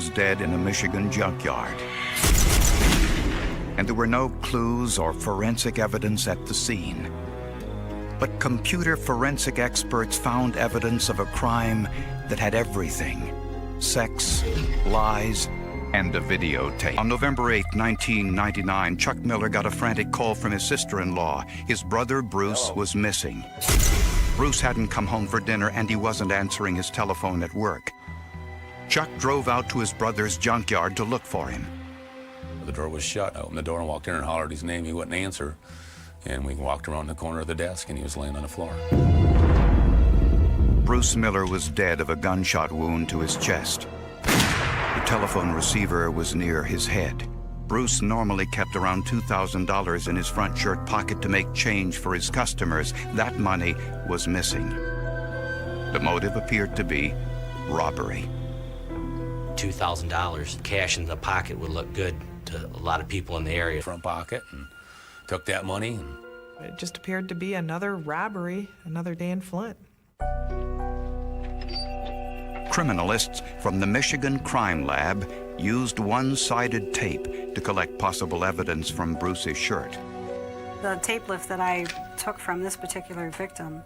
was dead in a Michigan junkyard. And there were no clues or forensic evidence at the scene. But computer forensic experts found evidence of a crime that had everything: sex, lies, and a videotape. On November 8, 1999, Chuck Miller got a frantic call from his sister-in-law. His brother, Bruce, was missing. Bruce hadn't come home for dinner, and he wasn't answering his telephone at work. Chuck drove out to his brother's junkyard to look for him. The door was shut. I opened the door and walked in and hollered his name. He wouldn't answer. And we walked around the corner of the desk, and he was laying on the floor. Bruce Miller was dead of a gunshot wound to his chest. The telephone receiver was near his head. Bruce normally kept around $2,000 in his front shirt pocket to make change for his customers. That money was missing. The motive appeared to be robbery. $2,000 cash in the pocket would look good to a lot of people in the area. Front pocket, and took that money. It just appeared to be another robbery, another Dan Flint. Criminalists from the Michigan Crime Lab used one-sided tape to collect possible evidence from Bruce's shirt. The tape lift that I took from this particular victim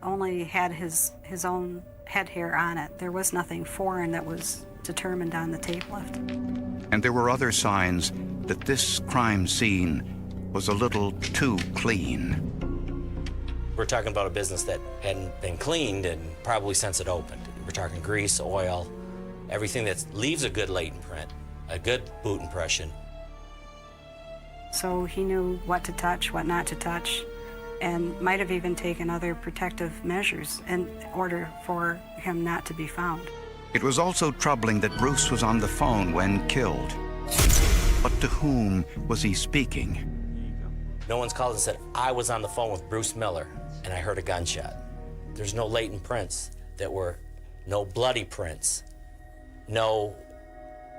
only had his own head hair on it. There was nothing foreign that was determined on the tape lift. And there were other signs that this crime scene was a little too clean. We're talking about a business that hadn't been cleaned and probably since it opened. We're talking grease, oil, everything that leaves a good latent print, a good boot impression. So he knew what to touch, what not to touch, and might have even taken other protective measures in order for him not to be found. It was also troubling that Bruce was on the phone when killed. But to whom was he speaking? No one's called and said, I was on the phone with Bruce Miller and I heard a gunshot. There's no latent prints that were, no bloody prints, no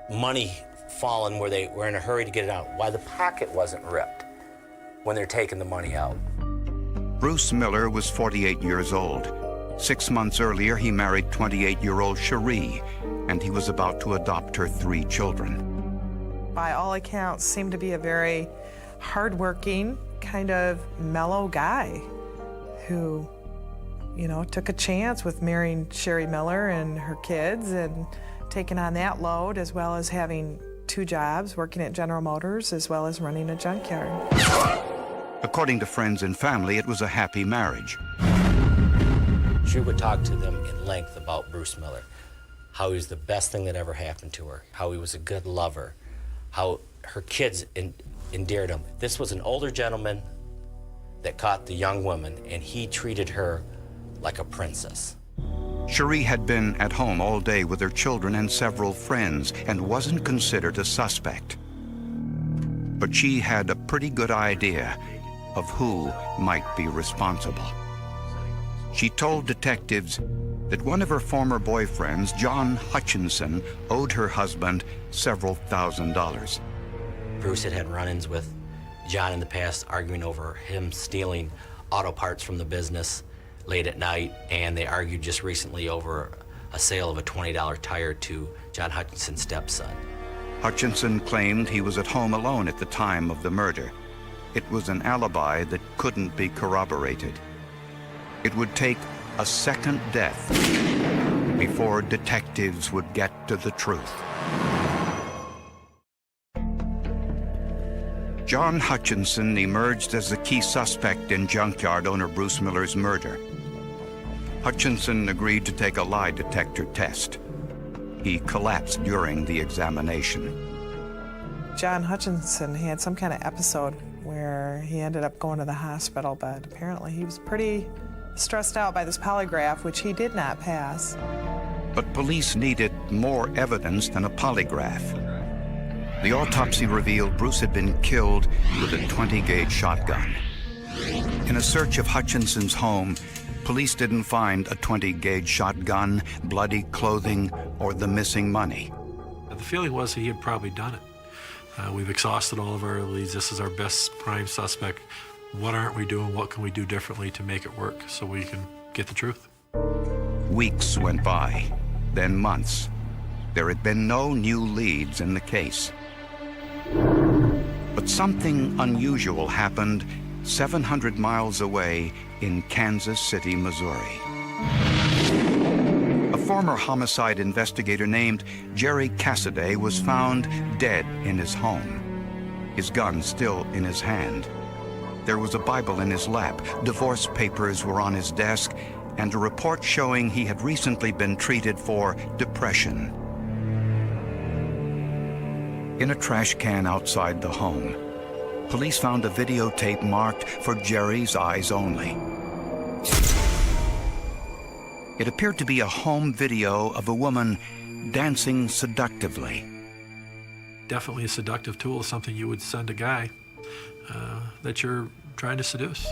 money fallen where they were in a hurry to get it out. Why the pocket wasn't ripped when they're taking the money out. Bruce Miller was 48 years old. 6 months earlier, he married 28-year-old Cherie, and he was about to adopt her 3 children. By all accounts, seemed to be a very hardworking, kind of mellow guy who, you know, took a chance with marrying Cherie Miller and her kids and taking on that load, as well as having 2 jobs, working at General Motors, as well as running a junkyard. According to friends and family, it was a happy marriage. She would talk to them in length about Bruce Miller, how he was the best thing that ever happened to her, how he was a good lover, how her kids endeared him. This was an older gentleman that caught the young woman, and he treated her like a princess. Cherie had been at home all day with her children and several friends and wasn't considered a suspect. But she had a pretty good idea of who might be responsible. She told detectives that one of her former boyfriends, John Hutchinson, owed her husband several $1,000s. Bruce had had run-ins with John in the past, arguing over him stealing auto parts from the business late at night, and they argued just recently over a sale of a $20 tire to John Hutchinson's stepson. Hutchinson claimed he was at home alone at the time of the murder. It was an alibi that couldn't be corroborated. It would take a second death before detectives would get to the truth. John Hutchinson emerged as the key suspect in junkyard owner Bruce Miller's murder. Hutchinson agreed to take a lie detector test. He collapsed during the examination. John Hutchinson had some kind of episode where he ended up going to the hospital, but apparently he was pretty stressed out by this polygraph, which he did not pass. But police needed more evidence than a polygraph. The autopsy revealed Bruce had been killed with a 20-gauge shotgun. In a search of Hutchinson's home, police didn't find a 20-gauge shotgun, bloody clothing, or the missing money. The feeling was that he had probably done it. We've exhausted all of our leads. This is our best prime suspect. What aren't we doing? What can we do differently to make it work so we can get the truth? Weeks went by, then months. There had been no new leads in the case. But something unusual happened 700 miles away in Kansas City, Missouri. A former homicide investigator named Jerry Cassidy was found dead in his home, his gun still in his hand. There was a Bible in his lap, divorce papers were on his desk, and a report showing he had recently been treated for depression. In a trash can outside the home, police found a videotape marked for Jerry's eyes only. It appeared to be a home video of a woman dancing seductively. Definitely a seductive tool, something you would send a guy that you're trying to seduce.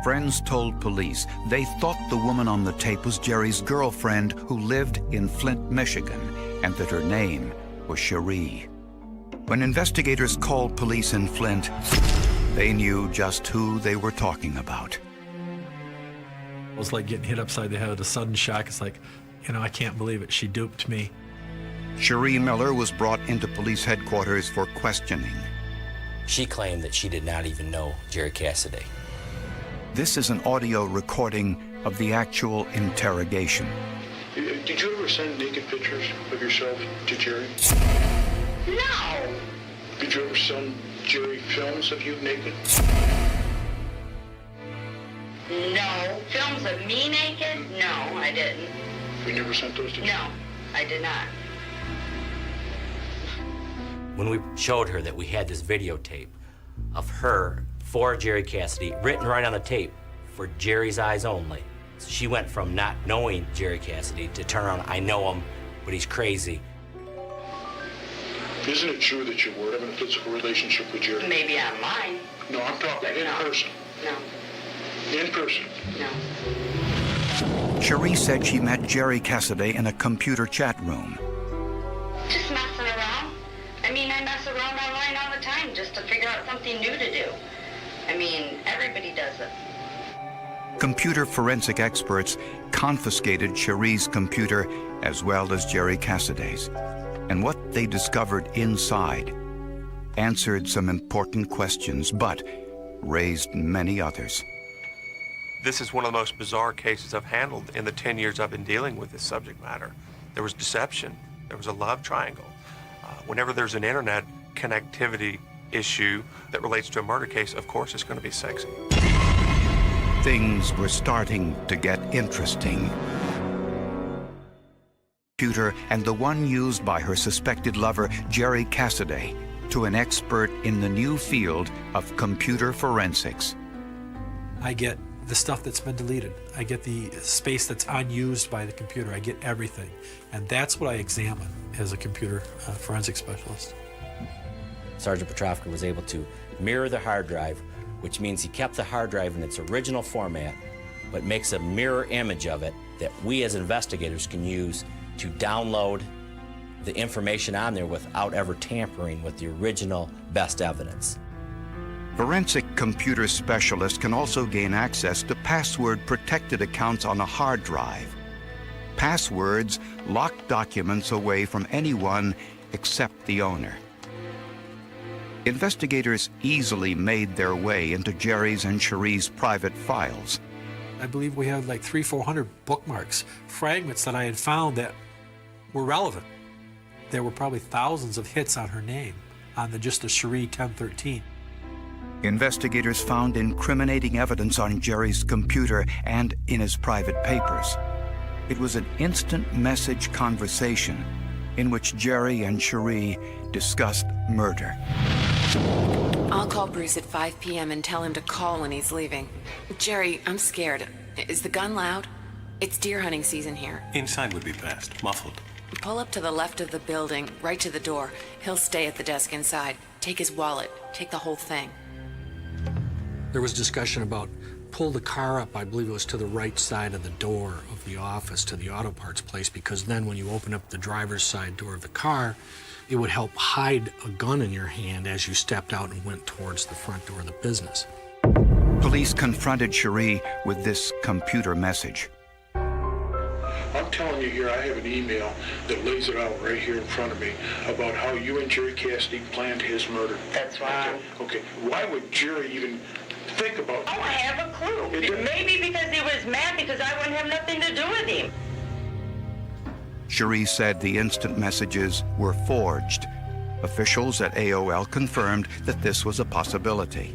Friends told police they thought the woman on the tape was Jerry's girlfriend who lived in Flint, Michigan, and that her name was Cherie. When investigators called police in Flint, they knew just who they were talking about. It was like getting hit upside the head with a sudden shock. It's like, you know, I can't believe it. She duped me. Cherie Miller was brought into police headquarters for questioning. She claimed that she did not even know Jerry Cassidy. This is an audio recording of the actual interrogation. Did you ever send naked pictures of yourself to Jerry? No. Did you ever send Jerry films of you naked? No. Films of me naked? No, I didn't. You never sent those to Jerry? No, I did not. When we showed her that we had this videotape of her for Jerry Cassidy, written right on the tape, for Jerry's eyes only, she went from not knowing Jerry Cassidy to turn around, I know him, but he's crazy. Isn't it true that you were having a physical relationship with Jerry? Maybe online. No, I'm talking in person. No. In person. No. Cherie said she met Jerry Cassidy in a computer chat room. Just messing around. I mean, I mess around online all the time just to figure out something new to do. I mean, everybody does it. Computer forensic experts confiscated Cherie's computer as well as Jerry Cassidy's. And what they discovered inside answered some important questions, but raised many others. This is one of the most bizarre cases I've handled in the 10 years I've been dealing with this subject matter. There was deception. There was a love triangle. Whenever there's an internet connectivity issue that relates to a murder case, of course it's going to be sexy. Things were starting to get interesting. Computer and the one used by her suspected lover, Jerry Cassidy, to an expert in the new field of computer forensics. I get the stuff that's been deleted. I get the space that's unused by the computer. I get everything. And that's what I examine as a computer forensic specialist. Sergeant Petrovka was able to mirror the hard drive, which means he kept the hard drive in its original format, but makes a mirror image of it that we as investigators can use to download the information on there without ever tampering with the original best evidence. Forensic computer specialists can also gain access to password-protected accounts on a hard drive. Passwords lock documents away from anyone except the owner. Investigators easily made their way into Jerry's and Cherie's private files. I believe we had like 300-400 bookmarks, fragments that I had found that were relevant. There were probably thousands of hits on her name on just the Cherie 1013. Investigators found incriminating evidence on Jerry's computer and in his private papers. It was an instant message conversation in which Jerry and Cherie discussed murder. I'll call Bruce at 5 p.m. and tell him to call when he's leaving. Jerry, I'm scared. Is the gun loud? It's deer hunting season here. Inside would be best, muffled. Pull up to the left of the building, right to the door. He'll stay at the desk inside. Take his wallet. Take the whole thing. There was discussion about pull the car up, I believe it was to the right side of the door of the office to the auto parts place, because then when you open up the driver's side door of the car, it would help hide a gun in your hand as you stepped out and went towards the front door of the business. Police confronted Cherie with this computer message. I'm telling you here, I have an email that lays it out right here in front of me about how you and Jerry Cassidy planned his murder. That's wrong. Okay. Why would Jerry even think about I don't have a clue. Maybe because he was mad because I wouldn't have nothing to do with him. Cherie said the instant messages were forged. Officials at AOL confirmed that this was a possibility.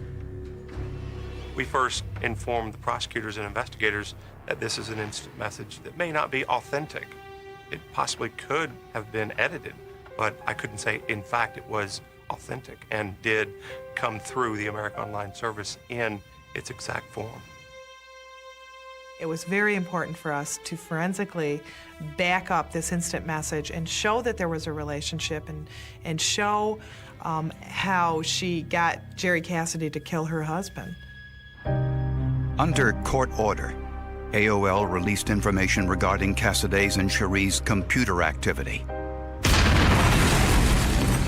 We first informed the prosecutors and investigators that this is an instant message that may not be authentic. It possibly could have been edited, but I couldn't say, in fact, it was authentic and did come through the America Online service in its exact form. It was very important for us to forensically back up this instant message and show that there was a relationship and show how she got Jerry Cassidy to kill her husband. Under court order, AOL released information regarding Cassidy's and Cherie's computer activity.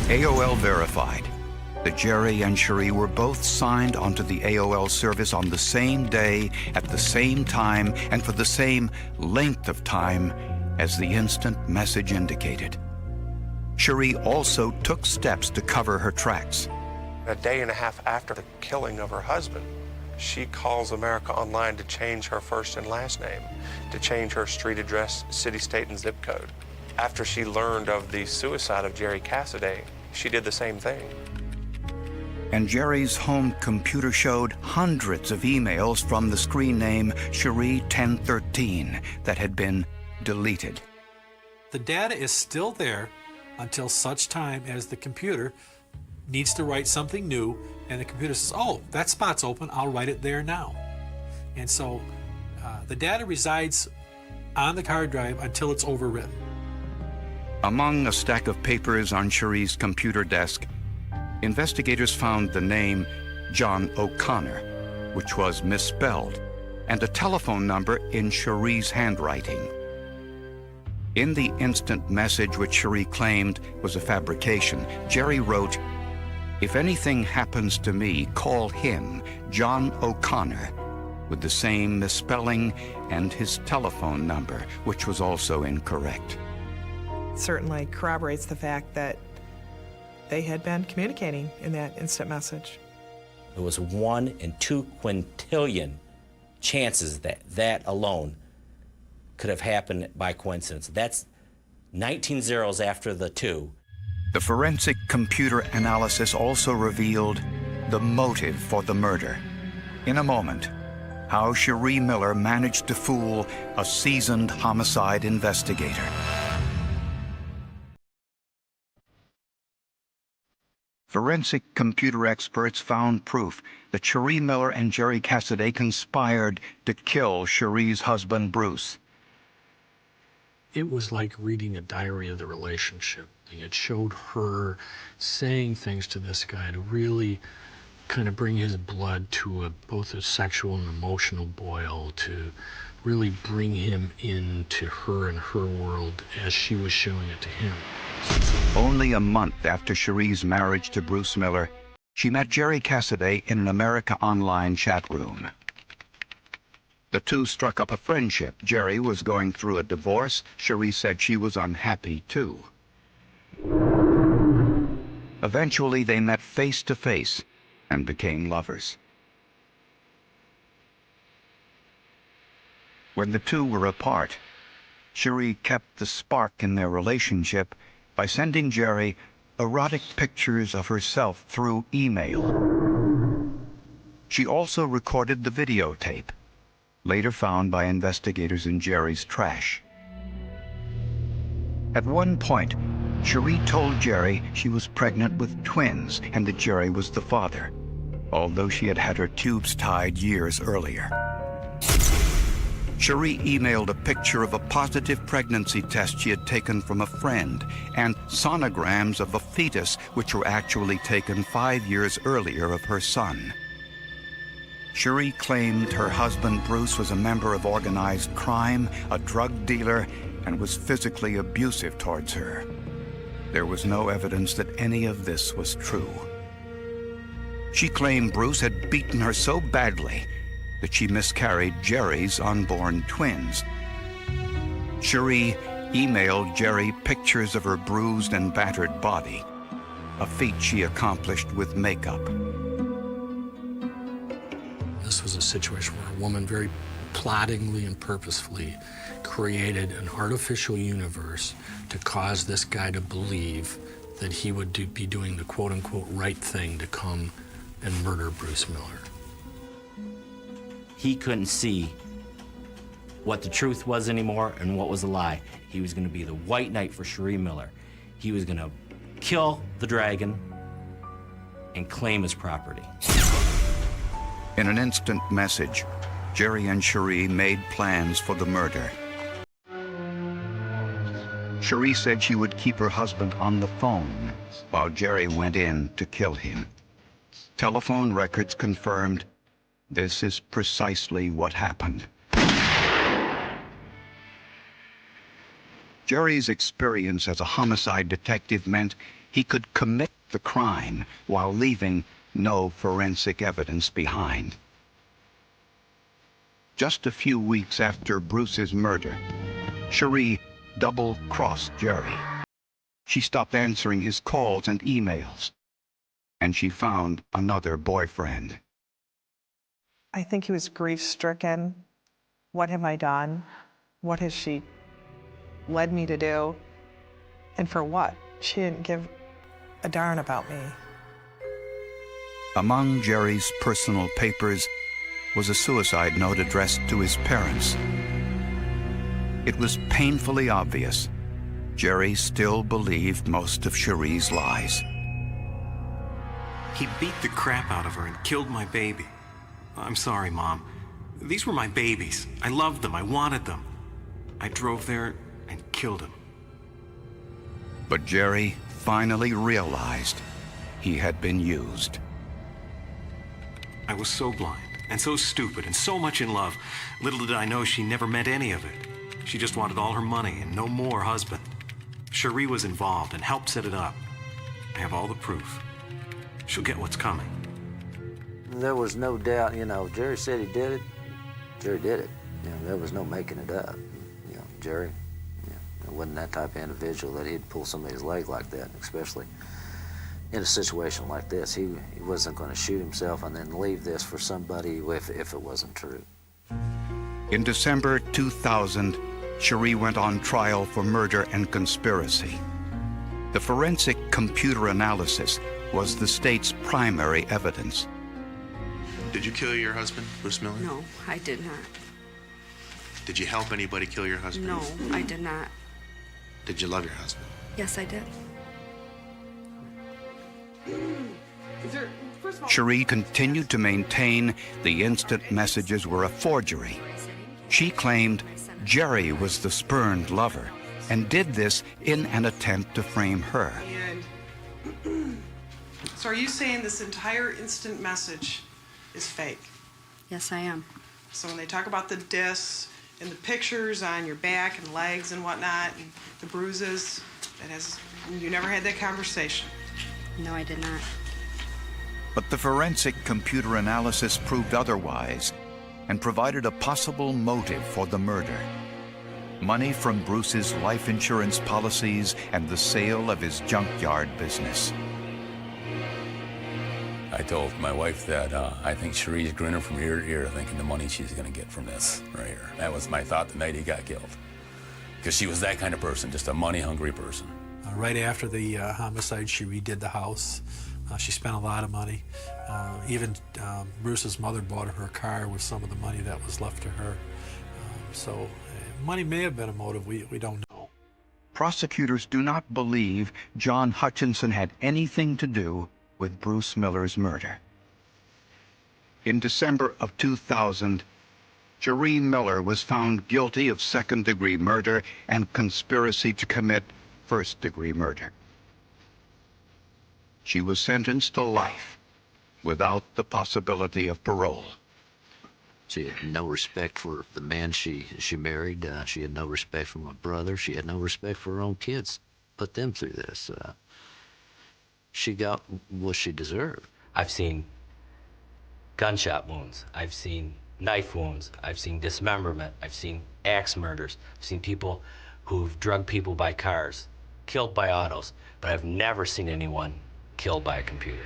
AOL verified that Jerry and Cherie were both signed onto the AOL service on the same day, at the same time, and for the same length of time as the instant message indicated. Cherie also took steps to cover her tracks. A day and a half after the killing of her husband, she calls America Online to change her first and last name, to change her street address, city, state, and zip code. After she learned of the suicide of Jerry Cassidy, she did the same thing. And Jerry's home computer showed hundreds of emails from the screen name Cherie 1013 that had been deleted. The data is still there until such time as the computer needs to write something new, and the computer says, oh, that spot's open, I'll write it there now. And so the data resides on the hard drive until it's overwritten. Among a stack of papers on Cherie's computer desk, investigators found the name John O'Connor, which was misspelled, and a telephone number in Cherie's handwriting. In the instant message which Cherie claimed was a fabrication, Jerry wrote, "If anything happens to me, call him, John O'Connor," with the same misspelling and his telephone number, which was also incorrect. Certainly corroborates the fact that they had been communicating in that instant message. It was 1 in 2 quintillion chances that that alone could have happened by coincidence. That's 19 zeros after the 2. The forensic computer analysis also revealed the motive for the murder. In a moment, how Cherie Miller managed to fool a seasoned homicide investigator. Forensic computer experts found proof that Cherie Miller and Jerry Cassidy conspired to kill Cherie's husband, Bruce. It was like reading a diary of the relationship. It showed her saying things to this guy to really kind of bring his blood to both a sexual and emotional boil, to really bring him into her and her world as she was showing it to him. Only a month after Cherie's marriage to Bruce Miller, she met Jerry Cassidy in an America Online chat room. The two struck up a friendship. Jerry was going through a divorce. Cherie said she was unhappy, too. Eventually, they met face to face and became lovers. When the two were apart, Cherie kept the spark in their relationship by sending Jerry erotic pictures of herself through email. She also recorded the videotape, later found by investigators in Jerry's trash. At one point, Cherie told Jerry she was pregnant with twins and that Jerry was the father, although she had had her tubes tied years earlier. Cherie emailed a picture of a positive pregnancy test she had taken from a friend and sonograms of a fetus which were actually taken 5 years earlier of her son. Cherie claimed her husband Bruce was a member of organized crime, a drug dealer, and was physically abusive towards her. There was no evidence that any of this was true. She claimed Bruce had beaten her so badly that she miscarried Jerry's unborn twins. Cherie emailed Jerry pictures of her bruised and battered body, a feat she accomplished with makeup. This was a situation where a woman very plottingly and purposefully created an artificial universe to cause this guy to believe that he would be doing the quote-unquote right thing to come and murder Bruce Miller. He couldn't see what the truth was anymore and what was a lie. He was going to be the white knight for Cherie Miller. He was going to kill the dragon and claim his property. In an instant message, Jerry and Cherie made plans for the murder. Cherie said she would keep her husband on the phone while Jerry went in to kill him. Telephone records confirmed this is precisely what happened. Jerry's experience as a homicide detective meant he could commit the crime while leaving no forensic evidence behind. Just a few weeks after Bruce's murder, Cherie double-crossed Jerry. She stopped answering his calls and emails, and she found another boyfriend. I think he was grief-stricken. What have I done? What has she led me to do? And for what? She didn't give a darn about me. Among Jerry's personal papers was a suicide note addressed to his parents. It was painfully obvious Jerry still believed most of Cherie's lies. He beat the crap out of her and killed my baby. I'm sorry, Mom. These were my babies. I loved them. I wanted them. I drove there and killed him. But Jerry finally realized he had been used. I was so blind and so stupid and so much in love. Little did I know she never meant any of it. She just wanted all her money and no more husband. Cherie was involved and helped set it up. I have all the proof. She'll get what's coming. There was no doubt, Jerry said he did it. Jerry did it. There was no making it up. Jerry, wasn't that type of individual that he'd pull somebody's leg like that, especially in a situation like this. He wasn't going to shoot himself and then leave this for somebody if it wasn't true. In December 2000, Cherie went on trial for murder and conspiracy. The forensic computer analysis was the state's primary evidence. Did you kill your husband, Bruce Miller? No, I did not. Did you help anybody kill your husband? No, I did not. Did you love your husband? Yes, I did. Cherie continued to maintain the instant messages were a forgery. She claimed Jerry was the spurned lover and did this in an attempt to frame her. So are you saying this entire instant message is fake? Yes, I am. So when they talk about the discs and the pictures on your back and legs and whatnot, and the bruises, you never had that conversation? No, I did not. But the forensic computer analysis proved otherwise and provided a possible motive for the murder. Money from Bruce's life insurance policies and the sale of his junkyard business. I told my wife that I think Cherie's grinning from ear to ear thinking the money she's going to get from this right here. That was my thought the night he got killed. Because she was that kind of person, just a money-hungry person. Right after the homicide, she redid the house. She spent a lot of money. Even Bruce's mother bought her a car with some of the money that was left to her. So money may have been a motive, we don't know. Prosecutors do not believe John Hutchinson had anything to do with Bruce Miller's murder. In December of 2000, Cherie Miller was found guilty of second-degree murder and conspiracy to commit first-degree murder. She was sentenced to life without the possibility of parole. She had no respect for the man she married. She had no respect for my brother. She had no respect for her own kids. Put them through this. She got what she deserved. I've seen gunshot wounds. I've seen knife wounds. I've seen dismemberment. I've seen axe murders. I've seen people who've drugged people by cars, killed by autos, but I've never seen anyone killed by a computer.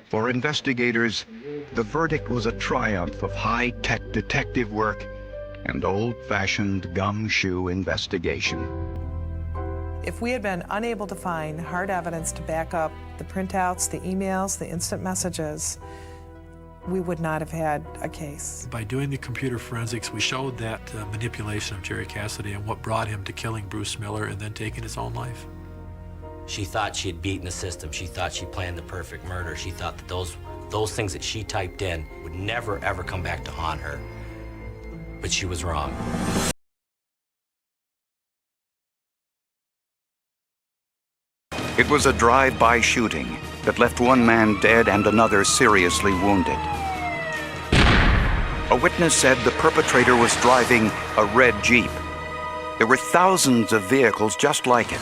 For investigators, the verdict was a triumph of high-tech detective work and old-fashioned gumshoe investigation. If we had been unable to find hard evidence to back up the printouts, the emails, the instant messages, we would not have had a case. By doing the computer forensics, we showed that manipulation of Jerry Cassidy and what brought him to killing Bruce Miller and then taking his own life. She thought she had beaten the system. She thought she planned the perfect murder. She thought that those things that she typed in would never, ever come back to haunt her. But she was wrong. It was a drive-by shooting that left one man dead and another seriously wounded. A witness said the perpetrator was driving a red Jeep. There were thousands of vehicles just like it,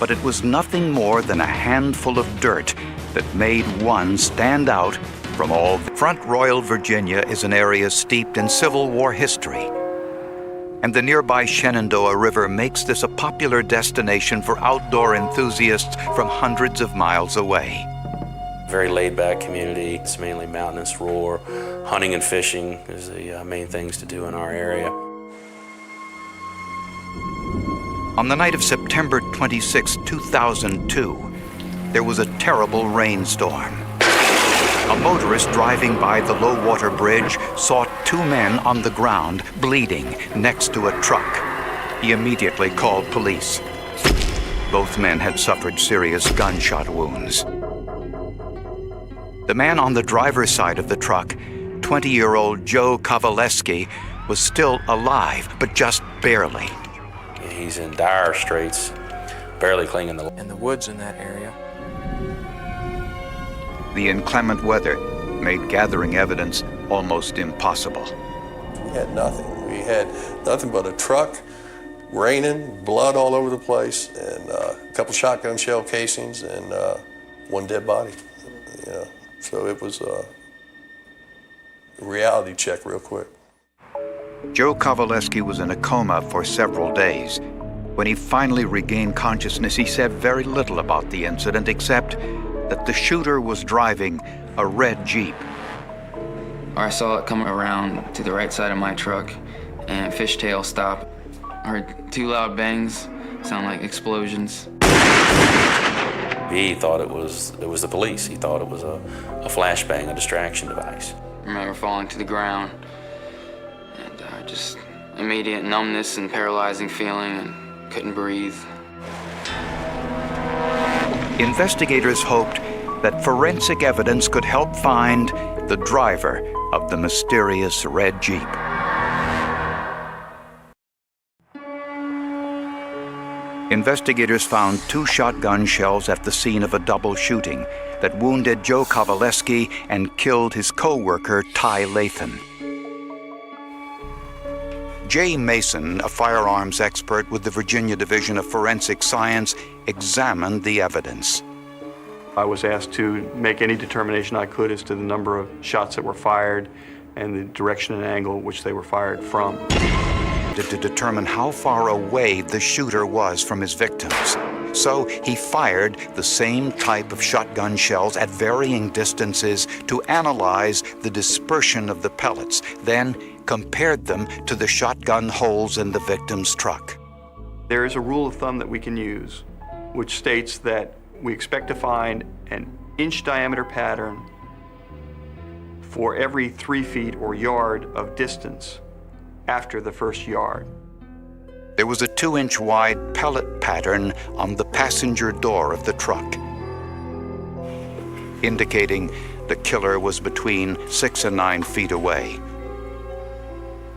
but it was nothing more than a handful of dirt that made one stand out from all. Front Royal, Virginia is an area steeped in Civil War history, and the nearby Shenandoah River makes this a popular destination for outdoor enthusiasts from hundreds of miles away. Very laid-back community. It's mainly mountainous roar. Hunting and fishing is the main things to do in our area. On the night of September 26, 2002, there was a terrible rainstorm. A motorist driving by the low-water bridge saw two men on the ground bleeding next to a truck. He immediately called police. Both men had suffered serious gunshot wounds. The man on the driver's side of the truck, 20-year-old Joe Kowaleski, was still alive, but just barely. He's in dire straits, barely clinging in the woods in that area. The inclement weather made gathering evidence almost impossible. We had nothing. We had nothing but a truck, raining, blood all over the place, and a couple shotgun shell casings, and one dead body. Yeah. So it was a reality check real quick. Joe Kowaleski was in a coma for several days. When he finally regained consciousness, he said very little about the incident except that the shooter was driving a red Jeep. I saw it coming around to the right side of my truck and fishtail stop. I heard two loud bangs, sound like explosions. He thought it was the police. He thought it was a flashbang, a distraction device. I remember falling to the ground and just immediate numbness and paralyzing feeling and couldn't breathe. Investigators hoped that forensic evidence could help find the driver of the mysterious red Jeep. Investigators found 2 shotgun shells at the scene of a double shooting that wounded Joe Kowaleski and killed his co-worker, Ty Lathan. Jay Mason, a firearms expert with the Virginia Division of Forensic Science, examined the evidence. I was asked to make any determination I could as to the number of shots that were fired and the direction and angle which they were fired from. To determine how far away the shooter was from his victims. So he fired the same type of shotgun shells at varying distances to analyze the dispersion of the pellets, then compared them to the shotgun holes in the victim's truck. There is a rule of thumb that we can use, which states that we expect to find an inch diameter pattern for every 3 feet or yard of distance after the first yard. There was a 2-inch wide pellet pattern on the passenger door of the truck, indicating the killer was between 6 and 9 feet away.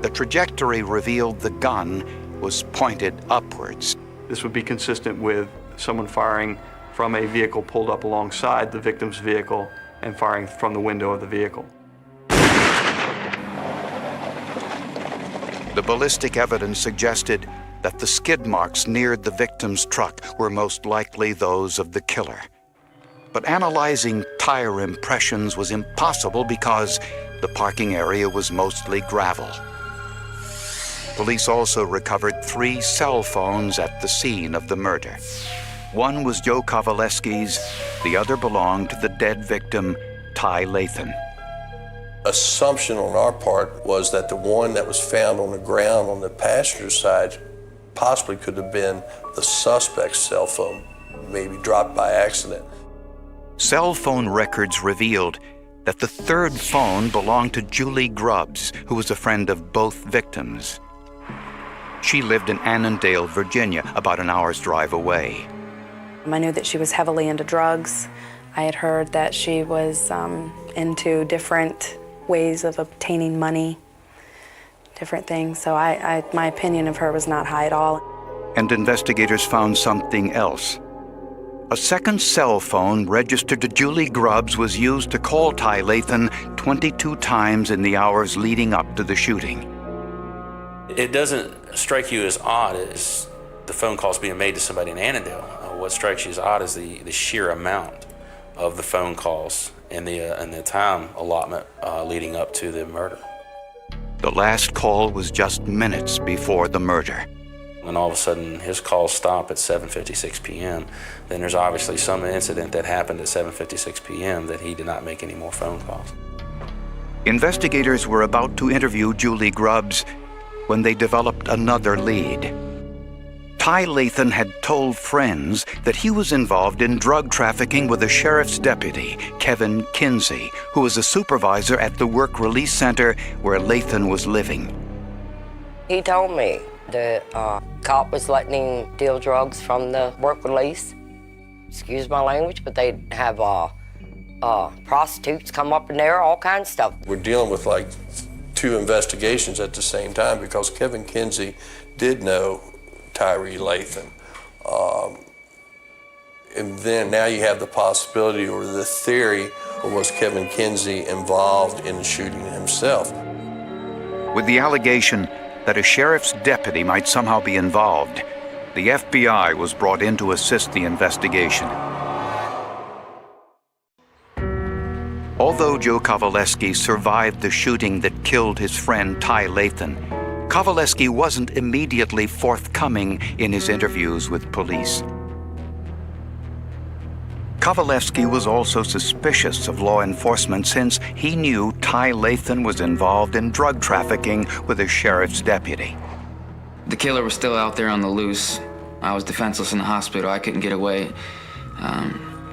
The trajectory revealed the gun was pointed upwards. This would be consistent with someone firing from a vehicle pulled up alongside the victim's vehicle and firing from the window of the vehicle. The ballistic evidence suggested that the skid marks near the victim's truck were most likely those of the killer. But analyzing tire impressions was impossible because the parking area was mostly gravel. Police also recovered 3 cell phones at the scene of the murder. One was Joe Kovaleski's, the other belonged to the dead victim, Ty Lathan. Assumption on our part was that the one that was found on the ground on the passenger side possibly could have been the suspect's cell phone, maybe dropped by accident. Cell phone records revealed that the third phone belonged to Julie Grubbs, who was a friend of both victims. She lived in Annandale, Virginia, about an hour's drive away. I knew that she was heavily into drugs. I had heard that she was into different ways of obtaining money, different things. So my opinion of her was not high at all. And investigators found something else. A second cell phone registered to Julie Grubbs was used to call Ty Lathan 22 times in the hours leading up to the shooting. It doesn't strike you as odd as the phone calls being made to somebody in Annandale. What strikes you as odd is the sheer amount of the phone calls and the time allotment leading up to the murder. The last call was just minutes before the murder. When all of a sudden his calls stop at 7:56 p.m., then there's obviously some incident that happened at 7:56 p.m. that he did not make any more phone calls. Investigators were about to interview Julie Grubbs when they developed another lead. Ty Lathan had told friends that he was involved in drug trafficking with a sheriff's deputy, Kevin Kinsey, who was a supervisor at the work release center where Lathan was living. He told me the cop was letting him deal drugs from the work release. Excuse my language, but they'd have prostitutes come up in there, all kinds of stuff. We're dealing with like 2 investigations at the same time because Kevin Kinsey did know Tyree Lathan. And then now you have the possibility or the theory, or was Kevin Kinsey involved in the shooting himself? With the allegation that a sheriff's deputy might somehow be involved, the FBI was brought in to assist the investigation. Although Joe Kovaleski survived the shooting that killed his friend Ty Lathan, Kovaleski wasn't immediately forthcoming in his interviews with police. Kovaleski was also suspicious of law enforcement since he knew Ty Lathan was involved in drug trafficking with a sheriff's deputy. The killer was still out there on the loose. I was defenseless in the hospital. I couldn't get away.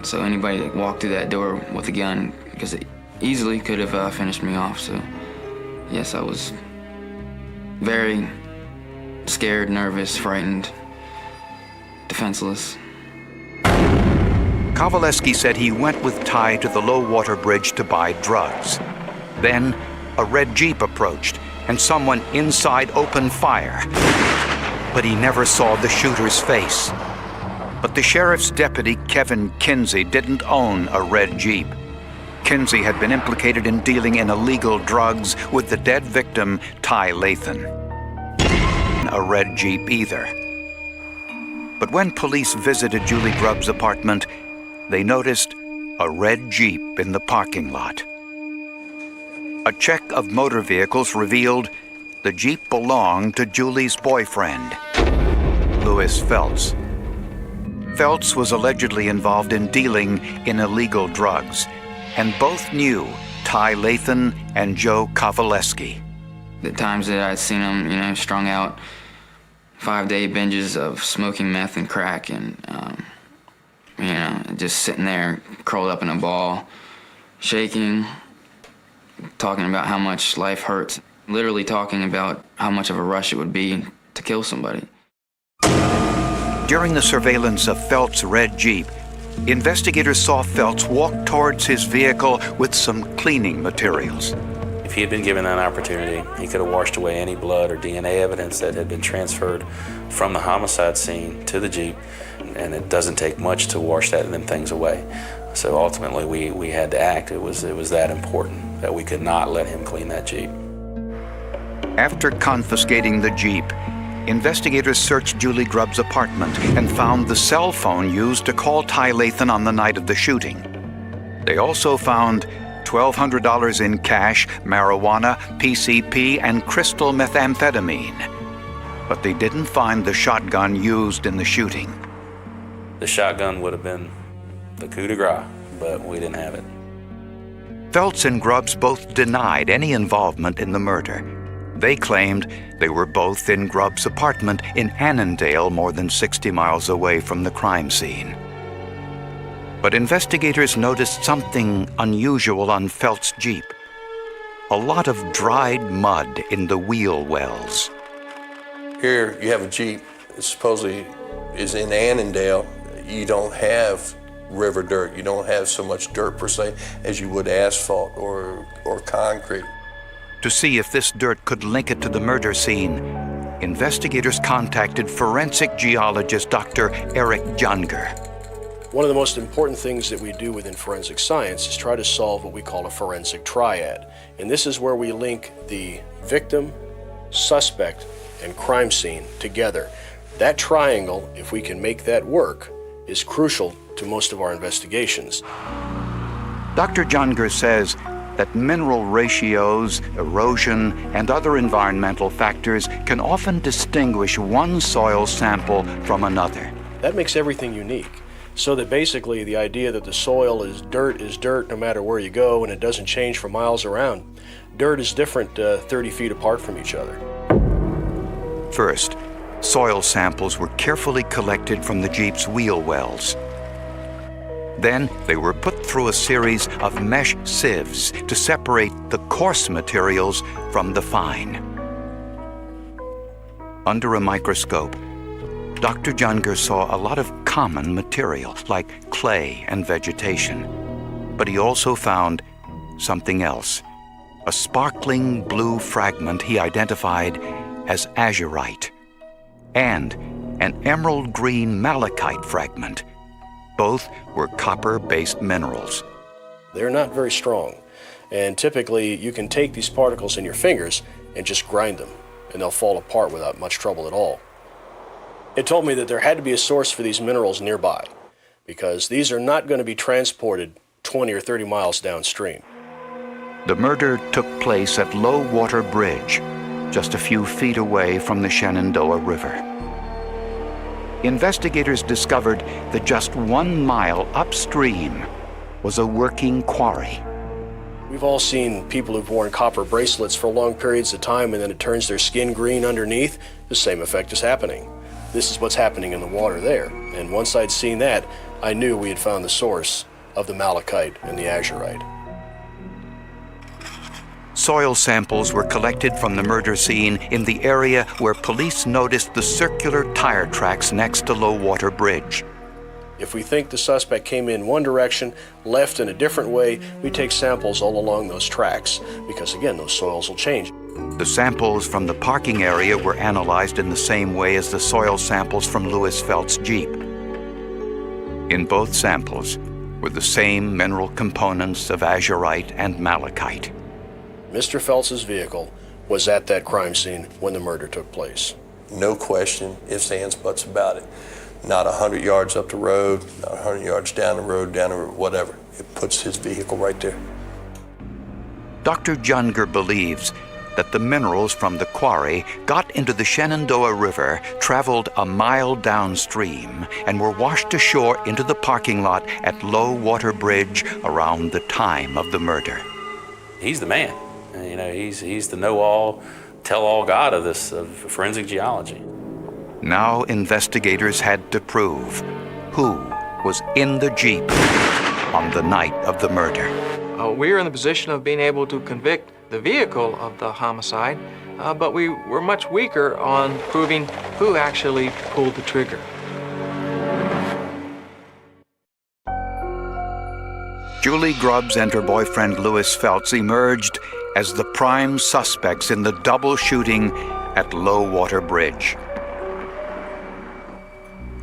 So anybody that walked through that door with a gun, because it easily could have finished me off. So yes, I was very scared, nervous, frightened, defenseless. Kovaleski said he went with Ty to the low-water bridge to buy drugs. Then, a red Jeep approached, and someone inside opened fire. But he never saw the shooter's face. But the sheriff's deputy, Kevin Kinsey, didn't own a red Jeep. Kinsey had been implicated in dealing in illegal drugs with the dead victim, Ty Lathan. A red Jeep either. But when police visited Julie Grubbs' apartment, they noticed a red Jeep in the parking lot. A check of motor vehicles revealed the Jeep belonged to Julie's boyfriend, Louis Feltz. Feltz was allegedly involved in dealing in illegal drugs, and both knew Ty Lathan and Joe Kovaleski. The times that I'd seen him, strung out 5-day binges of smoking meth and crack, and just sitting there curled up in a ball, shaking, talking about how much life hurts, literally talking about how much of a rush it would be to kill somebody. During the surveillance of Felt's red Jeep, investigators saw Feltz walk towards his vehicle with some cleaning materials. If he had been given that opportunity, he could have washed away any blood or DNA evidence that had been transferred from the homicide scene to the Jeep, and it doesn't take much to wash them things away. So ultimately, we had to act. It was that important that we could not let him clean that Jeep. After confiscating the Jeep, investigators searched Julie Grubbs' apartment and found the cell phone used to call Ty Lathan on the night of the shooting. They also found $1,200 in cash, marijuana, PCP, and crystal methamphetamine. but they didn't find the shotgun used in the shooting. The shotgun would have been the coup de grace, but we didn't have it. Felts and Grubbs both denied any involvement in the murder. They claimed they were both in Grubbs' apartment in Annandale, more than 60 miles away from the crime scene. But investigators noticed something unusual on Felts' Jeep. A lot of dried mud in the wheel wells. Here you have a Jeep that supposedly is in Annandale. You don't have river dirt. You don't have so much dirt per se as you would asphalt or concrete. To see if this dirt could link it to the murder scene, investigators contacted forensic geologist Dr. Eric Junger. One of the most important things that we do within forensic science is try to solve what we call a forensic triad. And this is where we link the victim, suspect, and crime scene together. That triangle, if we can make that work, is crucial to most of our investigations. Dr. Junger says that mineral ratios, erosion, and other environmental factors can often distinguish one soil sample from another. That makes everything unique. So that basically the idea that the soil is dirt no matter where you go and it doesn't change for miles around. Dirt is different 30 feet apart from each other. First, soil samples were carefully collected from the Jeep's wheel wells. Then they were put through a series of mesh sieves to separate the coarse materials from the fine. Under a microscope, Dr. Junger saw a lot of common material, like clay and vegetation. But he also found something else, a sparkling blue fragment he identified as azurite, and an emerald green malachite fragment. Both were copper-based minerals. They're not very strong, and typically you can take these particles in your fingers and just grind them, and they'll fall apart without much trouble at all. It told me that there had to be a source for these minerals nearby, because these are not going to be transported 20 or 30 miles downstream. The murder took place at Low Water Bridge, just a few feet away from the Shenandoah River. Investigators discovered that just 1 mile upstream was a working quarry. We've all seen people who've worn copper bracelets for long periods of time and then it turns their skin green underneath. The same effect is happening. This is what's happening in the water there. And once I'd seen that, I knew we had found the source of the malachite and the azurite. Soil samples were collected from the murder scene in the area where police noticed the circular tire tracks next to Low Water Bridge. If we think the suspect came in one direction, left in a different way, we take samples all along those tracks, because again, those soils will change. The samples from the parking area were analyzed in the same way as the soil samples from Lewis Felts' Jeep. In both samples were the same mineral components of azurite and malachite. Mr. Felts' vehicle was at that crime scene when the murder took place. No question, ifs, ands, buts about it. Not 100 yards up the road, not 100 yards down the road, whatever. It puts his vehicle right there. Dr. Junger believes that the minerals from the quarry got into the Shenandoah River, traveled a mile downstream, and were washed ashore into the parking lot at Low Water Bridge around the time of the murder. He's the man. You know, he's the know-all, tell-all god of this, of forensic geology. Now investigators had to prove who was in the Jeep on the night of the murder. We are in the position of being able to convict the vehicle of the homicide, but we were much weaker on proving who actually pulled the trigger. Julie Grubbs and her boyfriend Lewis Felts emerged as the prime suspects in the double shooting at Low Water Bridge.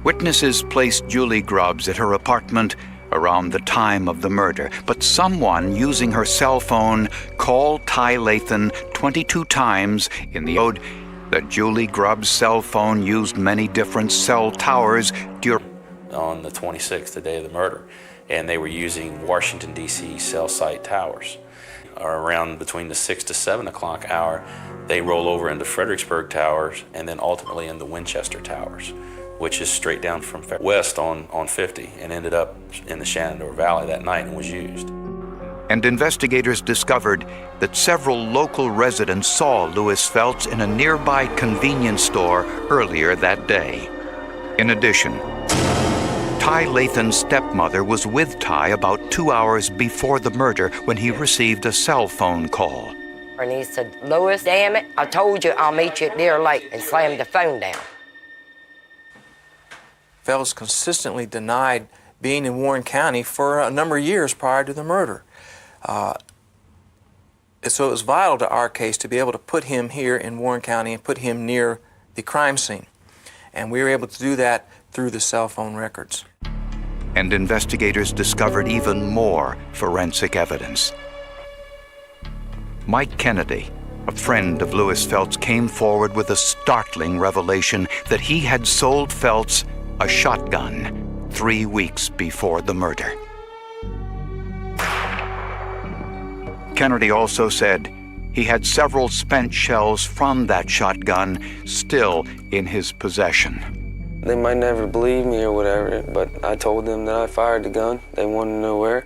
Witnesses placed Julie Grubbs at her apartment around the time of the murder, but someone using her cell phone called Ty Lathan 22 times in the code that Julie Grubbs' cell phone used many different cell towers on the 26th, the day of the murder, and they were using Washington, D.C. cell site towers. or around between the 6 to 7 o'clock hour, they roll over into Fredericksburg Towers and then ultimately into Winchester Towers, which is straight down from west on 50, and ended up in the Shenandoah Valley that night and was used. And investigators discovered that several local residents saw Louis Phelps in a nearby convenience store earlier that day. In addition, Ty Lathan's stepmother was with Ty about 2 hours before the murder when he received a cell phone call. And he said, "Louis, damn it, I told you I'll meet you at Deer Lake," and slammed the phone down. Phelps consistently denied being in Warren County for a number of years prior to the murder. So it was vital to our case to be able to put him here in Warren County and put him near the crime scene. And we were able to do that through the cell phone records. And investigators discovered even more forensic evidence. Mike Kennedy, a friend of Louis Phelps, came forward with a startling revelation that he had sold Phelps a shotgun 3 weeks before the murder. Kennedy also said he had several spent shells from that shotgun still in his possession. They might never believe me or whatever, but I told them that I fired the gun. They wanted to know where.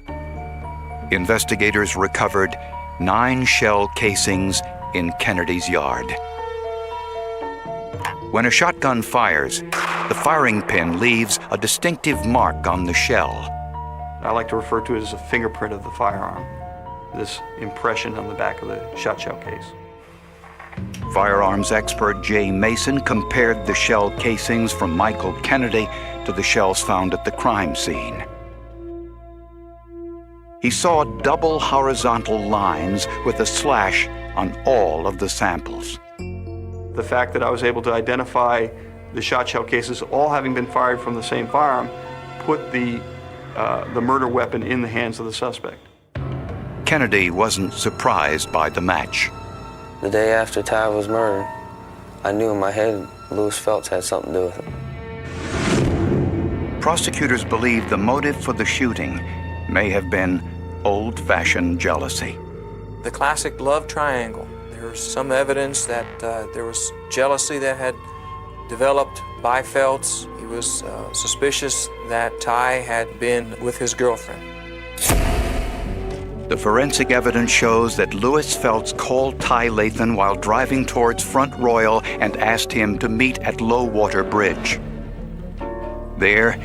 Investigators recovered 9 shell casings in Kennedy's yard. When a shotgun fires, the firing pin leaves a distinctive mark on the shell. I like to refer to it as a fingerprint of the firearm, this impression on the back of the shot shell case. Firearms expert Jay Mason compared the shell casings from Michael Kennedy to the shells found at the crime scene. He saw double horizontal lines with a slash on all of the samples. The fact that I was able to identify the shot shell cases all having been fired from the same firearm put the murder weapon in the hands of the suspect. Kennedy wasn't surprised by the match. The day after Ty was murdered, I knew in my head Louis Phelps had something to do with it. Prosecutors believe the motive for the shooting may have been old-fashioned jealousy. The classic love triangle. There's some evidence that there was jealousy that had developed by Phelps. He was suspicious that Ty had been with his girlfriend. The forensic evidence shows that Louis Phelps called Ty Lathan while driving towards Front Royal and asked him to meet at Low Water Bridge. There,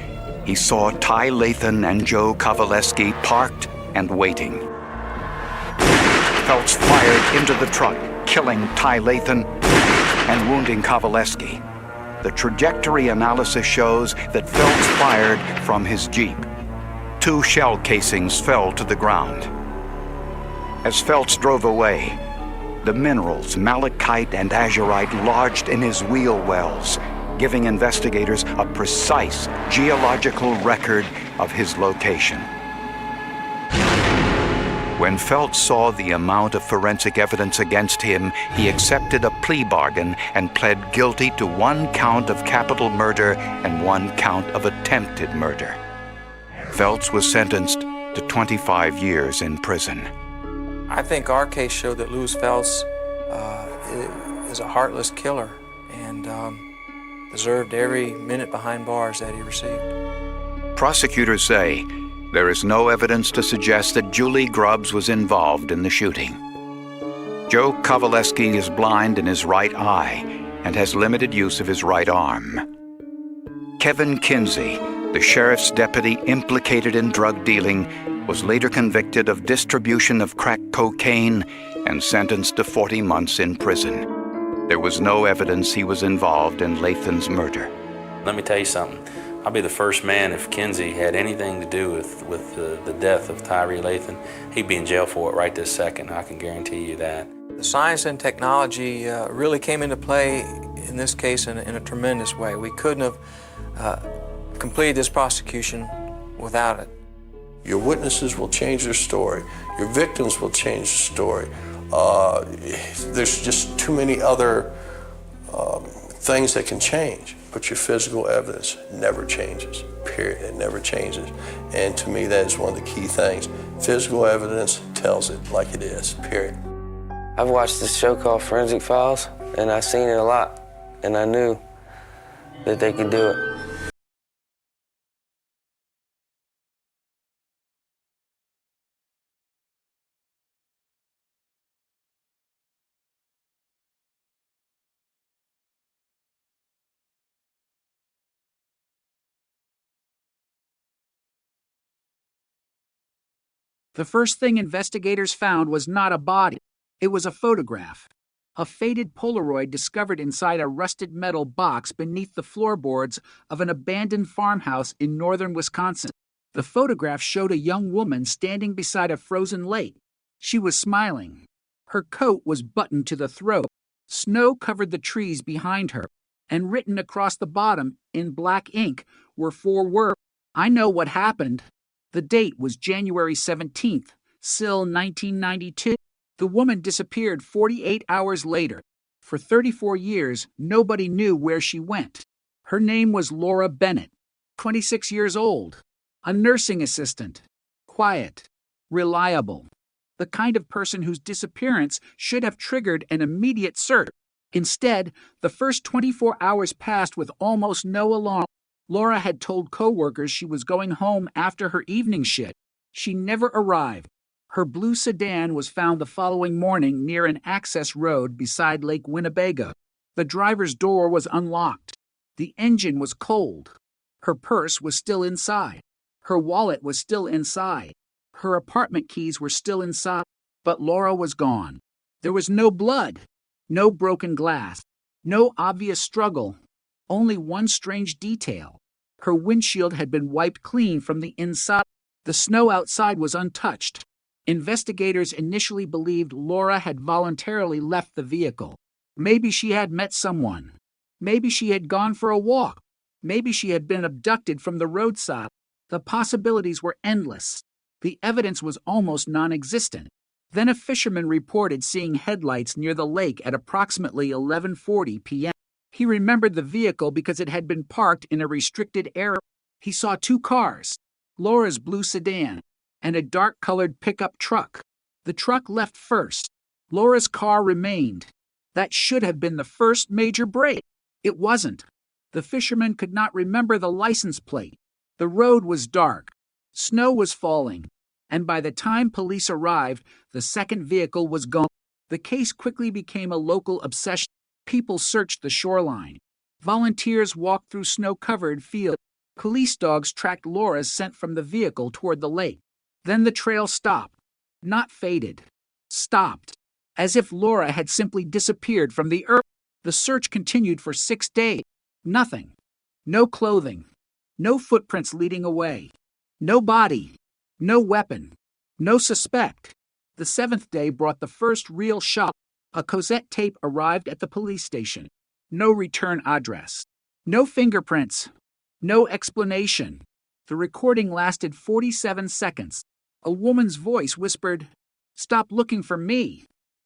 he saw Ty Lathan and Joe Kowaleski parked and waiting. Phelps fired into the truck, killing Ty Lathan and wounding Kowaleski. The trajectory analysis shows that Phelps fired from his Jeep. 2 shell casings fell to the ground. As Phelps drove away, the minerals, malachite and azurite, lodged in his wheel wells, giving investigators a precise geological record of his location. When Phelps saw the amount of forensic evidence against him, he accepted a plea bargain and pled guilty to 1 count of capital murder and 1 count of attempted murder. Phelps was sentenced to 25 years in prison. I think our case showed that Louis Phelps is a heartless killer and deserved every minute behind bars that he received. Prosecutors say there is no evidence to suggest that Julie Grubbs was involved in the shooting. Joe Kowaleski is blind in his right eye and has limited use of his right arm. Kevin Kinsey, the sheriff's deputy implicated in drug dealing, was later convicted of distribution of crack cocaine and sentenced to 40 months in prison. There was no evidence he was involved in Lathan's murder. Let me tell you something. I'll be the first man if Kinsey had anything to do with the death of Tyree Lathan. He'd be in jail for it right this second. I can guarantee you that. The science and technology really came into play in this case in a tremendous way. We couldn't have completed this prosecution without it. Your witnesses will change their story. Your victims will change the story. There's just too many other things that can change. but your physical evidence never changes, period. It never changes. And to me, that is one of the key things. Physical evidence tells it like it is, period. I've watched this show called Forensic Files, and I've seen it a lot, and I knew that they could do it. The first thing investigators found was not a body. It was a photograph. A faded Polaroid discovered inside a rusted metal box beneath the floorboards of an abandoned farmhouse in northern Wisconsin. The photograph showed a young woman standing beside a frozen lake. She was smiling. Her coat was buttoned to the throat. Snow covered the trees behind her, and written across the bottom in black ink were 4 words. I know what happened. The date was January 17th, still 1992. The woman disappeared 48 hours later. For 34 years, nobody knew where she went. Her name was Laura Bennett, 26 years old, a nursing assistant, quiet, reliable, the kind of person whose disappearance should have triggered an immediate search. Instead, the first 24 hours passed with almost no alarm. Laura had told co-workers she was going home after her evening shift. She never arrived. Her blue sedan was found the following morning near an access road beside Lake Winnebago. The driver's door was unlocked. The engine was cold. Her purse was still inside. Her wallet was still inside. Her apartment keys were still inside. But Laura was gone. There was no blood, no broken glass, no obvious struggle. Only one strange detail. Her windshield had been wiped clean from the inside. The snow outside was untouched. Investigators initially believed Laura had voluntarily left the vehicle. Maybe she had met someone. Maybe she had gone for a walk. Maybe she had been abducted from the roadside. The possibilities were endless. The evidence was almost non-existent. Then a fisherman reported seeing headlights near the lake at approximately 11:40 p.m. He remembered the vehicle because it had been parked in a restricted area. He saw 2 cars, Laura's blue sedan and a dark-colored pickup truck. The truck left first. Laura's car remained. That should have been the first major break. It wasn't. The fisherman could not remember the license plate. The road was dark. Snow was falling. And by the time police arrived, the second vehicle was gone. The case quickly became a local obsession. People searched the shoreline. Volunteers walked through snow-covered fields. Police dogs tracked Laura's scent from the vehicle toward the lake. Then the trail stopped. Not faded. Stopped. As if Laura had simply disappeared from the earth. The search continued for 6 days. Nothing. No clothing. No footprints leading away. No body. No weapon. No suspect. The 7th day brought the first real shock. A cassette tape arrived at the police station. No return address. No fingerprints. No explanation. The recording lasted 47 seconds. A woman's voice whispered, "Stop looking for me."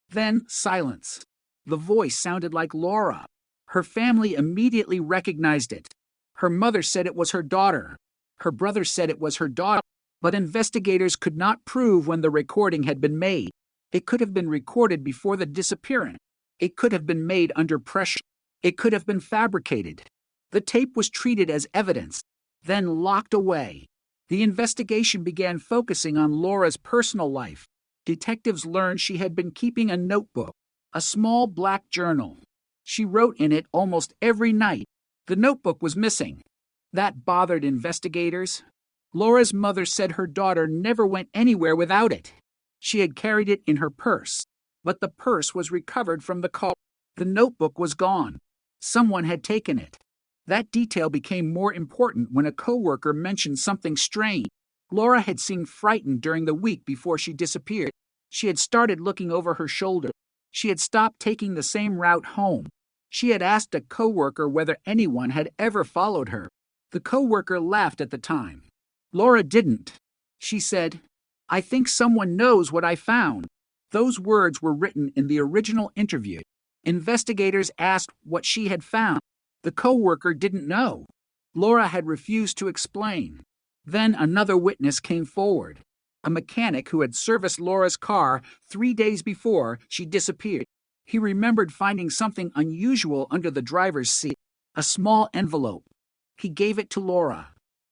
Then silence. The voice sounded like Laura. Her family immediately recognized it. Her mother said it was her daughter. Her brother said it was her daughter. But investigators could not prove when the recording had been made. It could have been recorded before the disappearance. It could have been made under pressure. It could have been fabricated. The tape was treated as evidence, then locked away. The investigation began focusing on Laura's personal life. Detectives learned she had been keeping a notebook, a small black journal. She wrote in it almost every night. The notebook was missing. That bothered investigators. Laura's mother said her daughter never went anywhere without it. She had carried it in her purse, but the purse was recovered from the car. The notebook was gone. Someone had taken it. That detail became more important when a coworker mentioned something strange. Laura had seemed frightened during the week before she disappeared. She had started looking over her shoulder. She had stopped taking the same route home. She had asked a coworker whether anyone had ever followed her. The coworker laughed at the time. Laura didn't. She said, "I think someone knows what I found." Those words were written in the original interview. Investigators asked what she had found. The co-worker didn't know. Laura had refused to explain. Then another witness came forward. A mechanic who had serviced Laura's car 3 days before she disappeared. He remembered finding something unusual under the driver's seat, a small envelope. He gave it to Laura.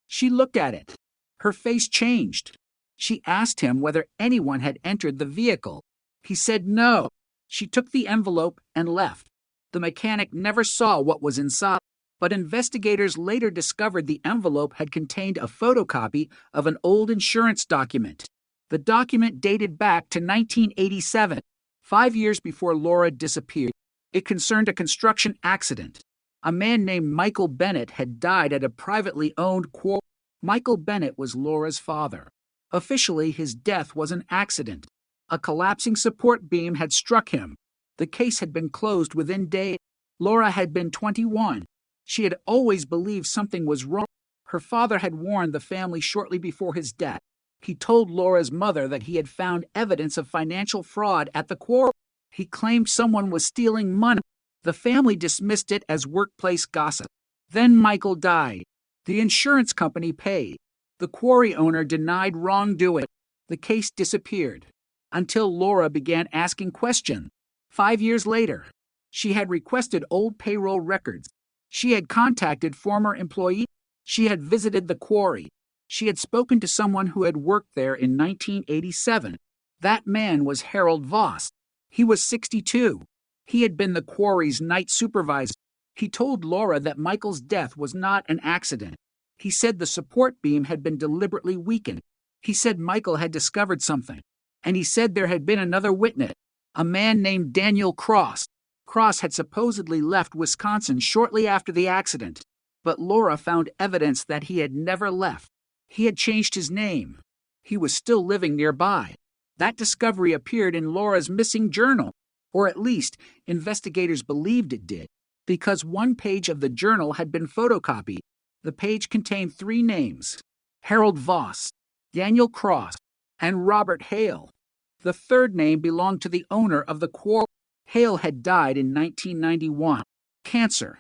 She looked at it. Her face changed. She asked him whether anyone had entered the vehicle. He said no. She took the envelope and left. The mechanic never saw what was inside, but investigators later discovered the envelope had contained a photocopy of an old insurance document. The document dated back to 1987, 5 years before Laura disappeared. It concerned a construction accident. A man named Michael Bennett had died at a privately owned quarry. Michael Bennett was Laura's father. Officially, his death was an accident. A collapsing support beam had struck him. The case had been closed within days. Laura had been 21. She had always believed something was wrong. Her father had warned the family shortly before his death. He told Laura's mother that he had found evidence of financial fraud at the quarry. He claimed someone was stealing money. The family dismissed it as workplace gossip. Then Michael died. The insurance company paid. The quarry owner denied wrongdoing. The case disappeared until Laura began asking questions. 5 years later, she had requested old payroll records. She had contacted former employees. She had visited the quarry. She had spoken to someone who had worked there in 1987. That man was Harold Voss. He was 62. He had been the quarry's night supervisor. He told Laura that Michael's death was not an accident. He said the support beam had been deliberately weakened. He said Michael had discovered something. And he said there had been another witness, a man named Daniel Cross. Cross had supposedly left Wisconsin shortly after the accident, but Laura found evidence that he had never left. He had changed his name. He was still living nearby. That discovery appeared in Laura's missing journal, or at least investigators believed it did, because one page of the journal had been photocopied. The page contained 3 names: Harold Voss, Daniel Cross, and Robert Hale. The third name belonged to the owner of the quarry. Hale had died in 1991, cancer.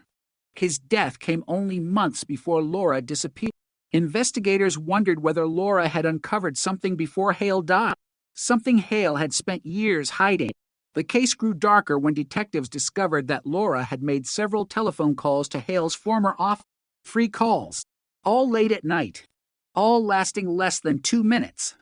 His death came only months before Laura disappeared. Investigators wondered whether Laura had uncovered something before Hale died, something Hale had spent years hiding. The case grew darker when detectives discovered that Laura had made several telephone calls to Hale's former office. Free calls, all late at night, all lasting less than 2 minutes.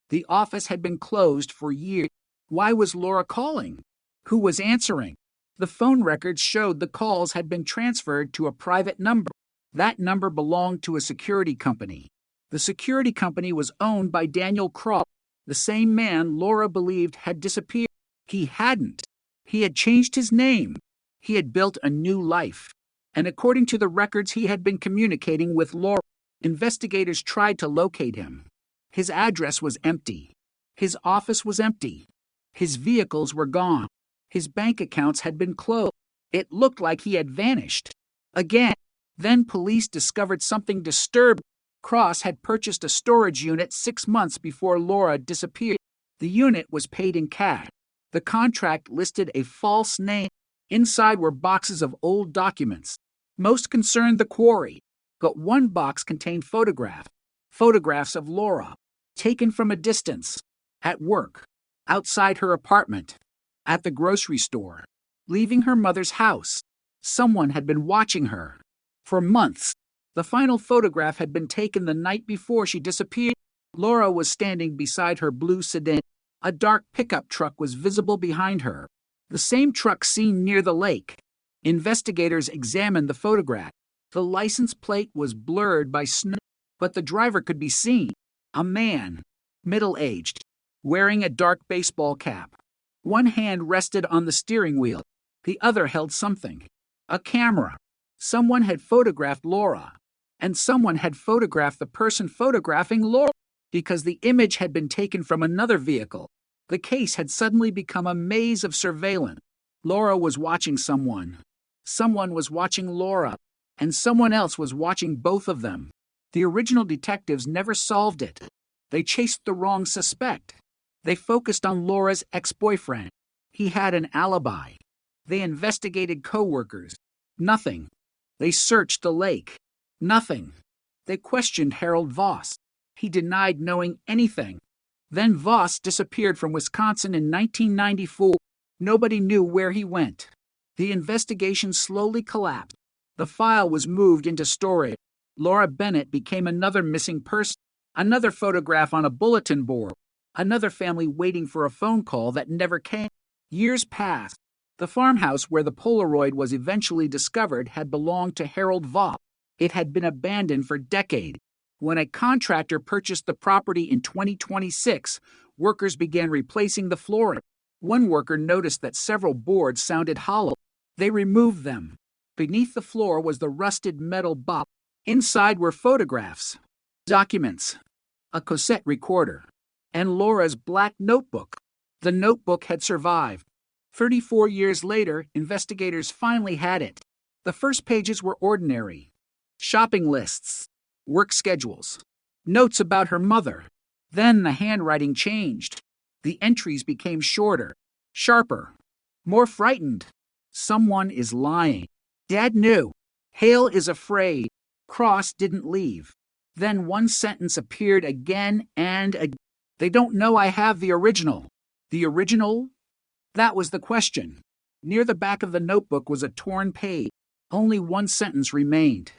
The office had been closed for years. Why was Laura calling? Who was answering? The phone records showed the calls had been transferred to a private number. That number belonged to a security company. The security company was owned by Daniel Cross, the same man Laura believed had disappeared. He hadn't. He had changed his name. He had built a new life. And according to the records, he had been communicating with Laura. Investigators tried to locate him. His address was empty. His office was empty. His vehicles were gone. His bank accounts had been closed. It looked like he had vanished. Again. Then police discovered something disturbing. Cross had purchased a storage unit 6 months before Laura disappeared. The unit was paid in cash. The contract listed a false name. Inside were boxes of old documents. Most concerned the quarry, but one box contained photographs of Laura, taken from a distance, at work, outside her apartment, at the grocery store, leaving her mother's house. Someone had been watching her. For months, the final photograph had been taken the night before she disappeared. Laura was standing beside her blue sedan. A dark pickup truck was visible behind her, the same truck seen near the lake. Investigators examined the photograph. The license plate was blurred by snow, but the driver could be seen. A man, middle-aged, wearing a dark baseball cap. One hand rested on the steering wheel. The other held something. A camera. Someone had photographed Laura, and someone had photographed the person photographing Laura, because the image had been taken from another vehicle. The case had suddenly become a maze of surveillance. Laura was watching someone. Someone was watching Laura, and someone else was watching both of them. The original detectives never solved it. They chased the wrong suspect. They focused on Laura's ex-boyfriend. He had an alibi. They investigated co-workers. Nothing. They searched the lake. Nothing. They questioned Harold Voss. He denied knowing anything. Then Voss disappeared from Wisconsin in 1994. Nobody knew where he went. The investigation slowly collapsed. The file was moved into storage. Laura Bennett became another missing person, another photograph on a bulletin board, another family waiting for a phone call that never came. Years passed. The farmhouse where the Polaroid was eventually discovered had belonged to Harold Voss. It had been abandoned for decades. When a contractor purchased the property in 2026, workers began replacing the flooring. One worker noticed that several boards sounded hollow. They removed them. Beneath the floor was the rusted metal box. Inside were photographs, documents, a cassette recorder, and Laura's black notebook. The notebook had survived. 34 years later, investigators finally had it. The first pages were ordinary. Shopping lists, work schedules, notes about her mother. Then the handwriting changed. The entries became shorter, sharper, more frightened. Someone is lying. Dad knew. Hale is afraid. Cross didn't leave. Then one sentence appeared again and again. They don't know I have the original. The original? That was the question. Near the back of the notebook was a torn page. Only one sentence remained.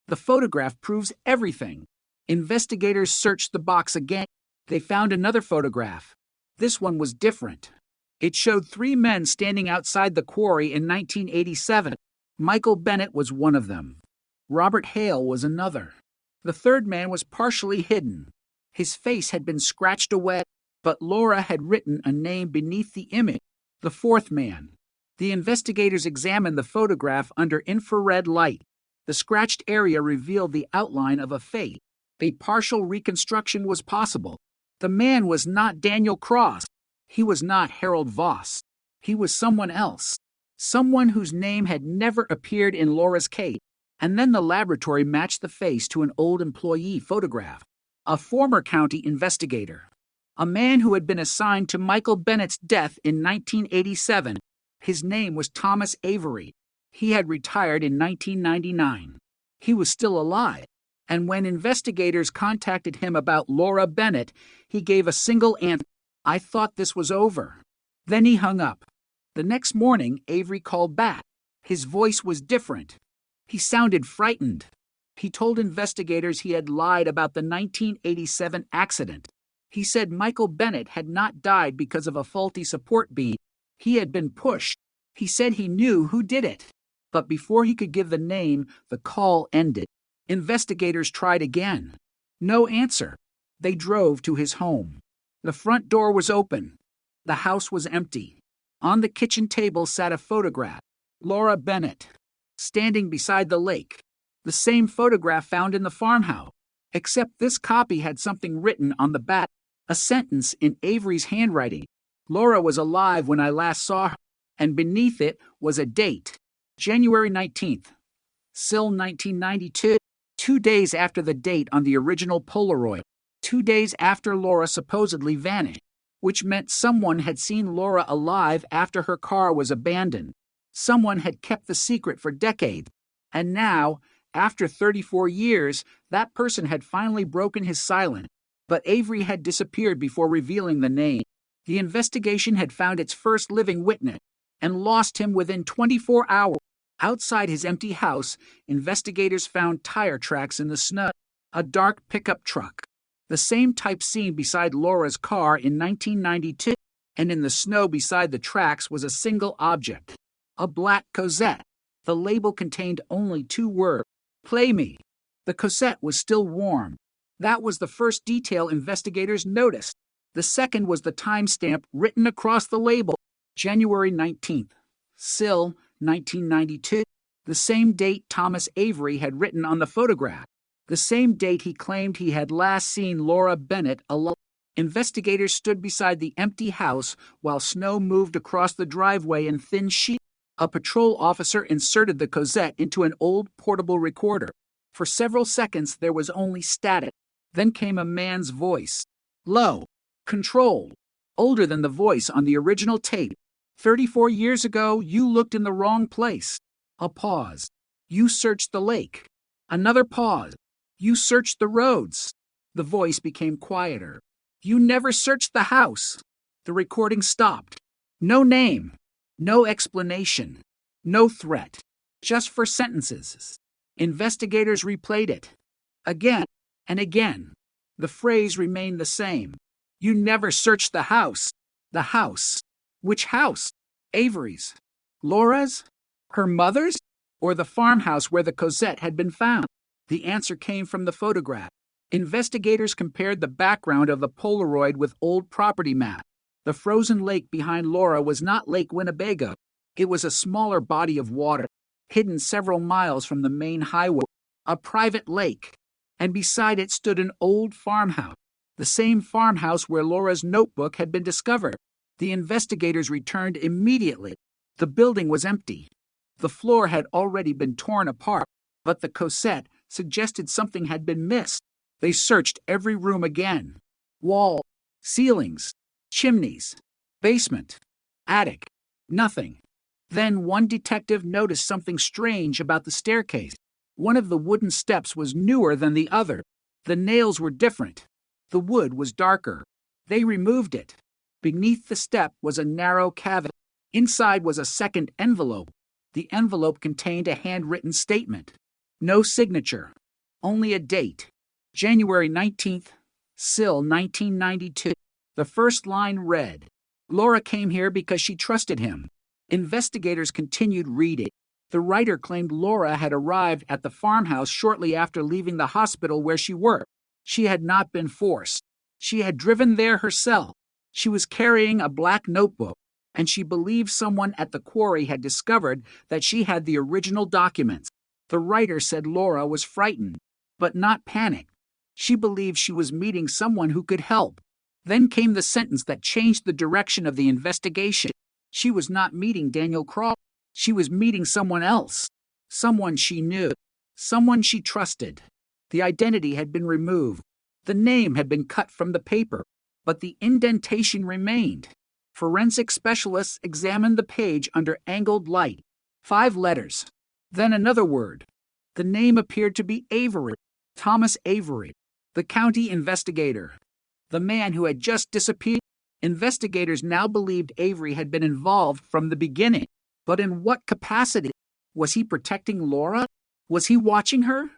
The photograph proves everything. Investigators searched the box again. They found another photograph. This one was different. It showed 3 men standing outside the quarry in 1987. Michael Bennett was one of them. Robert Hale was another. The third man was partially hidden. His face had been scratched away, but Laura had written a name beneath the image. The fourth man. The investigators examined the photograph under infrared light. The scratched area revealed the outline of a face. A partial reconstruction was possible. The man was not Daniel Cross. He was not Harold Voss. He was someone else. Someone whose name had never appeared in Laura's case. And then the laboratory matched the face to an old employee photograph. A former county investigator. A man who had been assigned to Michael Bennett's death in 1987. His name was Thomas Avery. He had retired in 1999. He was still alive. And when investigators contacted him about Laura Bennett, he gave a single answer. I thought this was over. Then he hung up. The next morning, Avery called back. His voice was different. He sounded frightened. He told investigators he had lied about the 1987 accident. He said Michael Bennett had not died because of a faulty support beam. He had been pushed. He said he knew who did it. But before he could give the name, the call ended. Investigators tried again. No answer. They drove to his home. The front door was open. The house was empty. On the kitchen table sat a photograph. Laura Bennett, standing beside the lake. The same photograph found in the farmhouse. Except this copy had something written on the back. A sentence in Avery's handwriting. Laura was alive when I last saw her. And beneath it was a date. January 19th. Sill 1992. 2 days after the date on the original Polaroid. 2 days after Laura supposedly vanished. Which meant someone had seen Laura alive after her car was abandoned. Someone had kept the secret for decades. And now, after 34 years, that person had finally broken his silence. But Avery had disappeared before revealing the name. The investigation had found its first living witness and lost him within 24 hours. Outside his empty house, investigators found tire tracks in the snow, a dark pickup truck, the same type seen beside Laura's car in 1992, and in the snow beside the tracks was a single object, a black cassette. The label contained only 2 words, "Play Me." The cassette was still warm. That was the first detail investigators noticed. The second was the timestamp written across the label, January 19th, Sill 1992, the same date Thomas Avery had written on the photograph, the same date he claimed he had last seen Laura Bennett alive. Investigators stood beside the empty house while snow moved across the driveway in thin sheets. A patrol officer inserted the cassette into an old portable recorder. For several seconds there was only static. Then came a man's voice, low, controlled, older than the voice on the original tape. 34 years ago, you looked in the wrong place. A pause. You searched the lake. Another pause. You searched the roads. The voice became quieter. You never searched the house. The recording stopped. No name. No explanation. No threat. Just 4 sentences. Investigators replayed it. Again and again. The phrase remained the same. You never searched the house. The house. Which house? Avery's. Laura's? Her mother's? Or the farmhouse where the Cosette had been found? The answer came from the photograph. Investigators compared the background of the Polaroid with old property maps. The frozen lake behind Laura was not Lake Winnebago. It was a smaller body of water, hidden several miles from the main highway, a private lake. And beside it stood an old farmhouse, the same farmhouse where Laura's notebook had been discovered. The investigators returned immediately. The building was empty. The floor had already been torn apart, but the Cosette suggested something had been missed. They searched every room again. Wall, ceilings, chimneys, basement, attic, nothing. Then one detective noticed something strange about the staircase. One of the wooden steps was newer than the other. The nails were different. The wood was darker. They removed it. Beneath the step was a narrow cavity. Inside was a second envelope. The envelope contained a handwritten statement. No signature, only a date. January 19th, Sill 1992. The first line read, Laura came here because she trusted him. Investigators continued reading. The writer claimed Laura had arrived at the farmhouse shortly after leaving the hospital where she worked. She had not been forced. She had driven there herself. She was carrying a black notebook, and she believed someone at the quarry had discovered that she had the original documents. The writer said Laura was frightened, but not panicked. She believed she was meeting someone who could help. Then came the sentence that changed the direction of the investigation. She was not meeting Daniel Crawford. She was meeting someone else. Someone she knew. Someone she trusted. The identity had been removed. The name had been cut from the paper, but the indentation remained. Forensic specialists examined the page under angled light. 5 letters. Then another word. The name appeared to be Avery. Thomas Avery, the county investigator. The man who had just disappeared. Investigators now believed Avery had been involved from the beginning. But in what capacity? Was he protecting Laura? Was he watching her?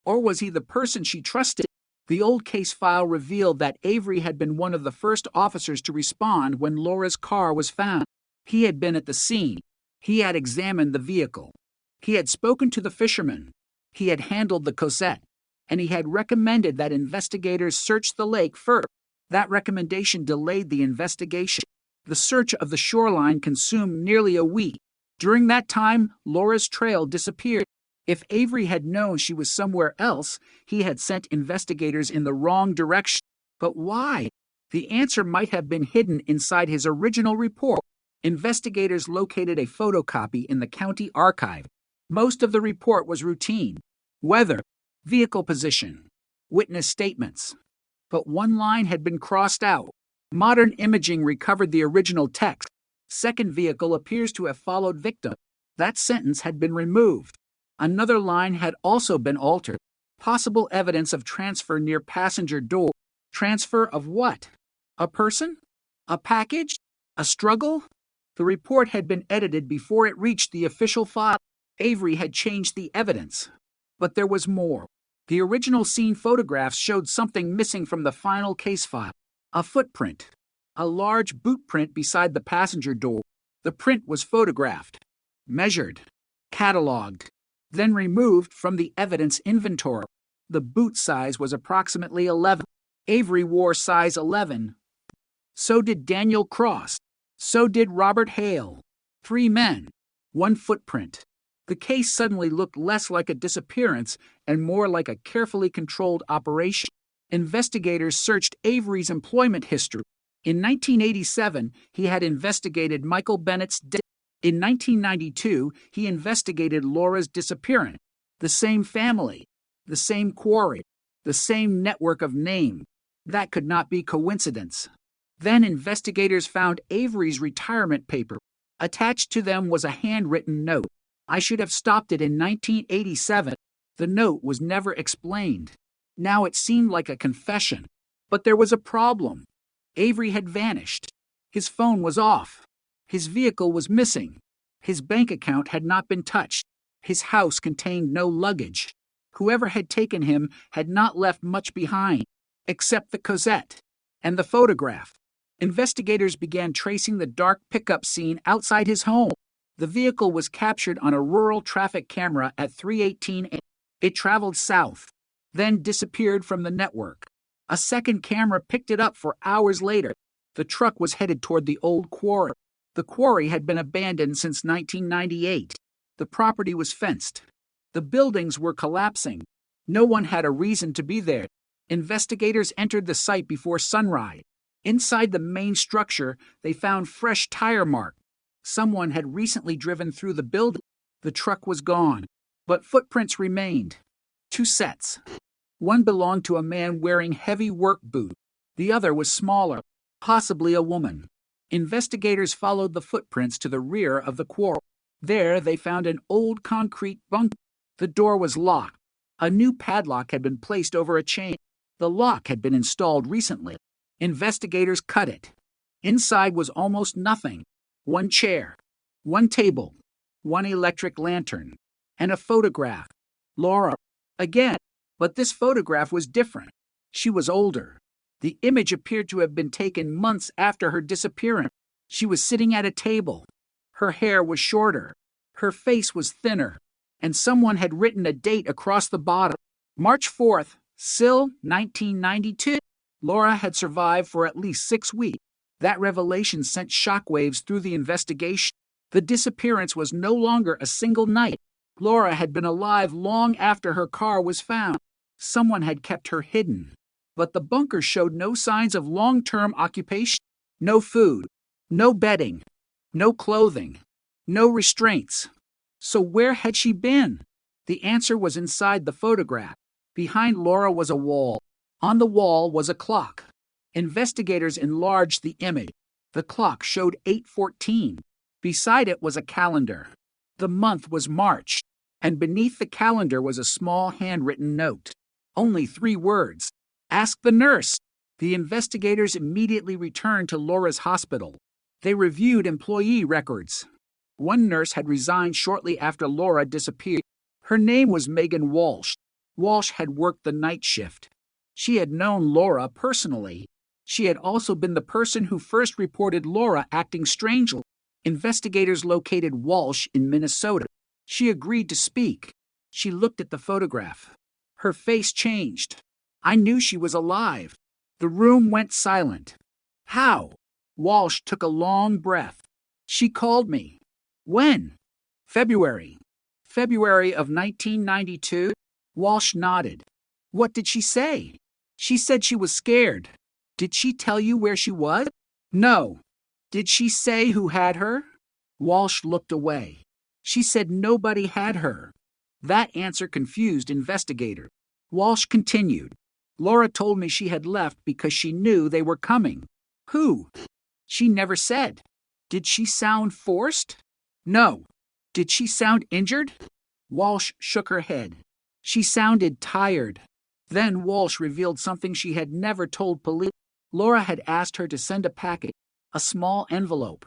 Or was he the person she trusted? The old case file revealed that Avery had been one of the first officers to respond when Laura's car was found. He had been at the scene. He had examined the vehicle. He had spoken to the fisherman. He had handled the Cosette. And he had recommended that investigators search the lake first. That recommendation delayed the investigation. The search of the shoreline consumed nearly a week. During that time, Laura's trail disappeared. If Avery had known she was somewhere else, he had sent investigators in the wrong direction. But why? The answer might have been hidden inside his original report. Investigators located a photocopy in the county archive. Most of the report was routine. Weather, vehicle position, witness statements. But one line had been crossed out. Modern imaging recovered the original text. Second vehicle appears to have followed victim. That sentence had been removed. Another line had also been altered. Possible evidence of transfer near passenger door. Transfer of what? A person? A package? A struggle? The report had been edited before it reached the official file. Avery had changed the evidence. But there was more. The original scene photographs showed something missing from the final case file. A footprint. A large boot print beside the passenger door. The print was photographed, measured, cataloged, then removed from the evidence inventory. The boot size was approximately 11. Avery wore size 11. So did Daniel Cross. So did Robert Hale. 3 men, 1 footprint. The case suddenly looked less like a disappearance and more like a carefully controlled operation. Investigators searched Avery's employment history. In 1987, he had investigated Michael Bennett's death. In 1992, he investigated Laura's disappearance. The same family, the same quarry, the same network of names. That could not be coincidence. Then investigators found Avery's retirement paper. Attached to them was a handwritten note. I should have stopped it in 1987. The note was never explained. Now it seemed like a confession. But there was a problem. Avery had vanished. His phone was off. His vehicle was missing. His bank account had not been touched. His house contained no luggage. Whoever had taken him had not left much behind, except the Cosette and the photograph. Investigators began tracing the dark pickup scene outside his home. The vehicle was captured on a rural traffic camera at 3:18 a.m. It traveled south, then disappeared from the network. A second camera picked it up for hours later. The truck was headed toward the old quarry. The quarry had been abandoned since 1998. The property was fenced. The buildings were collapsing. No one had a reason to be there. Investigators entered the site before sunrise. Inside the main structure, they found fresh tire marks. Someone had recently driven through the building. The truck was gone, but footprints remained. 2 sets. One belonged to a man wearing heavy work boots. The other was smaller, possibly a woman. Investigators followed the footprints to the rear of the quarry. There they found an old concrete bunker. The door was locked. A new padlock had been placed over a chain. The lock had been installed recently. Investigators cut it. Inside was almost nothing. 1 chair, 1 table, 1 electric lantern, and a photograph. Laura. Again. But this photograph was different. She was older. The image appeared to have been taken months after her disappearance. She was sitting at a table. Her hair was shorter. Her face was thinner. And someone had written a date across the bottom. March 4th, Sill, 1992. Laura had survived for at least 6 weeks. That revelation sent shockwaves through the investigation. The disappearance was no longer a single night. Laura had been alive long after her car was found. Someone had kept her hidden. But the bunker showed no signs of long-term occupation. No food, no bedding, no clothing, no restraints. So where had she been? The answer was inside the photograph. Behind Laura was a wall. On the wall was a clock. Investigators enlarged the image. The clock showed 8:14. Beside it was a calendar. The month was March, and beneath the calendar was a small handwritten note. Only 3 words. Ask the nurse. The investigators immediately returned to Laura's hospital. They reviewed employee records. One nurse had resigned shortly after Laura disappeared. Her name was Megan Walsh. Walsh had worked the night shift. She had known Laura personally. She had also been the person who first reported Laura acting strangely. Investigators located Walsh in Minnesota. She agreed to speak. She looked at the photograph. Her face changed. I knew she was alive. The room went silent. How? Walsh took a long breath. She called me. When? February. February of 1992? Walsh nodded. What did she say? She said she was scared. Did she tell you where she was? No. Did she say who had her? Walsh looked away. She said nobody had her. That answer confused investigators. Walsh continued. Laura told me she had left because she knew they were coming. Who? She never said. Did she sound forced? No. Did she sound injured? Walsh shook her head. She sounded tired. Then Walsh revealed something she had never told police. Laura had asked her to send a package, a small envelope.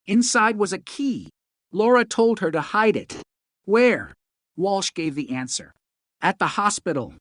Inside was a key. Laura told her to hide it. Where? Walsh gave the answer. At the hospital.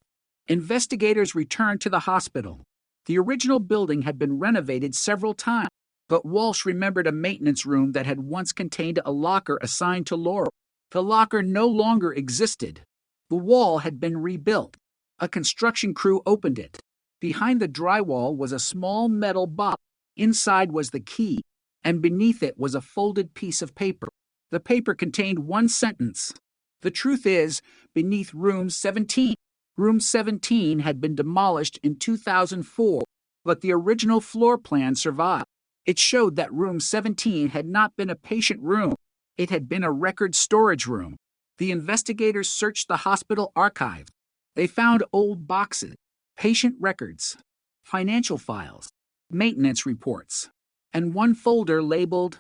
Investigators returned to the hospital. The original building had been renovated several times, but Walsh remembered a maintenance room that had once contained a locker assigned to Laura. The locker no longer existed. The wall had been rebuilt. A construction crew opened it. Behind the drywall was a small metal box. Inside was the key, and beneath it was a folded piece of paper. The paper contained 1 sentence. The truth is, beneath room 17. Room 17 had been demolished in 2004, but the original floor plan survived. It showed that room 17 had not been a patient room. It had been a record storage room. The investigators searched the hospital archives. They found old boxes, patient records, financial files, maintenance reports, and one folder labeled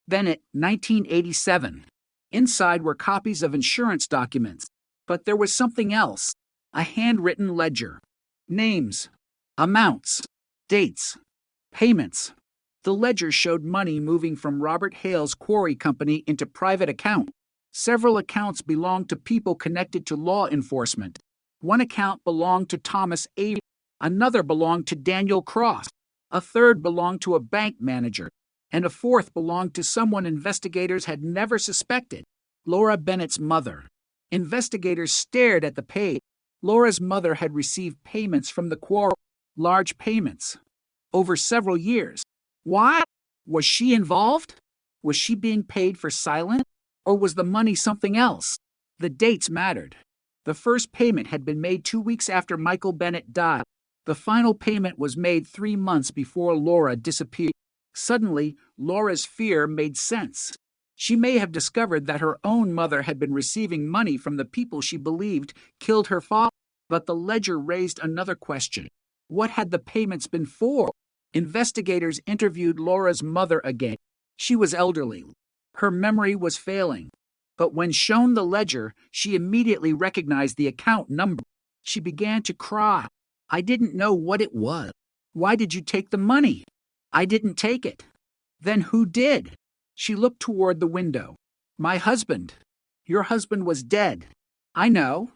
Bennett 1987. Inside were copies of insurance documents. But there was something else. A handwritten ledger. Names, amounts, dates, payments. The ledger showed money moving from Robert Hale's quarry company into private account. Several accounts belonged to people connected to law enforcement. One account belonged to Thomas Avery. Another belonged to Daniel Cross. A third belonged to a bank manager. And a fourth belonged to someone investigators had never suspected, Laura Bennett's mother. Investigators stared at the page. Laura's mother had received payments from the quarry, large payments, over several years. Why? Was she involved? Was she being paid for silence? Or was the money something else? The dates mattered. The first payment had been made 2 weeks after Michael Bennett died. The final payment was made 3 months before Laura disappeared. Suddenly, Laura's fear made sense. She may have discovered that her own mother had been receiving money from the people she believed killed her father. But the ledger raised another question. What had the payments been for? Investigators interviewed Laura's mother again. She was elderly. Her memory was failing. But when shown the ledger, she immediately recognized the account number. She began to cry. I didn't know what it was. Why did you take the money? I didn't take it. Then who did? She looked toward the window. My husband. Your husband was dead. I know.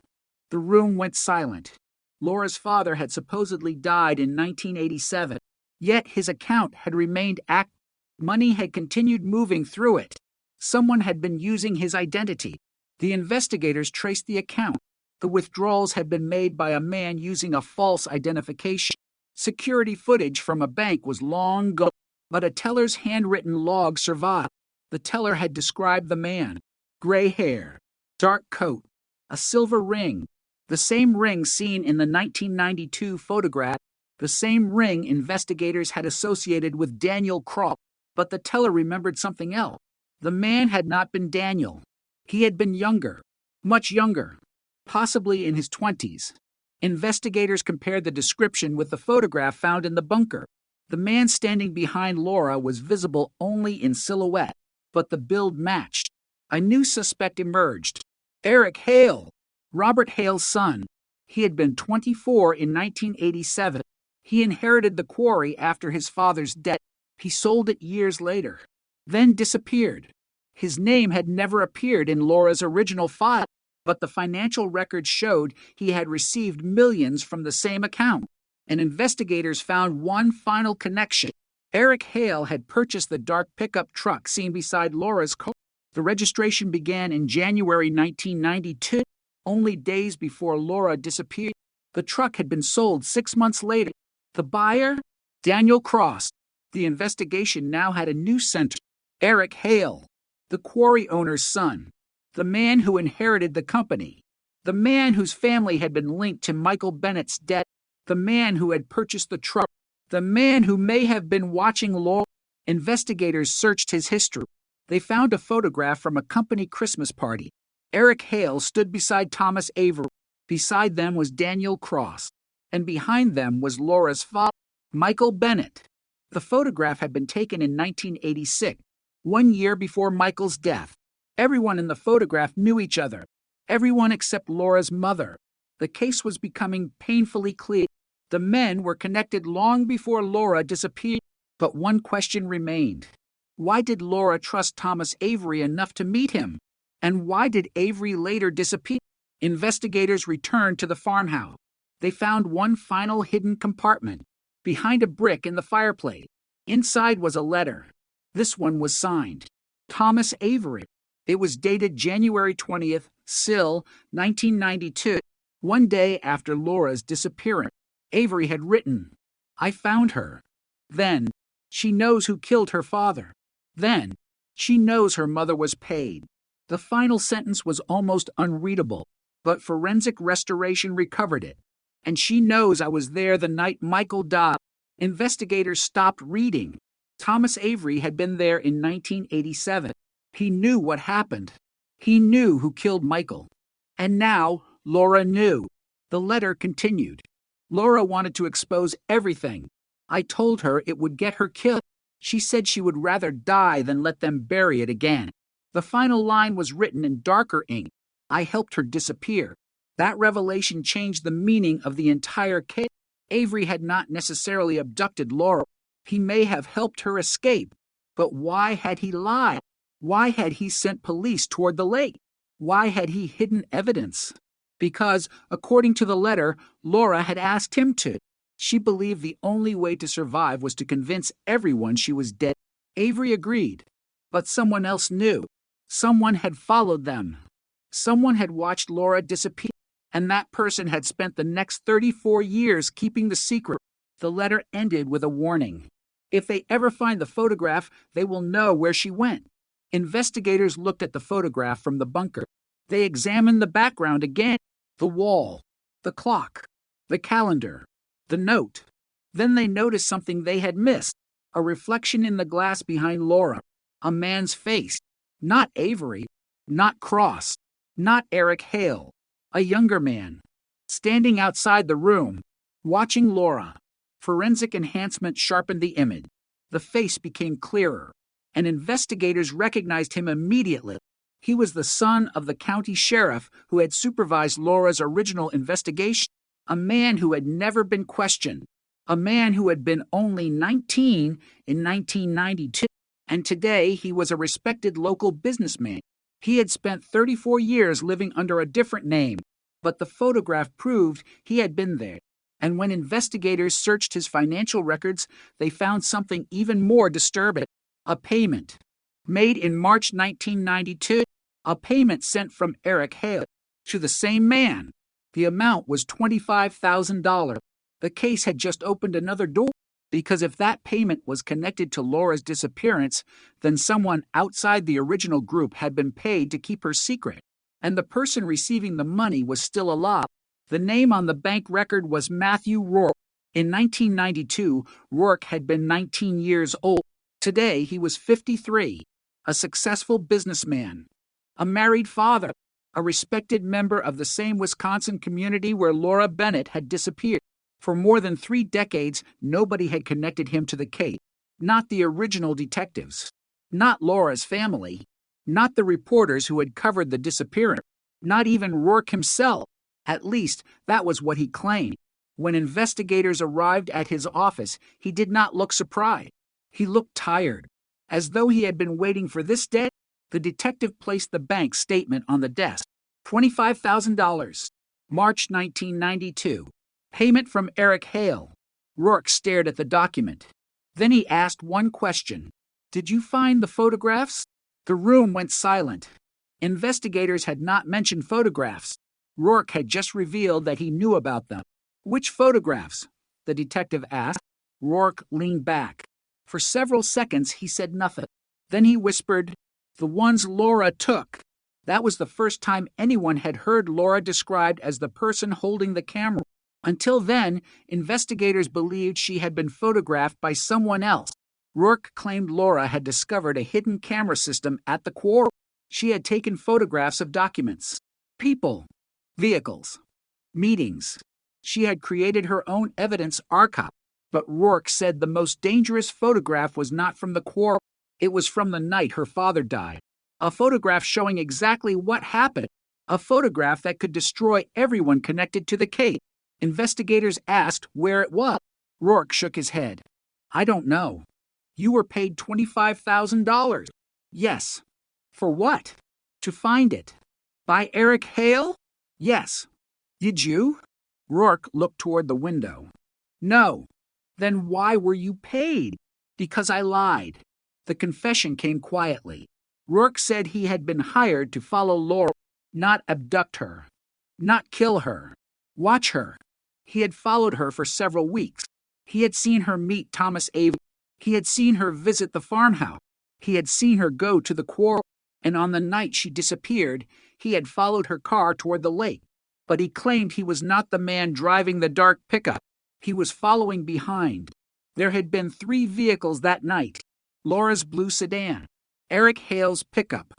The room went silent. Laura's father had supposedly died in 1987, yet his account had remained active. Money had continued moving through it. Someone had been using his identity. The investigators traced the account. The withdrawals had been made by a man using a false identification. Security footage from a bank was long gone, but a teller's handwritten log survived. The teller had described the man. Gray hair, dark coat, a silver ring, the same ring seen in the 1992 photograph, the same ring investigators had associated with Daniel Cross. But the teller remembered something else. The man had not been Daniel. He had been younger, much younger, possibly in his 20s. Investigators compared the description with the photograph found in the bunker. The man standing behind Laura was visible only in silhouette, but the build matched. A new suspect emerged. Eric Hale, Robert Hale's son. He had been 24 in 1987. He inherited the quarry after his father's death. He sold it years later, then disappeared. His name had never appeared in Laura's original file, but the financial records showed he had received millions from the same account. And investigators found one final connection. Eric Hale had purchased the dark pickup truck seen beside Laura's car. The registration began in January 1992, only days before Laura disappeared. The truck had been sold 6 months later. The buyer? Daniel Cross. The investigation now had a new center. Eric Hale, the quarry owner's son, the man who inherited the company, the man whose family had been linked to Michael Bennett's death, the man who had purchased the truck, the man who may have been watching Laura. Investigators searched his history. They found a photograph from a company Christmas party. Eric Hale stood beside Thomas Avery. Beside them was Daniel Cross, and behind them was Laura's father, Michael Bennett. The photograph had been taken in 1986, 1 year before Michael's death. Everyone in the photograph knew each other, everyone except Laura's mother. The case was becoming painfully clear. The men were connected long before Laura disappeared, but one question remained. Why did Laura trust Thomas Avery enough to meet him? And why did Avery later disappear? Investigators returned to the farmhouse. They found one final hidden compartment, behind a brick in the fireplace. Inside was a letter. This one was signed. Thomas Avery. It was dated January 20th, Sill, 1992, 1 day after Laura's disappearance. Avery had written, I found her. Then, she knows who killed her father. Then, she knows her mother was paid. The final sentence was almost unreadable, but forensic restoration recovered it. And she knows I was there the night Michael died. Investigators stopped reading. Thomas Avery had been there in 1987. He knew what happened. He knew who killed Michael. And now, Laura knew. The letter continued. Laura wanted to expose everything. I told her it would get her killed. She said she would rather die than let them bury it again. The final line was written in darker ink. I helped her disappear. That revelation changed the meaning of the entire case. Avery had not necessarily abducted Laura. He may have helped her escape. But why had he lied? Why had he sent police toward the lake? Why had he hidden evidence? Because, according to the letter, Laura had asked him to. She believed the only way to survive was to convince everyone she was dead. Avery agreed. But someone else knew. Someone had followed them. Someone had watched Laura disappear, and that person had spent the next 34 years keeping the secret. The letter ended with a warning. If they ever find the photograph, they will know where she went. Investigators looked at the photograph from the bunker. They examined the background again, the wall, the clock, the calendar, the note. Then they noticed something they had missed, a reflection in the glass behind Laura, a man's face, not Avery, not Cross, not Eric Hale, a younger man, standing outside the room, watching Laura. Forensic enhancement sharpened the image. The face became clearer, and investigators recognized him immediately. He was the son of the county sheriff who had supervised Laura's original investigation, a man who had never been questioned, a man who had been only 19 in 1992, and today he was a respected local businessman. He had spent 34 years living under a different name, but the photograph proved he had been there. And when investigators searched his financial records, they found something even more disturbing, a payment. Made in March 1992, a payment sent from Eric Hale to the same man. The amount was $25,000. The case had just opened another door, because if that payment was connected to Laura's disappearance, then someone outside the original group had been paid to keep her secret, and the person receiving the money was still alive. The name on the bank record was Matthew Rourke. In 1992, Rourke had been 19 years old. Today, he was 53, a successful businessman, a married father, a respected member of the same Wisconsin community where Laura Bennett had disappeared. For more than 3 decades, nobody had connected him to the case. Not the original detectives, not Laura's family, not the reporters who had covered the disappearance, not even Rourke himself. At least, that was what he claimed. When investigators arrived at his office, he did not look surprised. He looked tired, as though he had been waiting for this day. The detective placed the bank statement on the desk. $25,000. March 1992. Payment from Eric Hale. Rourke stared at the document. Then he asked one question. Did you find the photographs? The room went silent. Investigators had not mentioned photographs. Rourke had just revealed that he knew about them. Which photographs? The detective asked. Rourke leaned back. For several seconds he said nothing. Then he whispered, "The ones Laura took." That was the first time anyone had heard Laura described as the person holding the camera. Until then, investigators believed she had been photographed by someone else. Rourke claimed Laura had discovered a hidden camera system at the quarry. She had taken photographs of documents, people, vehicles, meetings. She had created her own evidence archive. But Rourke said the most dangerous photograph was not from the quarry. It was from the night her father died. A photograph showing exactly what happened. A photograph that could destroy everyone connected to the case. Investigators asked where it was. Rourke shook his head. I don't know. You were paid $25,000. Yes. For what? To find it. By Eric Hale? Yes. Did you? Rourke looked toward the window. No. Then why were you paid? Because I lied. The confession came quietly. Rourke said he had been hired to follow Laura, not abduct her, not kill her, watch her. He had followed her for several weeks. He had seen her meet Thomas Avery. He had seen her visit the farmhouse. He had seen her go to the quarry. And on the night she disappeared, he had followed her car toward the lake. But he claimed he was not the man driving the dark pickup. He was following behind. There had been 3 vehicles that night. Laura's blue sedan, Eric Hale's pickup,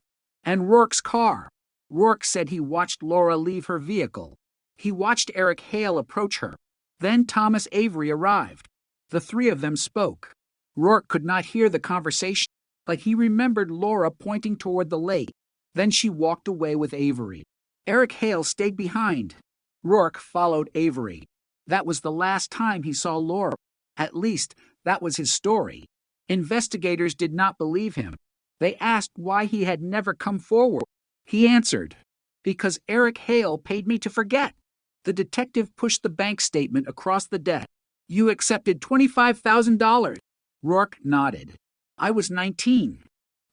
and Rourke's car. Rourke said he watched Laura leave her vehicle. He watched Eric Hale approach her. Then Thomas Avery arrived. The 3 of them spoke. Rourke could not hear the conversation. but he remembered Laura pointing toward the lake. Then she walked away with Avery. Eric Hale stayed behind. Rourke followed Avery. That was the last time he saw Laura. At least, that was his story. Investigators did not believe him. They asked why he had never come forward. He answered, "Because Eric Hale paid me to forget." The detective pushed the bank statement across the desk. "You accepted $25,000. Rourke nodded. "I was 19.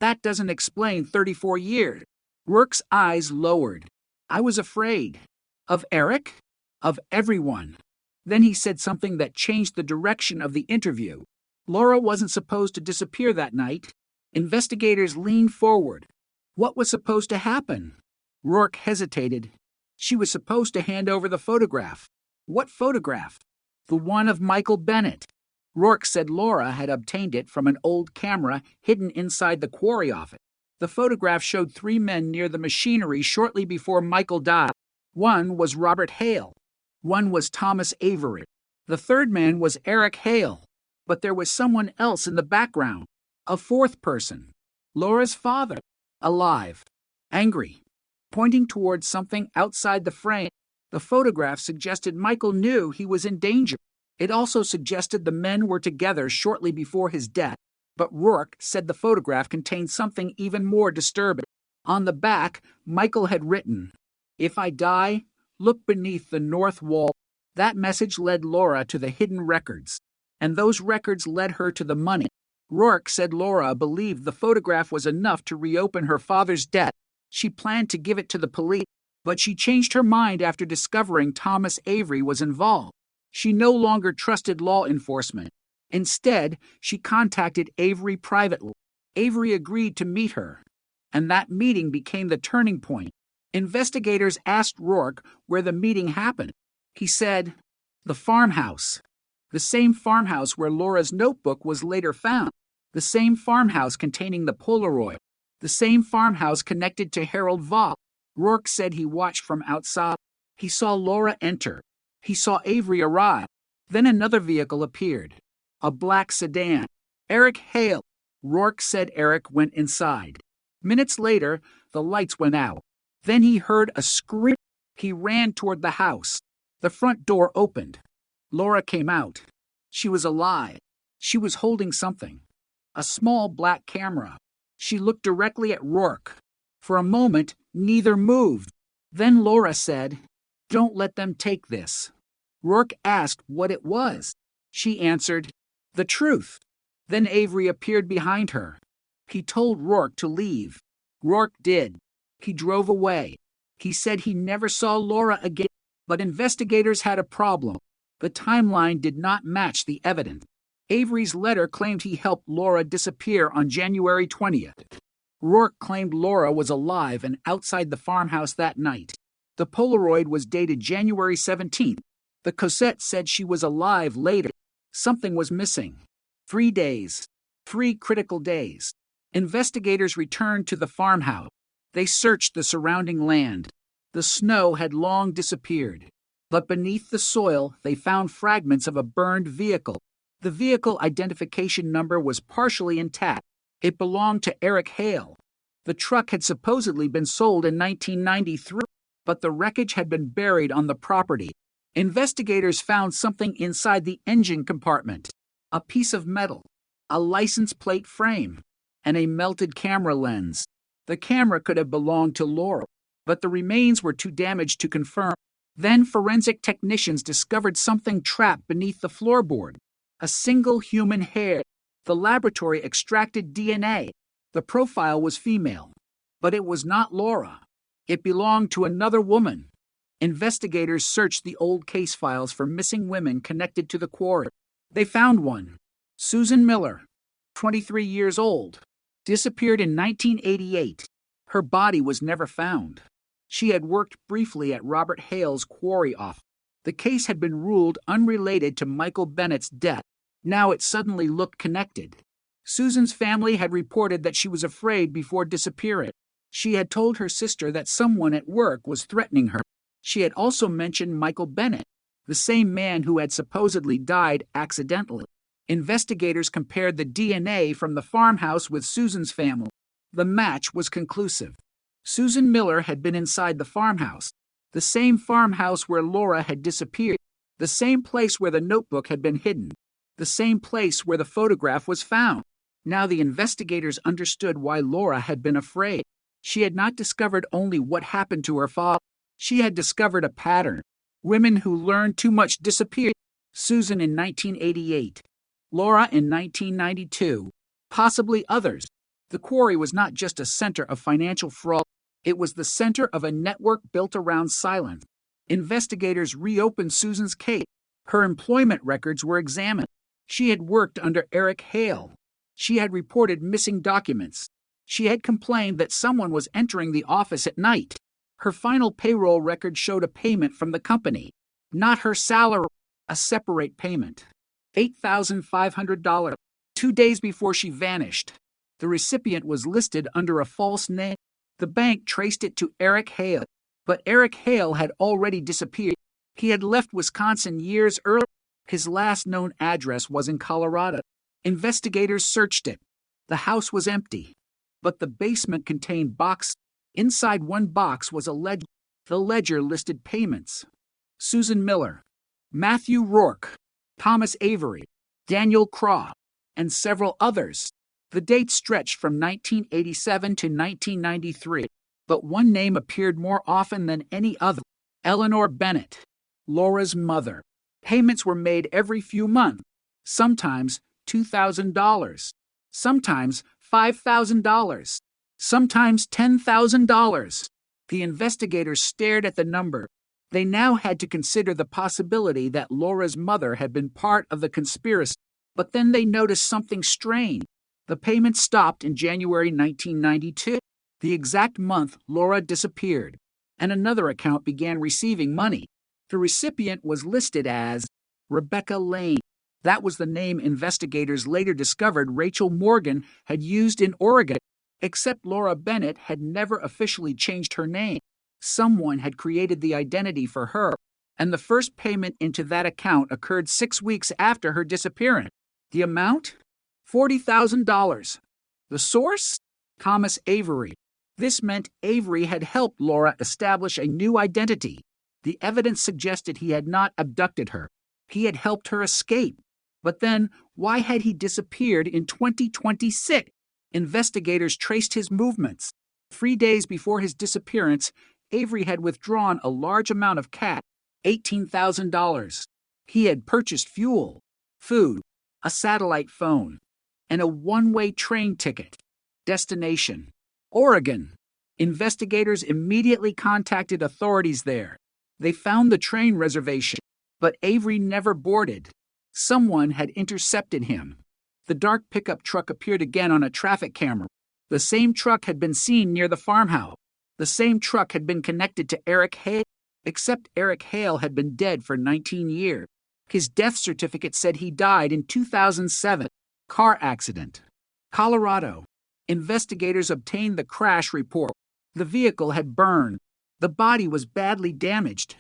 That doesn't explain 34 years. Rourke's eyes lowered. "I was afraid." Of Eric? Of everyone. Then he said something that changed the direction of the interview. Laura wasn't supposed to disappear that night. Investigators leaned forward. What was supposed to happen? Rourke hesitated. She was supposed to hand over the photograph. What photograph? The one of Michael Bennett. Rourke said Laura had obtained it from an old camera hidden inside the quarry office. The photograph showed 3 men near the machinery shortly before Michael died. One was Robert Hale. One was Thomas Avery. The third man was Eric Hale. But there was someone else in the background. A 4th person. Laura's father. Alive. Angry. Pointing towards something outside the frame. The photograph suggested Michael knew he was in danger. It also suggested the men were together shortly before his death. But Rourke said the photograph contained something even more disturbing. On the back, Michael had written, "If I die, look beneath the north wall." That message led Laura to the hidden records. And those records led her to the money. Rourke said Laura believed the photograph was enough to reopen her father's death. She planned to give it to the police, but she changed her mind after discovering Thomas Avery was involved. She no longer trusted law enforcement. Instead, she contacted Avery privately. Avery agreed to meet her, and that meeting became the turning point. Investigators asked Rourke where the meeting happened. He said, "The farmhouse." The same farmhouse where Laura's notebook was later found. The same farmhouse containing the Polaroid. The same farmhouse connected to Harold Vaught. Rourke said he watched from outside. He saw Laura enter. He saw Avery arrive. Then another vehicle appeared. A black sedan. Eric Hale. Rourke said Eric went inside. Minutes later, the lights went out. Then he heard a scream. He ran toward the house. The front door opened. Laura came out. She was alive. She was holding something. A small black camera. She looked directly at Rourke. For a moment, neither moved. Then Laura said, "Don't let them take this." Rourke asked what it was. She answered, "The truth." Then Avery appeared behind her. He told Rourke to leave. Rourke did. He drove away. He said he never saw Laura again. But investigators had a problem. The timeline did not match the evidence. Avery's letter claimed he helped Laura disappear on January 20th. Rourke claimed Laura was alive and outside the farmhouse that night. The Polaroid was dated January 17th. The cassette said she was alive later. Something was missing. 3 days. 3 critical days. Investigators returned to the farmhouse. They searched the surrounding land. The snow had long disappeared. But beneath the soil, they found fragments of a burned vehicle. The vehicle identification number was partially intact. It belonged to Eric Hale. The truck had supposedly been sold in 1993, but the wreckage had been buried on the property. Investigators found something inside the engine compartment. A piece of metal, a license plate frame, and a melted camera lens. The camera could have belonged to Laura, but the remains were too damaged to confirm. Then forensic technicians discovered something trapped beneath the floorboard. A single human hair. The laboratory extracted DNA. The profile was female, but it was not Laura. It belonged to another woman. Investigators searched the old case files for missing women connected to the quarry. They found one. Susan Miller, 23 years old, disappeared in 1988. Her body was never found. She had worked briefly at Robert Hale's quarry office. The case had been ruled unrelated to Michael Bennett's death. Now it suddenly looked connected. Susan's family had reported that she was afraid before disappearing. She had told her sister that someone at work was threatening her. She had also mentioned Michael Bennett, the same man who had supposedly died accidentally. Investigators compared the DNA from the farmhouse with Susan's family. The match was conclusive. Susan Miller had been inside the farmhouse, the same farmhouse where Laura had disappeared, the same place where the notebook had been hidden, the same place where the photograph was found. Now the investigators understood why Laura had been afraid. She had not discovered only what happened to her father. She had discovered a pattern. Women who learned too much disappeared. Susan in 1988. Laura in 1992. Possibly others. The quarry was not just a center of financial fraud. It was the center of a network built around silence. Investigators reopened Susan's case. Her employment records were examined. She had worked under Eric Hale. She had reported missing documents. She had complained that someone was entering the office at night. Her final payroll record showed a payment from the company. Not her salary, a separate payment. $8,500. 2 days before she vanished. The recipient was listed under a false name. The bank traced it to Eric Hale, but Eric Hale had already disappeared. He had left Wisconsin years earlier. His last known address was in Colorado. Investigators searched it. The house was empty, but the basement contained boxes. Inside one box was a ledger. The ledger listed payments. Susan Miller, Matthew Rourke, Thomas Avery, Daniel Craw, and several others. The dates stretched from 1987 to 1993, but one name appeared more often than any other: Eleanor Bennett, Laura's mother. Payments were made every few months, sometimes $2,000, sometimes $5,000, sometimes $10,000. The investigators stared at the number. They now had to consider the possibility that Laura's mother had been part of the conspiracy. But then they noticed something strange. The payment stopped in January 1992, the exact month Laura disappeared, and another account began receiving money. The recipient was listed as Rebecca Lane. That was the name investigators later discovered Rachel Morgan had used in Oregon, except Laura Bennett had never officially changed her name. Someone had created the identity for her, and the first payment into that account occurred 6 weeks after her disappearance. The amount? $40,000. The source? Thomas Avery. This meant Avery had helped Laura establish a new identity. The evidence suggested he had not abducted her. He had helped her escape. But then, why had he disappeared in 2026? Investigators traced his movements. 3 days before his disappearance, Avery had withdrawn a large amount of cash, $18,000. He had purchased fuel, food, a satellite phone, and a one-way train ticket. Destination: Oregon. Investigators immediately contacted authorities there. They found the train reservation, but Avery never boarded. Someone had intercepted him. The dark pickup truck appeared again on a traffic camera. The same truck had been seen near the farmhouse. The same truck had been connected to Eric Hale, except Eric Hale had been dead for 19 years. His death certificate said he died in 2007. Car accident. Colorado. Investigators obtained the crash report. The vehicle had burned. The body was badly damaged.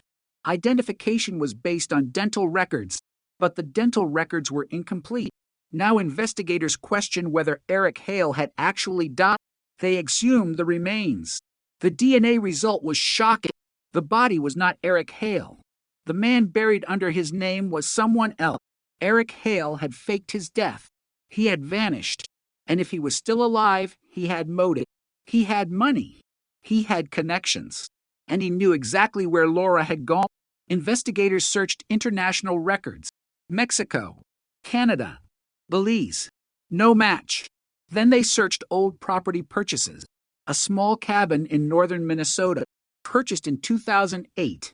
Identification was based on dental records, but the dental records were incomplete. Now investigators questioned whether Eric Hale had actually died. They exhumed the remains. The DNA result was shocking. The body was not Eric Hale. The man buried under his name was someone else. Eric Hale had faked his death. He had vanished. And if he was still alive, he had motive. He had money. He had connections. And he knew exactly where Laura had gone. Investigators searched international records. Mexico, Canada, Belize. No match. Then they searched old property purchases. A small cabin in northern Minnesota, purchased in 2008.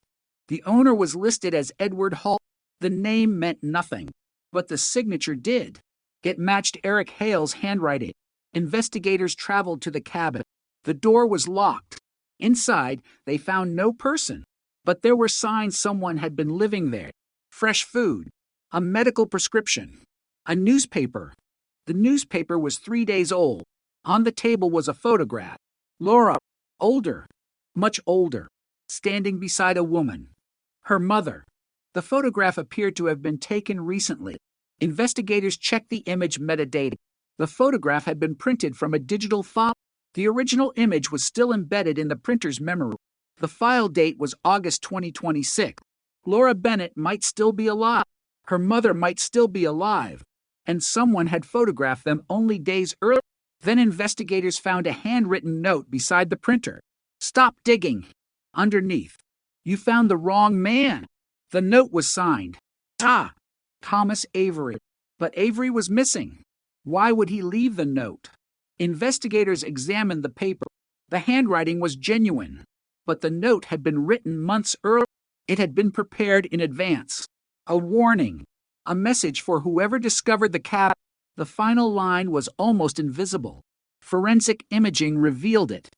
The owner was listed as Edward Hall. The name meant nothing, but the signature did. It matched Eric Hale's handwriting. Investigators traveled to the cabin. The door was locked. Inside, they found no person, but there were signs someone had been living there. Fresh food, a medical prescription, a newspaper. The newspaper was 3 days old. On the table was a photograph. Laura, older, much older, standing beside a woman. Her mother. The photograph appeared to have been taken recently. Investigators checked the image metadata. The photograph had been printed from a digital file. The original image was still embedded in the printer's memory. The file date was August 2026. Laura Bennett might still be alive. Her mother might still be alive. And someone had photographed them only days earlier. Then investigators found a handwritten note beside the printer. "Stop digging." Underneath, "You found the wrong man." The note was signed, Thomas Avery. But Avery was missing. Why would he leave the note? Investigators examined the paper. The handwriting was genuine, but the note had been written months earlier. It had been prepared in advance. A warning, a message for whoever discovered the cabin. The final line was almost invisible. Forensic imaging revealed it.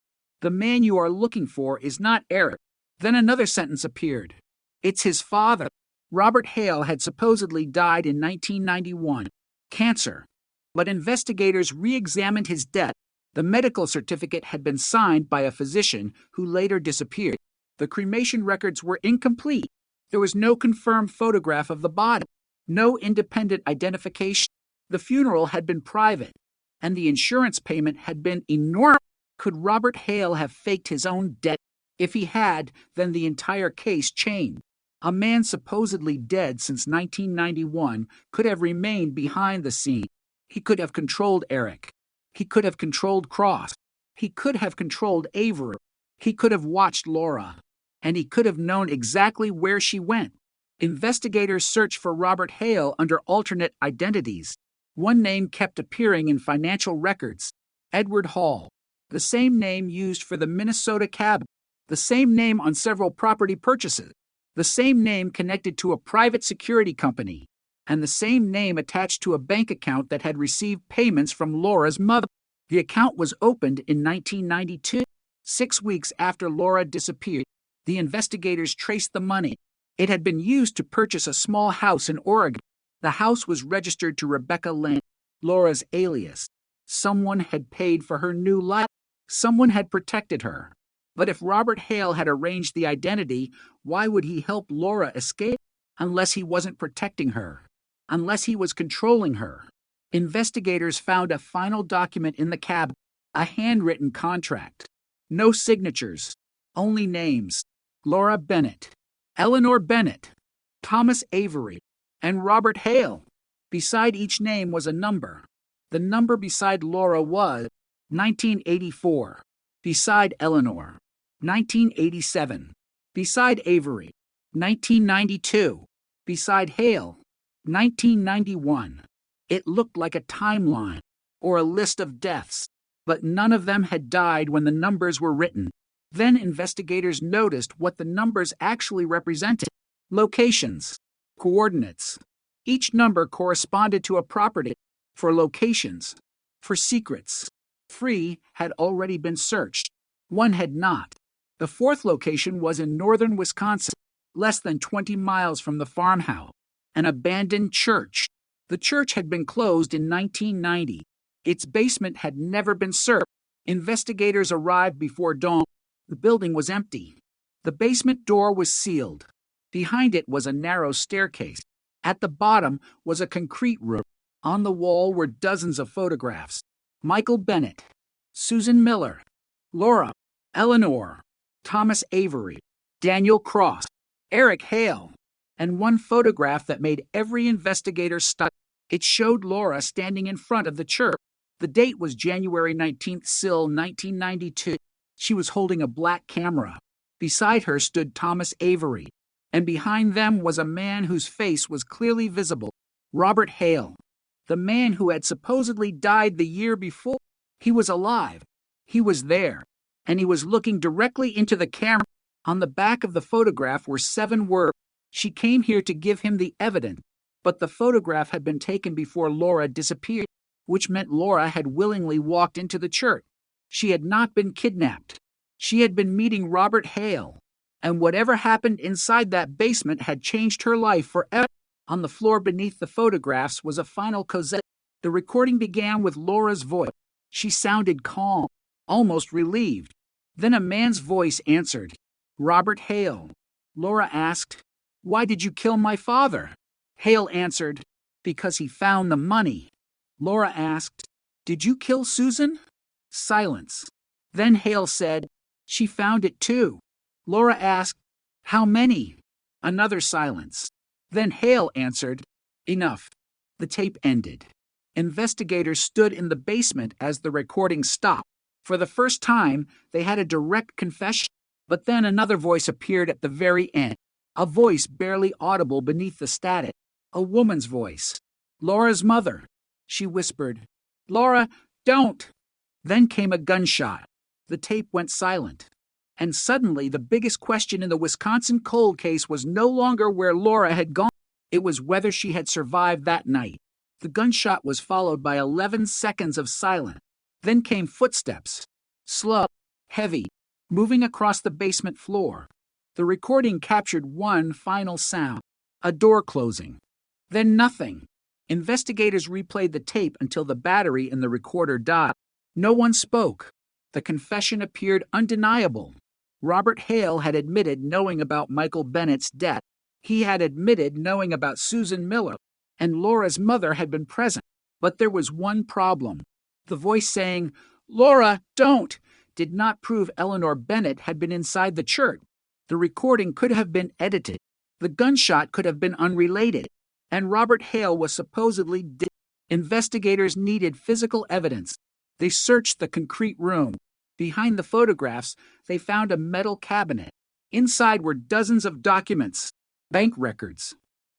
"The man you are looking for is not Eric." Then another sentence appeared. "It's his father." Robert Hale had supposedly died in 1991. Cancer. But investigators re-examined his death. The medical certificate had been signed by a physician who later disappeared. The cremation records were incomplete. There was no confirmed photograph of the body, no independent identification. The funeral had been private, and the insurance payment had been enormous. Could Robert Hale have faked his own death? If he had, then the entire case changed. A man supposedly dead since 1991 could have remained behind the scene. He could have controlled Eric. He could have controlled Cross. He could have controlled Avery. He could have watched Laura. And he could have known exactly where she went. Investigators searched for Robert Hale under alternate identities. One name kept appearing in financial records: Edward Hall. The same name used for the Minnesota cabin. The same name on several property purchases. The same name connected to a private security company. And the same name attached to a bank account that had received payments from Laura's mother. The account was opened in 1992, 6 weeks after Laura disappeared. The investigators traced the money. It had been used to purchase a small house in Oregon. The house was registered to Rebecca Lane, Laura's alias. Someone had paid for her new life. Someone had protected her. But if Robert Hale had arranged the identity, why would he help Laura escape? Unless he wasn't protecting her. Unless he was controlling her. Investigators found a final document in the cabin, a handwritten contract. No signatures, only names: Laura Bennett, Eleanor Bennett, Thomas Avery, and Robert Hale. Beside each name was a number. The number beside Laura was 1984. Beside Eleanor, 1987. Beside Avery, 1992. Beside Hale, 1991. It looked like a timeline or a list of deaths, but none of them had died when the numbers were written. Then investigators noticed what the numbers actually represented: locations, coordinates. Each number corresponded to a property. For locations, for secrets, 3 had already been searched. 1 had not. The 4th location was in northern Wisconsin, less than 20 miles from the farmhouse. An abandoned church. The church had been closed in 1990. Its basement had never been searched. Investigators arrived before dawn. The building was empty. The basement door was sealed. Behind it was a narrow staircase. At the bottom was a concrete room. On the wall were dozens of photographs: Michael Bennett, Susan Miller, Laura, Eleanor, Thomas Avery, Daniel Cross, Eric Hale, and one photograph that made every investigator stuck. It showed Laura standing in front of the church. The date was January 19th, 1992. She was holding a black camera. Beside her stood Thomas Avery, and behind them was a man whose face was clearly visible: Robert Hale, the man who had supposedly died the year before. He was alive. He was there, and he was looking directly into the camera. On the back of the photograph were 7 words: "She came here to give him the evidence." But the photograph had been taken before Laura disappeared, which meant Laura had willingly walked into the church. She had not been kidnapped. She had been meeting Robert Hale, and whatever happened inside that basement had changed her life forever. On the floor beneath the photographs was a final cassette. The recording began with Laura's voice. She sounded calm, almost relieved. Then a man's voice answered: "Robert Hale." Laura asked, "Why did you kill my father?" Hale answered, Because he found the money. Laura asked, "Did you kill Susan?" Silence. Then Hale said, "She found it too." Laura asked, "How many?" Another silence. Then Hale answered, "Enough." The tape ended. Investigators stood in the basement as the recording stopped. For the first time, they had a direct confession, but then another voice appeared at the very end, a voice barely audible beneath the static, a woman's voice. Laura's mother. She whispered, "Laura, don't!" Then came a gunshot. The tape went silent. And suddenly, the biggest question in the Wisconsin cold case was no longer where Laura had gone. It was whether she had survived that night. The gunshot was followed by 11 seconds of silence. Then came footsteps. Slow, heavy, moving across the basement floor. The recording captured one final sound, a door closing. Then nothing. Investigators replayed the tape until the battery in the recorder died. No one spoke. The confession appeared undeniable. Robert Hale had admitted knowing about Michael Bennett's death. He had admitted knowing about Susan Miller, and Laura's mother had been present. But there was one problem. The voice saying, "Laura, don't," did not prove Eleanor Bennett had been inside the church. The recording could have been edited. The gunshot could have been unrelated. And Robert Hale was supposedly dead. Investigators needed physical evidence. They searched the concrete room. Behind the photographs, they found a metal cabinet. Inside were dozens of documents, bank records,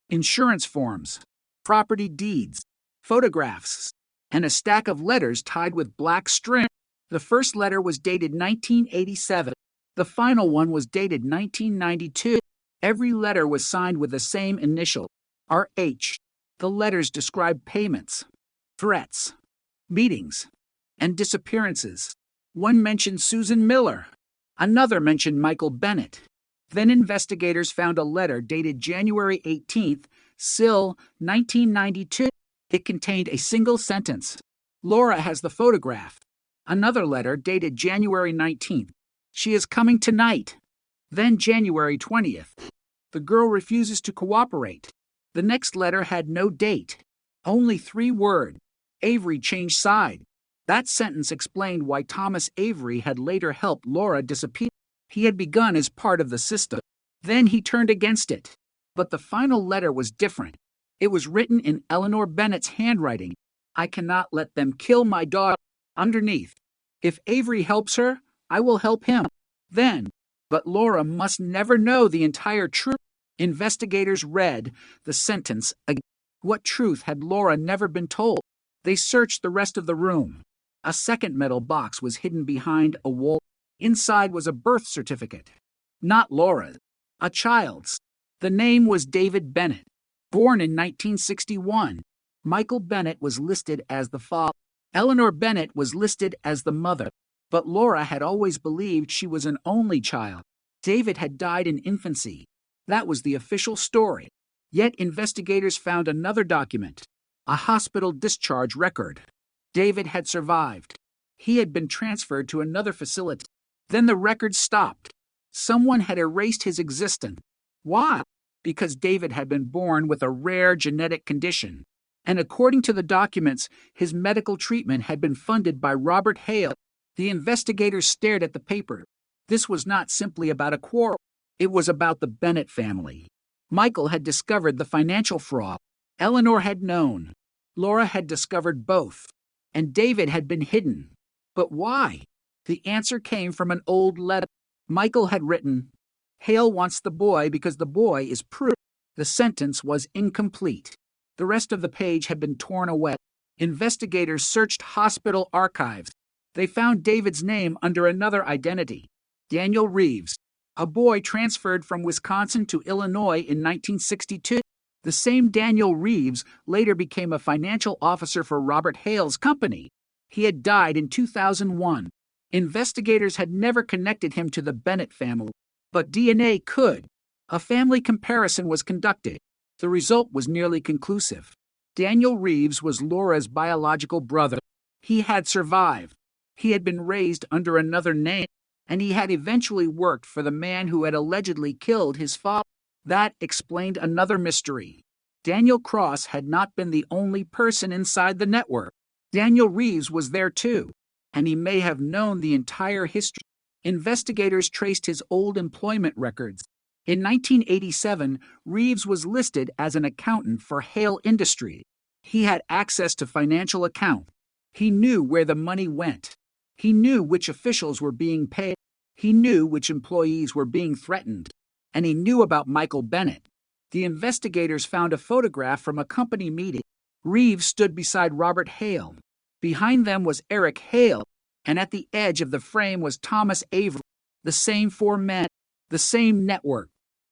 insurance forms, property deeds, photographs, and a stack of letters tied with black string. The first letter was dated 1987. The final one was dated 1992. Every letter was signed with the same initial, RH. The letters described payments, threats, meetings, and disappearances. One mentioned Susan Miller. Another mentioned Michael Bennett. Then investigators found a letter dated January 18th, Sill, 1992. It contained a single sentence. Laura has the photograph. Another letter dated January 19th. She is coming tonight. Then January 20th. The girl refuses to cooperate. The next letter had no date. Only 3 words. Avery changed side. That sentence explained why Thomas Avery had later helped Laura disappear. He had begun as part of the system. Then he turned against it. But the final letter was different. It was written in Eleanor Bennett's handwriting. "I cannot let them kill my daughter." Underneath, "If Avery helps her, I will help him." Then, "But Laura must never know the entire truth." Investigators read the sentence again. What truth had Laura never been told? They searched the rest of the room. A second metal box was hidden behind a wall. Inside was a birth certificate. Not Laura's, a child's. The name was David Bennett, born in 1961. Michael Bennett was listed as the father. Eleanor Bennett was listed as the mother. But Laura had always believed she was an only child. David had died in infancy. That was the official story. Yet investigators found another document, a hospital discharge record. David had survived. He had been transferred to another facility. Then the record stopped. Someone had erased his existence. Why? Because David had been born with a rare genetic condition. And according to the documents, his medical treatment had been funded by Robert Hale. The investigators stared at the paper. This was not simply about a quarrel. It was about the Bennett family. Michael had discovered the financial fraud. Eleanor had known. Laura had discovered both. And David had been hidden. But why? The answer came from an old letter. Michael had written, "Hale wants the boy because the boy is proof." The sentence was incomplete. The rest of the page had been torn away. Investigators searched hospital archives. They found David's name under another identity, Daniel Reeves, a boy transferred from Wisconsin to Illinois in 1962. The same Daniel Reeves later became a financial officer for Robert Hale's company. He had died in 2001. Investigators had never connected him to the Bennett family, but DNA could. A family comparison was conducted. The result was nearly conclusive. Daniel Reeves was Laura's biological brother. He had survived. He had been raised under another name, and he had eventually worked for the man who had allegedly killed his father. That explained another mystery. Daniel Cross had not been the only person inside the network. Daniel Reeves was there too, and he may have known the entire history. Investigators traced his old employment records. In 1987, Reeves was listed as an accountant for Hale Industries. He had access to financial accounts. He knew where the money went. He knew which officials were being paid. He knew which employees were being threatened. And he knew about Michael Bennett. The investigators found a photograph from a company meeting. Reeves stood beside Robert Hale. Behind them was Eric Hale, and at the edge of the frame was Thomas Avery. The same four men, the same network,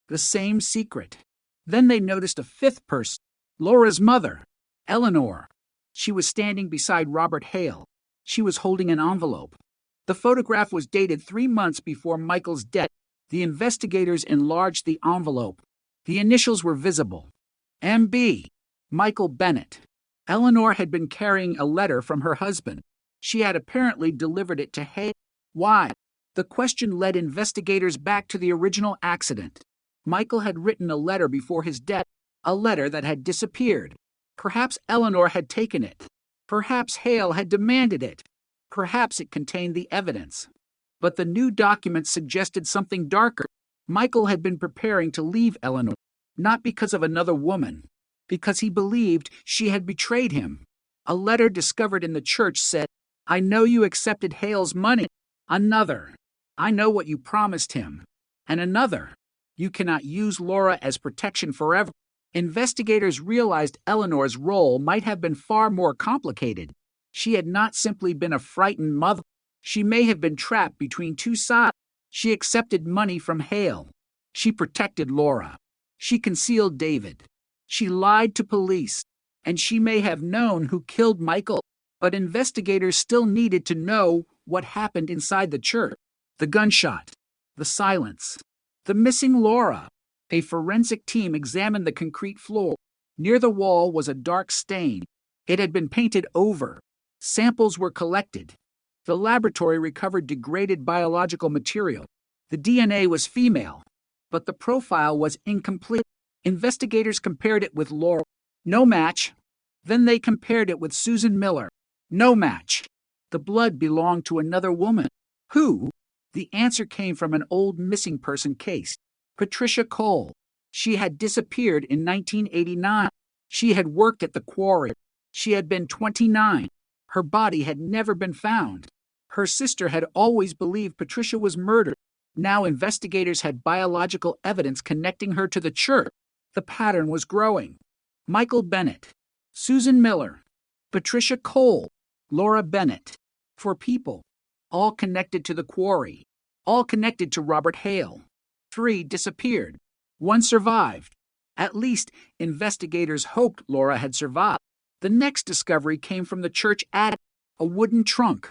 the same secret. Then they noticed a fifth person, Laura's mother, Eleanor. She was standing beside Robert Hale. She was holding an envelope. The photograph was dated 3 months before Michael's death. The investigators enlarged the envelope. The initials were visible. M.B. Michael Bennett. Eleanor had been carrying a letter from her husband. She had apparently delivered it to Hale. Why? The question led investigators back to the original accident. Michael had written a letter before his death, a letter that had disappeared. Perhaps Eleanor had taken it. Perhaps Hale had demanded it. Perhaps it contained the evidence. But the new document suggested something darker. Michael had been preparing to leave Eleanor, not because of another woman, because he believed she had betrayed him. A letter discovered in the church said, "I know you accepted Hale's money." Another, "I know what you promised him." And another, "You cannot use Laura as protection forever." Investigators realized Eleanor's role might have been far more complicated. She had not simply been a frightened mother. She may have been trapped between two sides. She accepted money from Hale. She protected Laura. She concealed David. She lied to police. And she may have known who killed Michael. But investigators still needed to know what happened inside the church. The gunshot. The silence. The missing Laura. A forensic team examined the concrete floor. Near the wall was a dark stain. It had been painted over. Samples were collected. The laboratory recovered degraded biological material. The DNA was female, but the profile was incomplete. Investigators compared it with Laura. No match. Then they compared it with Susan Miller. No match. The blood belonged to another woman. Who? The answer came from an old missing person case. Patricia Cole. She had disappeared in 1989. She had worked at the quarry. She had been 29. Her body had never been found. Her sister had always believed Patricia was murdered. Now investigators had biological evidence connecting her to the church. The pattern was growing. Michael Bennett, Susan Miller, Patricia Cole, Laura Bennett. 4 people, all connected to the quarry, all connected to Robert Hale. 3 disappeared. 1 survived. At least, investigators hoped Laura had survived. The next discovery came from the church attic, a wooden trunk.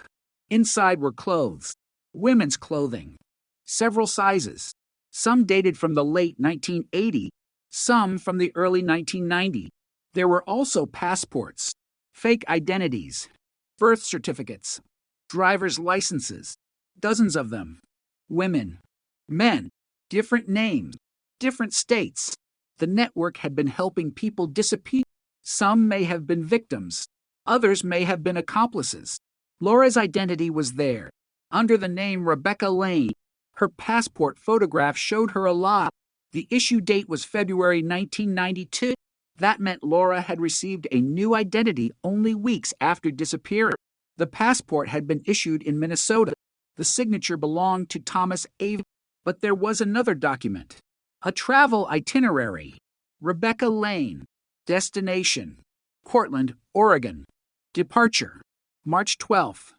Inside were clothes, women's clothing, several sizes. Some dated from the late 1980s, some from the early 1990s. There were also passports, fake identities, birth certificates, driver's licenses, dozens of them. Women, men, different names, different states. The network had been helping people disappear. Some may have been victims. Others may have been accomplices. Laura's identity was there, under the name Rebecca Lane. Her passport photograph showed her alive. The issue date was February 1992. That meant Laura had received a new identity only weeks after disappearing. The passport had been issued in Minnesota. The signature belonged to Thomas Avery. But there was another document, a travel itinerary. Rebecca Lane, destination, Portland, Oregon. Departure, March 12th.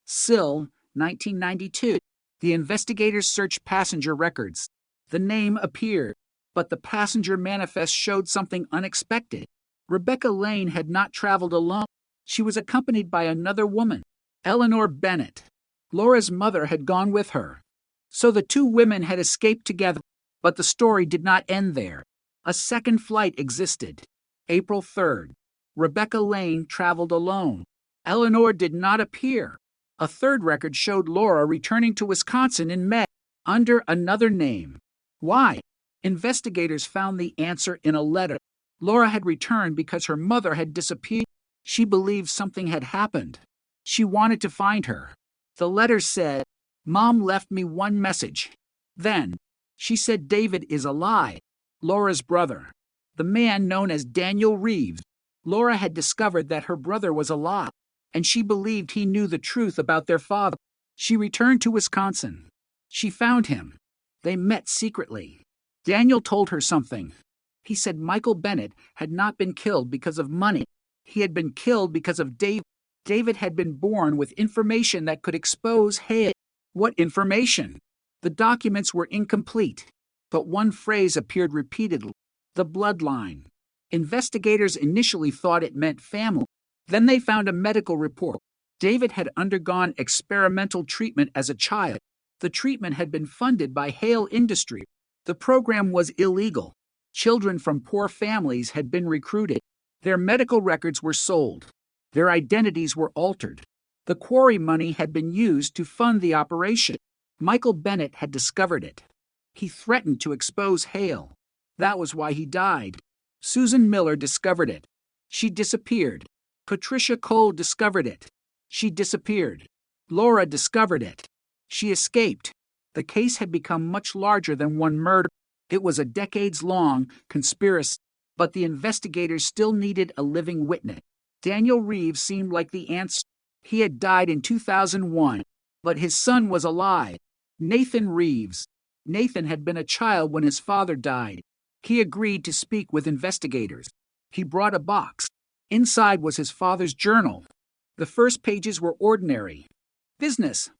Sill, 1992. The investigators searched passenger records. The name appeared, but the passenger manifest showed something unexpected. Rebecca Lane had not traveled alone. She was accompanied by another woman, Eleanor Bennett. Laura's mother had gone with her. So the 2 women had escaped together, but the story did not end there. A second flight existed. April 3rd. Rebecca Lane traveled alone. Eleanor did not appear. A third record showed Laura returning to Wisconsin in May, under another name. Why? Investigators found the answer in a letter. Laura had returned because her mother had disappeared. She believed something had happened. She wanted to find her. The letter said, "Mom left me one message." Then, she said David is alive, Laura's brother, the man known as Daniel Reeves. Laura had discovered that her brother was alive, and she believed he knew the truth about their father. She returned to Wisconsin. She found him. They met secretly. Daniel told her something. He said Michael Bennett had not been killed because of money. He had been killed because of David. David had been born with information that could expose Hale. What information? The documents were incomplete, but one phrase appeared repeatedly: the bloodline. Investigators initially thought it meant family. Then they found a medical report. David had undergone experimental treatment as a child. The treatment had been funded by Hale Industries. The program was illegal. Children from poor families had been recruited. Their medical records were sold. Their identities were altered. The quarry money had been used to fund the operation. Michael Bennett had discovered it. He threatened to expose Hale. That was why he died. Susan Miller discovered it. She disappeared. Patricia Cole discovered it. She disappeared. Laura discovered it. She escaped. The case had become much larger than one murder. It was a decades-long conspiracy, but the investigators still needed a living witness. Daniel Reeves seemed like the answer. He had died in 2001, but his son was alive. Nathan Reeves. Nathan had been a child when his father died. He agreed to speak with investigators. He brought a box. Inside was his father's journal. The first pages were ordinary. Business,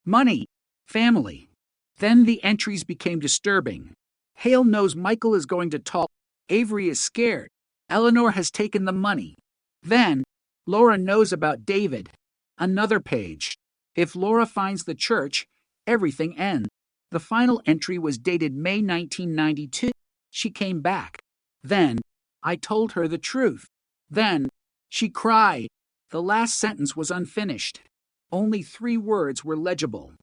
money, family. Then the entries became disturbing. Hale knows Michael is going to talk. Avery is scared. Eleanor has taken the money. Then, Laura knows about David. Another page. If Laura finds the church, everything ends. The final entry was dated May 1992. She came back. Then, I told her the truth. Then, she cried. The last sentence was unfinished. Only 3 words were legible.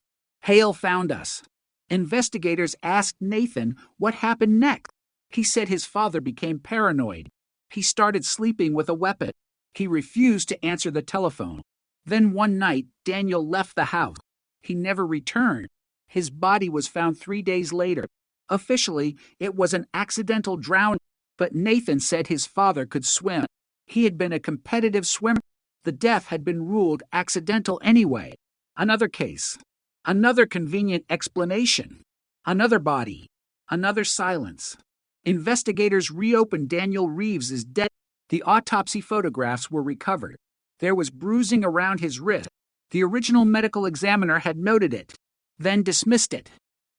Hale found us. Investigators asked Nathan what happened next. He said his father became paranoid. He started sleeping with a weapon. He refused to answer the telephone. Then one night, Daniel left the house. He never returned. His body was found 3 days later. Officially, it was an accidental drowning, but Nathan said his father could swim. He had been a competitive swimmer. The death had been ruled accidental anyway. Another case. Another convenient explanation. Another body. Another silence. Investigators reopened Daniel Reeves' death. The autopsy photographs were recovered. There was bruising around his wrist. The original medical examiner had noted it, then dismissed it.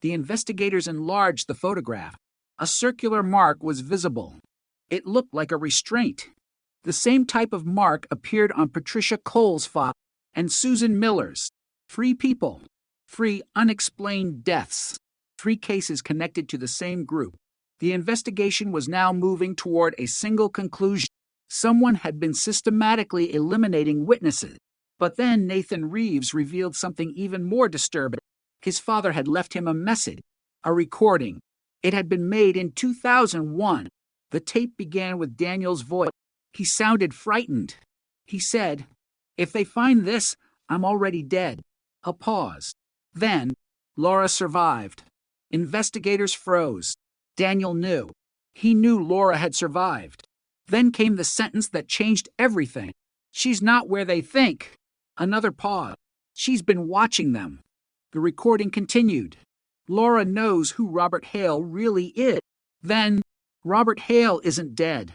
The investigators enlarged the photograph. A circular mark was visible. It looked like a restraint. The same type of mark appeared on Patricia Cole's file and Susan Miller's. 3 people. 3 unexplained deaths. 3 cases connected to the same group. The investigation was now moving toward a single conclusion. Someone had been systematically eliminating witnesses. But then Nathan Reeves revealed something even more disturbing. His father had left him a message, a recording. It had been made in 2001. The tape began with Daniel's voice. He sounded frightened. He said, "If they find this, I'm already dead." A pause. Then, Laura survived. Investigators froze. Daniel knew. He knew Laura had survived. Then came the sentence that changed everything. "She's not where they think." Another pause. "She's been watching them." The recording continued. Laura knows who Robert Hale really is. Then, Robert Hale isn't dead.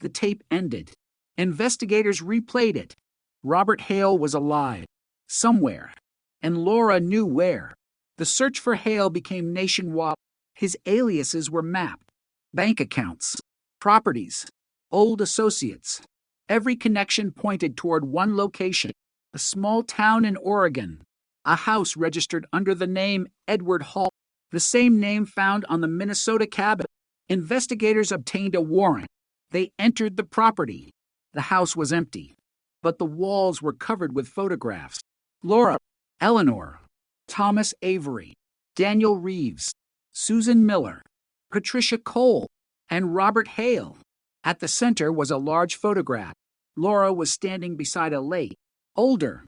The tape ended. Investigators replayed it. Robert Hale was alive. Somewhere. And Laura knew where. The search for Hale became nationwide. His aliases were mapped. Bank accounts. Properties. Old associates. Every connection pointed toward one location. A small town in Oregon. A house registered under the name Edward Hall. The same name found on the Minnesota cabin. Investigators obtained a warrant. They entered the property. The house was empty, but the walls were covered with photographs. Laura, Eleanor, Thomas Avery, Daniel Reeves, Susan Miller, Patricia Cole, and Robert Hale. At the center was a large photograph. Laura was standing beside a lake, older,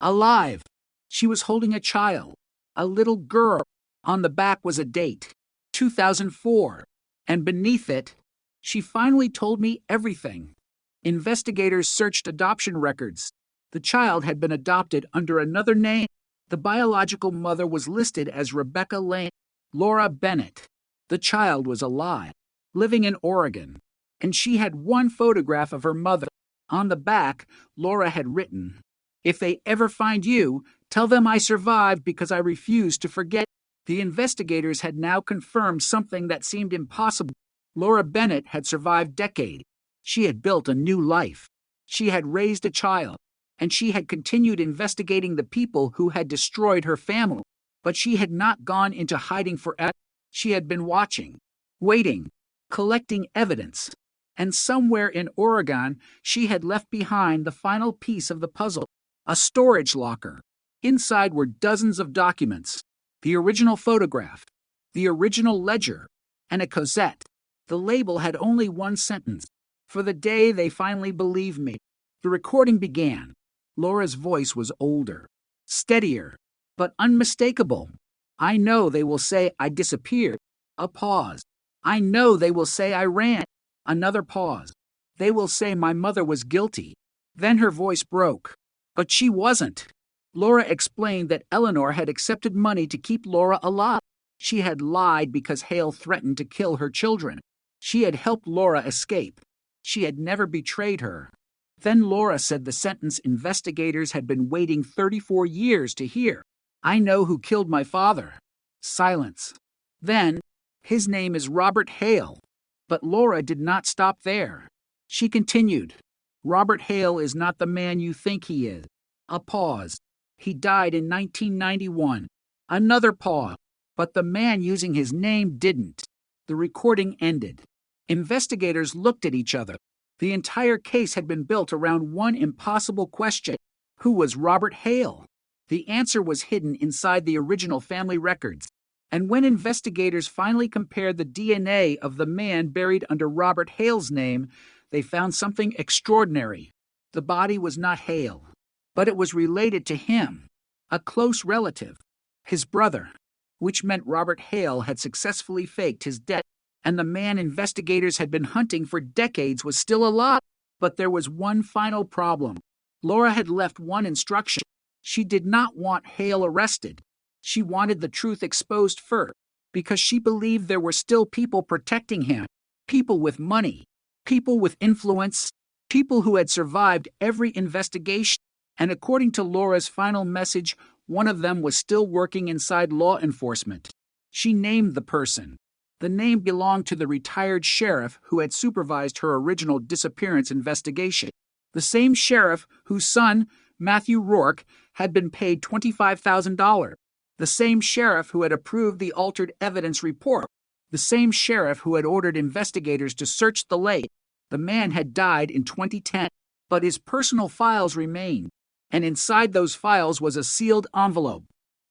alive. She was holding a child, a little girl. On the back was a date, 2004, and beneath it, she finally told me everything. Investigators searched adoption records. The child had been adopted under another name. The biological mother was listed as Rebecca Lane, Laura Bennett. The child was alive, living in Oregon, and she had one photograph of her mother. On the back, Laura had written, "If they ever find you, tell them I survived because I refused to forget." The investigators had now confirmed something that seemed impossible. Laura Bennett had survived decades. She had built a new life. She had raised a child, and she had continued investigating the people who had destroyed her family. But she had not gone into hiding forever. She had been watching, waiting, collecting evidence. And somewhere in Oregon, she had left behind the final piece of the puzzle, a storage locker. Inside were dozens of documents, the original photograph, the original ledger, and a cassette. The label had only one sentence, "For the day they finally believe me." The recording began. Laura's voice was older, steadier, but unmistakable. "I know they will say I disappeared." A pause. "I know they will say I ran." Another pause. "They will say my mother was guilty." Then her voice broke. But she wasn't. Laura explained that Eleanor had accepted money to keep Laura alive. She had lied because Hale threatened to kill her children. She had helped Laura escape. She had never betrayed her. Then Laura said the sentence investigators had been waiting 34 years to hear. "I know who killed my father." Silence. Then, "His name is Robert Hale." But Laura did not stop there. She continued, "Robert Hale is not the man you think he is." A pause. "He died in 1991. Another pause. "But the man using his name didn't." The recording ended. Investigators looked at each other. The entire case had been built around one impossible question. Who was Robert Hale? The answer was hidden inside the original family records. And when investigators finally compared the DNA of the man buried under Robert Hale's name, they found something extraordinary. The body was not Hale, but it was related to him, a close relative, his brother, which meant Robert Hale had successfully faked his death, and the man investigators had been hunting for decades was still alive. But there was one final problem. Laura had left one instruction. She did not want Hale arrested. She wanted the truth exposed first, because she believed there were still people protecting him, people with money, people with influence, people who had survived every investigation. And according to Laura's final message, one of them was still working inside law enforcement. She named the person. The name belonged to the retired sheriff who had supervised her original disappearance investigation. The same sheriff whose son, Matthew Rourke, had been paid $25,000. The same sheriff who had approved the altered evidence report. The same sheriff who had ordered investigators to search the lake. The man had died in 2010, but his personal files remained. And inside those files was a sealed envelope,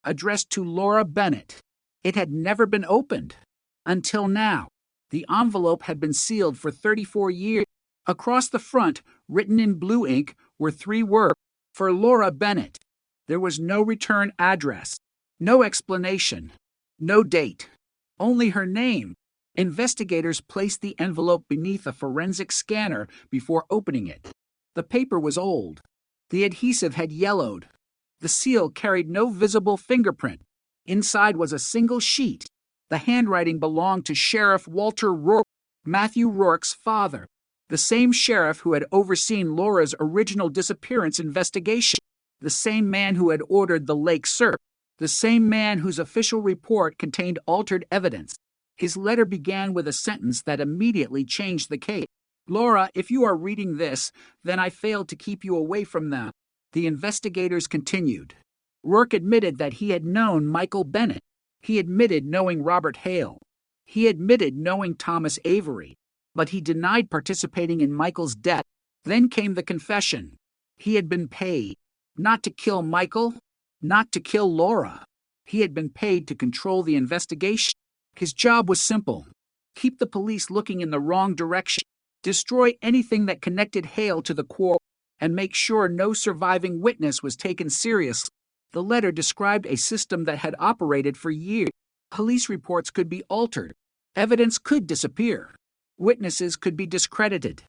addressed to Laura Bennett. It had never been opened. Until now. The envelope had been sealed for 34 years. Across the front, written in blue ink, were 3 words, "For Laura Bennett." There was no return address, no explanation, no date, only her name. Investigators placed the envelope beneath a forensic scanner before opening it. The paper was old. The adhesive had yellowed. The seal carried no visible fingerprint. Inside was a single sheet. The handwriting belonged to Sheriff Walter Rourke, Matthew Rourke's father, the same sheriff who had overseen Laura's original disappearance investigation, the same man who had ordered the lake search, the same man whose official report contained altered evidence. His letter began with a sentence that immediately changed the case. "Laura, if you are reading this, then I failed to keep you away from them." The investigators continued. Rourke admitted that he had known Michael Bennett. He admitted knowing Robert Hale. He admitted knowing Thomas Avery. But he denied participating in Michael's death. Then came the confession. He had been paid, not to kill Michael, not to kill Laura. He had been paid to control the investigation. His job was simple: keep the police looking in the wrong direction. destroy anything that connected Hale to the quarry, and make sure no surviving witness was taken seriously. The letter described a system that had operated for years. Police reports could be altered. Evidence could disappear. Witnesses could be discredited.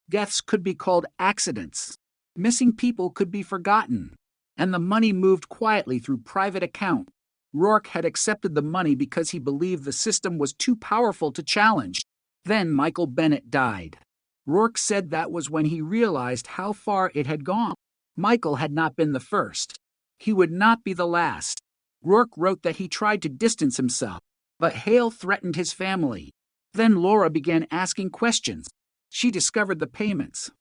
Deaths could be called accidents. Missing people could be forgotten. And the money moved quietly through private account. Rourke had accepted the money because he believed the system was too powerful to challenge. Then Michael Bennett died. Rourke said that was when he realized how far it had gone. Michael had not been the first. He would not be the last. Rourke wrote that he tried to distance himself, but Hale threatened his family. Then Laura began asking questions. She discovered the payments.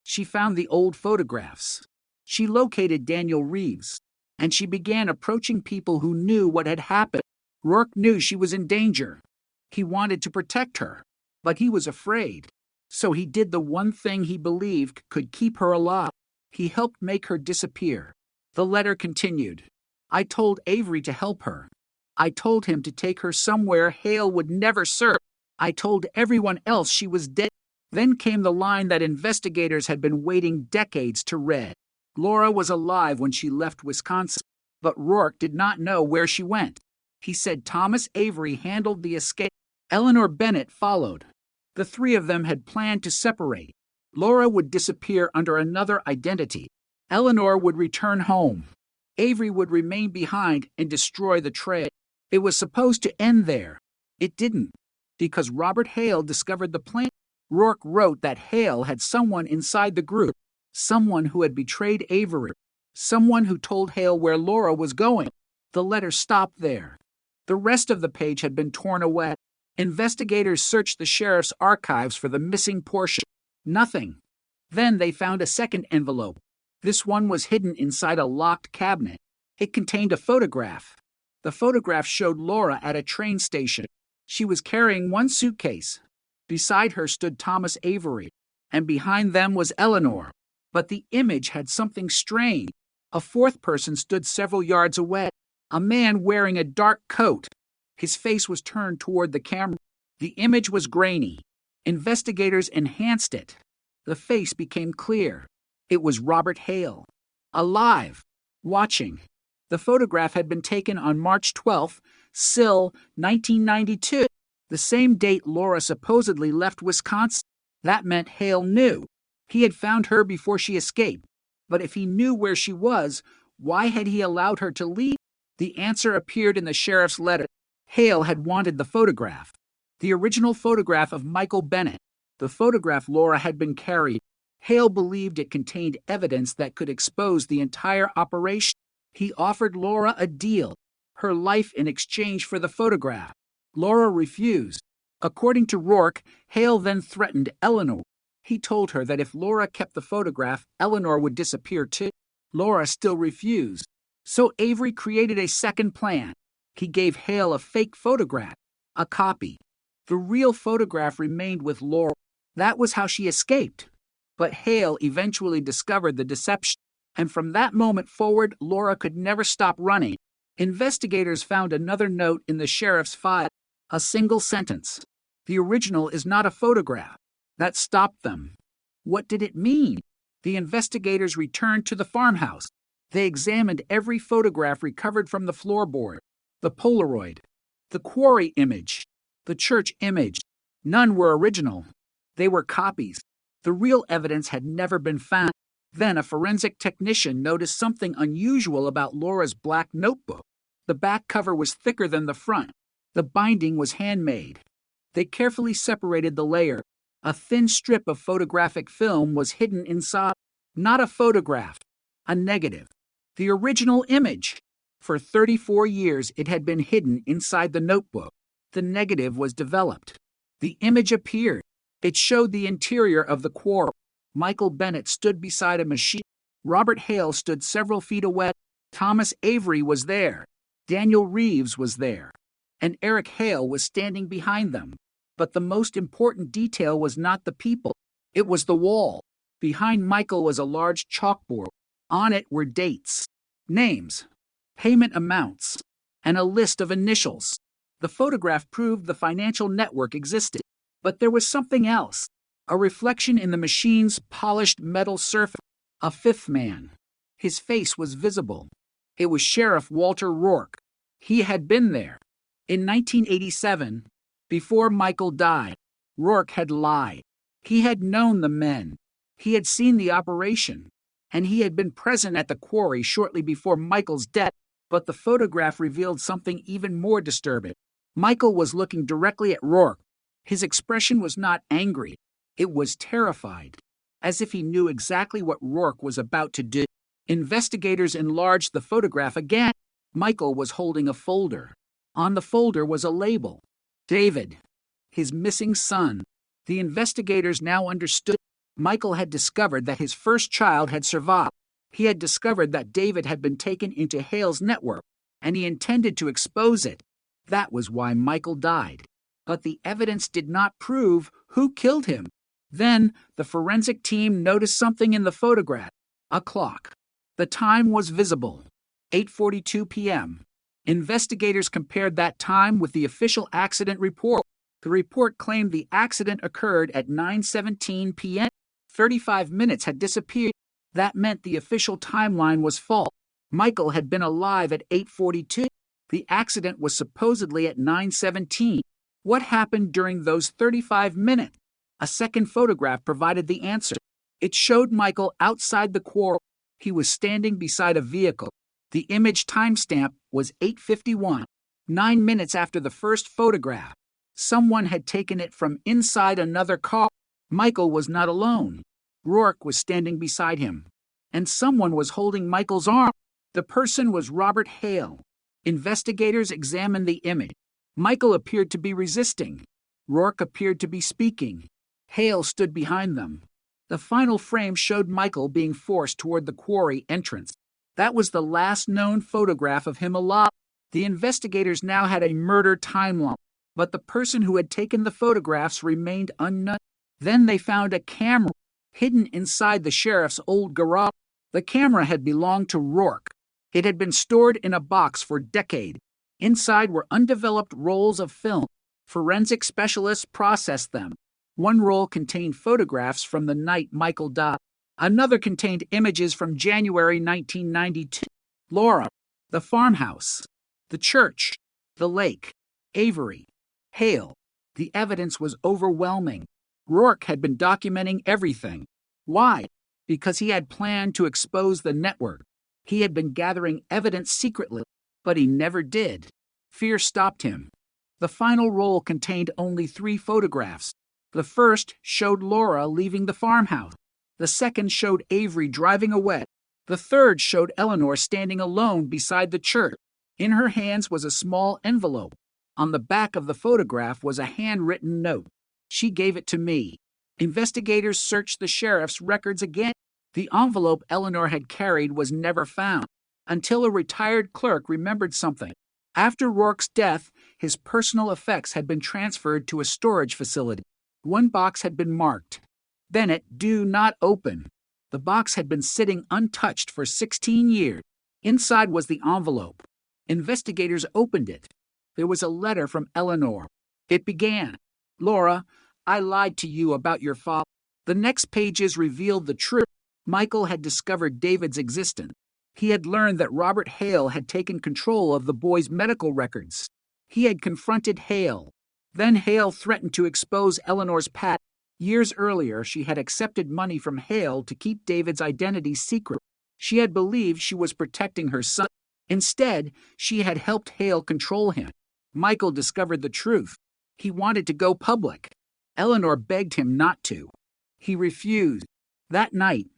She found the old photographs. She located Daniel Reeves, and she began approaching people who knew what had happened. Rourke knew she was in danger. He wanted to protect her, but he was afraid. So he did the one thing he believed could keep her alive. He helped make her disappear. The letter continued. I told Avery to help her. I told him to take her somewhere Hale would never search. I told everyone else she was dead. Then came the line that investigators had been waiting decades to read. Laura was alive when she left Wisconsin, but Rourke did not know where she went. He said Thomas Avery handled the escape. Eleanor Bennett followed. The three of them had planned to separate. Laura would disappear under another identity. Eleanor would return home. Avery would remain behind and destroy the trail. It was supposed to end there. It didn't, because Robert Hale discovered the plan. Rourke wrote that Hale had someone inside the group, someone who had betrayed Avery, someone who told Hale where Laura was going. The letter stopped there. The rest of the page had been torn away. Investigators searched the sheriff's archives for the missing portion. Nothing. Then they found a second envelope. This one was hidden inside a locked cabinet. It contained a photograph. The photograph showed Laura at a train station. She was carrying one suitcase. Beside her stood Thomas Avery, and behind them was Eleanor. But the image had something strange. A fourth person stood several yards away, a man wearing a dark coat. His face was turned toward the camera. The image was grainy. Investigators enhanced it. The face became clear. It was Robert Hale, alive, watching. The photograph had been taken on March 12th, Sill, 1992, the same date Laura supposedly left Wisconsin. That meant Hale knew. He had found her before she escaped. But if he knew where she was, why had he allowed her to leave? The answer appeared in the sheriff's letter. Hale had wanted the photograph. The original photograph of Michael Bennett. The photograph Laura had been carrying. Hale believed it contained evidence that could expose the entire operation. He offered Laura a deal, her life in exchange for the photograph. Laura refused. According to Rourke, Hale then threatened Eleanor. He told her that if Laura kept the photograph, Eleanor would disappear too. Laura still refused. So Avery created a second plan. He gave Hale a fake photograph, a copy. The real photograph remained with Laura. That was how she escaped. But Hale eventually discovered the deception, and from that moment forward, Laura could never stop running. Investigators found another note in the sheriff's file, a single sentence. The original is not a photograph. That stopped them. What did it mean? The investigators returned to the farmhouse. They examined every photograph recovered from the floorboard, the Polaroid, the quarry image, the church image. None were original. They were copies. The real evidence had never been found. Then a forensic technician noticed something unusual about Laura's black notebook. The back cover was thicker than the front. The binding was handmade. They carefully separated the layer. A thin strip of photographic film was hidden inside. Not a photograph, a negative. The original image. For 34 years, it had been hidden inside the notebook. The negative was developed. The image appeared. It showed the interior of the quarry. Michael Bennett stood beside a machine. Robert Hale stood several feet away. Thomas Avery was there. Daniel Reeves was there. And Eric Hale was standing behind them. But the most important detail was not the people. It was the wall. Behind Michael was a large chalkboard. On it were dates, names, payment amounts, and a list of initials. The photograph proved the financial network existed. But there was something else. A reflection in the machine's polished metal surface. A fifth man. His face was visible. It was Sheriff Walter Rourke. He had been there. In 1987, before Michael died, Rourke had lied. He had known the men. He had seen the operation. And he had been present at the quarry shortly before Michael's death. But the photograph revealed something even more disturbing. Michael was looking directly at Rourke. His expression was not angry. It was terrified, as if he knew exactly what Rourke was about to do. Investigators enlarged the photograph again. Michael was holding a folder. On the folder was a label. David, his missing son. The investigators now understood. Michael had discovered that his first child had survived. He had discovered that David had been taken into Hale's network, and he intended to expose it. That was why Michael died. But the evidence did not prove who killed him. Then the forensic team noticed something in the photograph. A clock. The time was visible. 8:42 p.m. Investigators compared that time with the official accident report. The report claimed the accident occurred at 9:17 p.m. 35 minutes had disappeared. That meant the official timeline was false. Michael had been alive at 8:42. The accident was supposedly at 9:17. What happened during those 35 minutes? A second photograph provided the answer. It showed Michael outside the quarry. He was standing beside a vehicle. The image timestamp was 8:51, 9 minutes after the first photograph. Someone had taken it from inside another car. Michael was not alone. Rourke was standing beside him, and someone was holding Michael's arm. The person was Robert Hale. Investigators examined the image. Michael appeared to be resisting. Rourke appeared to be speaking. Hale stood behind them. The final frame showed Michael being forced toward the quarry entrance. That was the last known photograph of him alive. The investigators now had a murder timeline, but the person who had taken the photographs remained unknown. Then they found a camera hidden inside the sheriff's old garage. The camera had belonged to Rourke. It had been stored in a box for decades. Inside were undeveloped rolls of film. Forensic specialists processed them. One roll contained photographs from the night Michael died. Another contained images from January 1992. Laura, the farmhouse, the church, the lake, Avery, Hale. The evidence was overwhelming. Rourke had been documenting everything. Why? Because he had planned to expose the network. He had been gathering evidence secretly, but he never did. Fear stopped him. The final roll contained only 3 photographs. The first showed Laura leaving the farmhouse. The second showed Avery driving away. The third showed Eleanor standing alone beside the church. In her hands was a small envelope. On the back of the photograph was a handwritten note. She gave it to me. Investigators searched the sheriff's records again. The envelope Eleanor had carried was never found, until a retired clerk remembered something. After Rourke's death, his personal effects had been transferred to a storage facility. One box had been marked. Bennett, do not open. The box had been sitting untouched for 16 years. Inside was the envelope. Investigators opened it. There was a letter from Eleanor. It began, "Laura, I lied to you about your father." The next pages revealed the truth. Michael had discovered David's existence. He had learned that Robert Hale had taken control of the boy's medical records. He had confronted Hale. Then Hale threatened to expose Eleanor's past. Years earlier, she had accepted money from Hale to keep David's identity secret. She had believed she was protecting her son. Instead, she had helped Hale control him. Michael discovered the truth. He wanted to go public. Eleanor begged him not to. He refused. That night,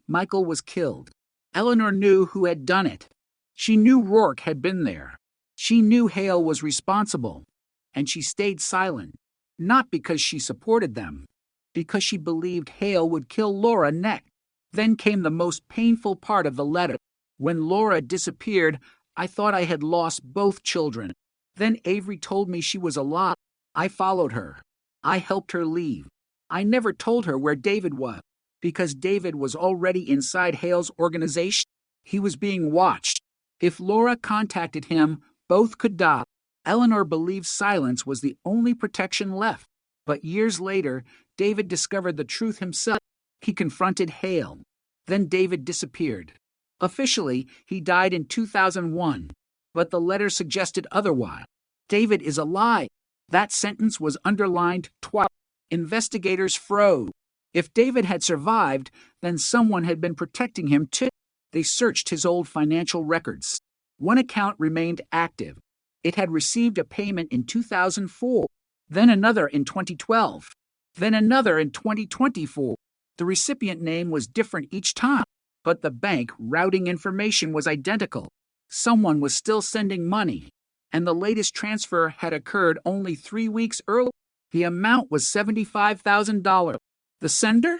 Michael was killed. Eleanor knew who had done it. She knew Rourke had been there. She knew Hale was responsible. And she stayed silent, not because she supported them, because she believed Hale would kill Laura next. Then came the most painful part of the letter. When Laura disappeared, I thought I had lost both children. Then Avery told me she was alive. I followed her. I helped her leave. I never told her where David was, because David was already inside Hale's organization. He was being watched. If Laura contacted him, both could die. Eleanor believed silence was the only protection left. But years later, David discovered the truth himself. He confronted Hale. Then David disappeared. Officially, he died in 2001, but the letter suggested otherwise. David is alive. That sentence was underlined twice. Investigators froze. If David had survived, then someone had been protecting him too. They searched his old financial records. One account remained active. It had received a payment in 2004, then another in 2012, then another in 2024. The recipient name was different each time, but the bank routing information was identical. Someone was still sending money, and the latest transfer had occurred only 3 weeks earlier. The amount was $75,000. The sender?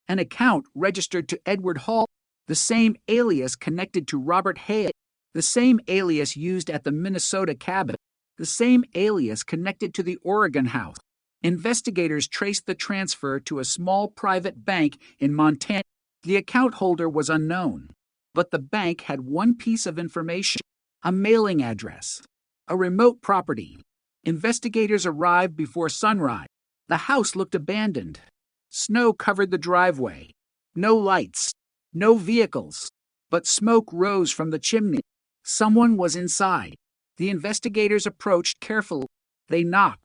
An account registered to Edward Hall, the same alias connected to Robert Hale, the same alias used at the Minnesota cabin, the same alias connected to the Oregon house. Investigators traced the transfer to a small private bank in Montana. The account holder was unknown, but the bank had one piece of information: a mailing address, a remote property. Investigators arrived before sunrise. The house looked abandoned. Snow covered the driveway. No lights, no vehicles, but smoke rose from the chimney. Someone was inside. The investigators approached carefully. They knocked.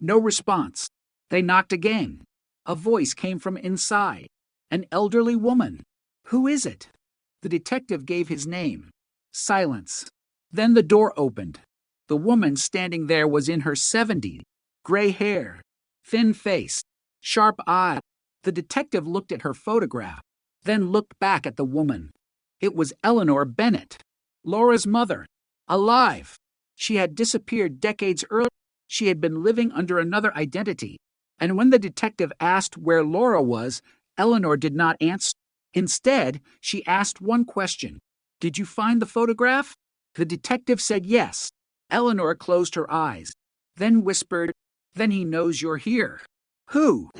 No response. They knocked again. A voice came from inside. An elderly woman. "Who is it?" The detective gave his name. Silence. Then the door opened. The woman standing there was in her 70s. Gray hair, thin face, sharp eyes. The detective looked at her photograph, then looked back at the woman. It was Eleanor Bennett, Laura's mother, alive. She had disappeared decades earlier. She had been living under another identity. And when the detective asked where Laura was, Eleanor did not answer. Instead, she asked one question: "Did you find the photograph?" The detective said yes. Eleanor closed her eyes, then whispered, "Then he knows you're here." "Who?"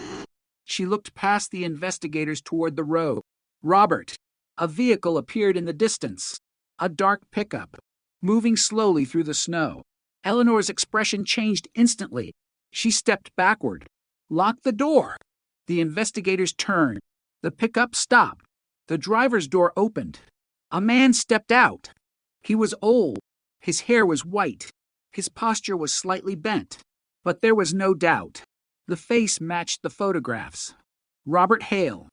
She looked past the investigators toward the road. "Robert." A vehicle appeared in the distance. A dark pickup, moving slowly through the snow. Eleanor's expression changed instantly. She stepped backward. "Lock the door." The investigators turned. The pickup stopped. The driver's door opened. A man stepped out. He was old. His hair was white. His posture was slightly bent. But there was no doubt. The face matched the photographs. Robert Hale.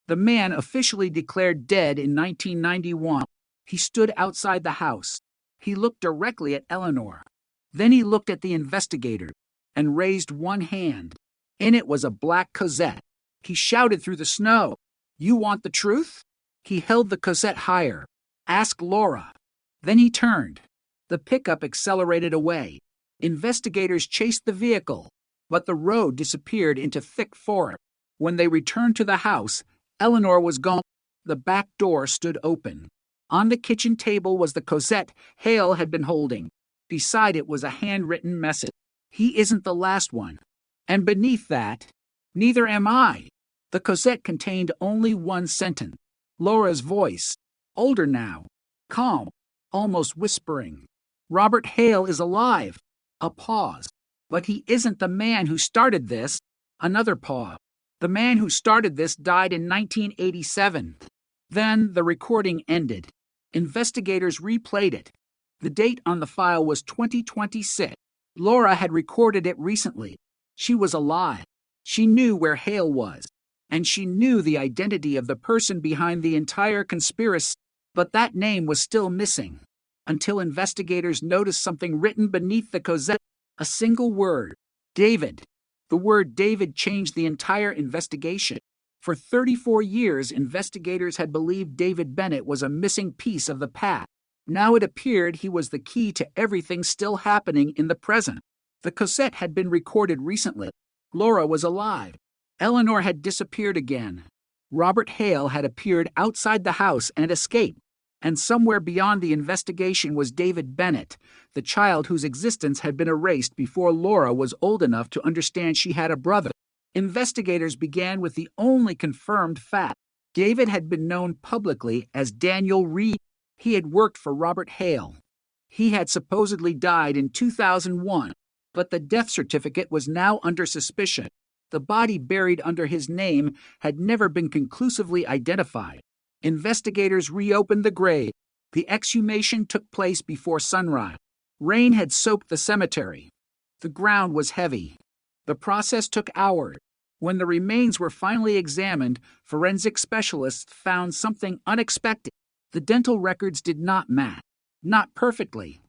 The man officially declared dead in 1991. He stood outside the house. He looked directly at Eleanor. Then he looked at the investigator and raised one hand. In it was a black Cosette. He shouted through the snow, "You want the truth?" He held the Cosette higher. "Ask Laura." Then he turned. The pickup accelerated away. Investigators chased the vehicle, but the road disappeared into thick forest. When they returned to the house, Eleanor was gone. The back door stood open. On the kitchen table was the Cosette Hale had been holding. Beside it was a handwritten message: "He isn't the last one." And beneath that, "Neither am I." The Cosette contained only one sentence. Laura's voice, older now, calm, almost whispering. "Robert Hale is alive." A pause. "But he isn't the man who started this." Another pause. "The man who started this died in 1987. Then the recording ended. Investigators replayed it. The date on the file was 2026. Laura had recorded it recently. She was alive. She knew where Hale was. And she knew the identity of the person behind the entire conspiracy. But that name was still missing. Until investigators noticed something written beneath the Cosette. A single word: David. The word David changed the entire investigation. For 34 years, investigators had believed David Bennett was a missing piece of the past. Now it appeared he was the key to everything still happening in the present. The Cosette had been recorded recently. Laura was alive. Eleanor had disappeared again. Robert Hale had appeared outside the house and escaped. And somewhere beyond the investigation was David Bennett, the child whose existence had been erased before Laura was old enough to understand she had a brother. Investigators began with the only confirmed fact. David had been known publicly as Daniel Reed. He had worked for Robert Hale. He had supposedly died in 2001, but the death certificate was now under suspicion. The body buried under his name had never been conclusively identified. Investigators reopened the grave. The exhumation took place before sunrise. Rain had soaked the cemetery. The ground was heavy. The process took hours. When the remains were finally examined, forensic specialists found something unexpected. The dental records did not match. Not perfectly.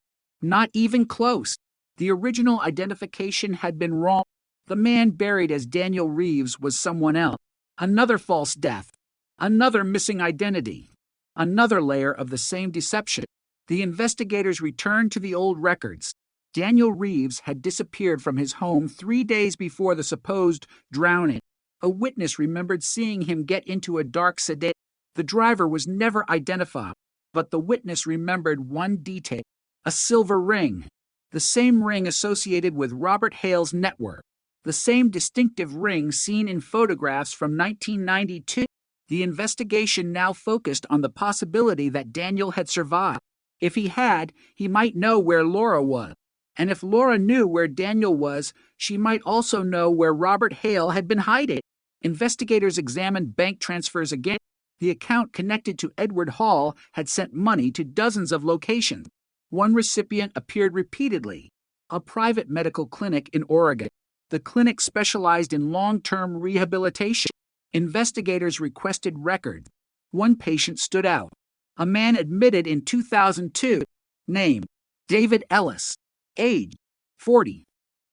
Not even close. The original identification had been wrong. The man buried as Daniel Reeves was someone else. Another false death. Another missing identity. Another layer of the same deception. The investigators returned to the old records. Daniel Reeves had disappeared from his home 3 days before the supposed drowning. A witness remembered seeing him get into a dark sedan. The driver was never identified, but the witness remembered one detail: a silver ring. The same ring associated with Robert Hale's network. The same distinctive ring seen in photographs from 1992. The investigation now focused on the possibility that Daniel had survived. If he had, he might know where Laura was. And if Laura knew where Daniel was, she might also know where Robert Hale had been hiding. Investigators examined bank transfers again. The account connected to Edward Hall had sent money to dozens of locations. One recipient appeared repeatedly: a private medical clinic in Oregon. The clinic specialized in long-term rehabilitation. Investigators requested records. One patient stood out: a man admitted in 2002. Name: David Ellis. Age: 40.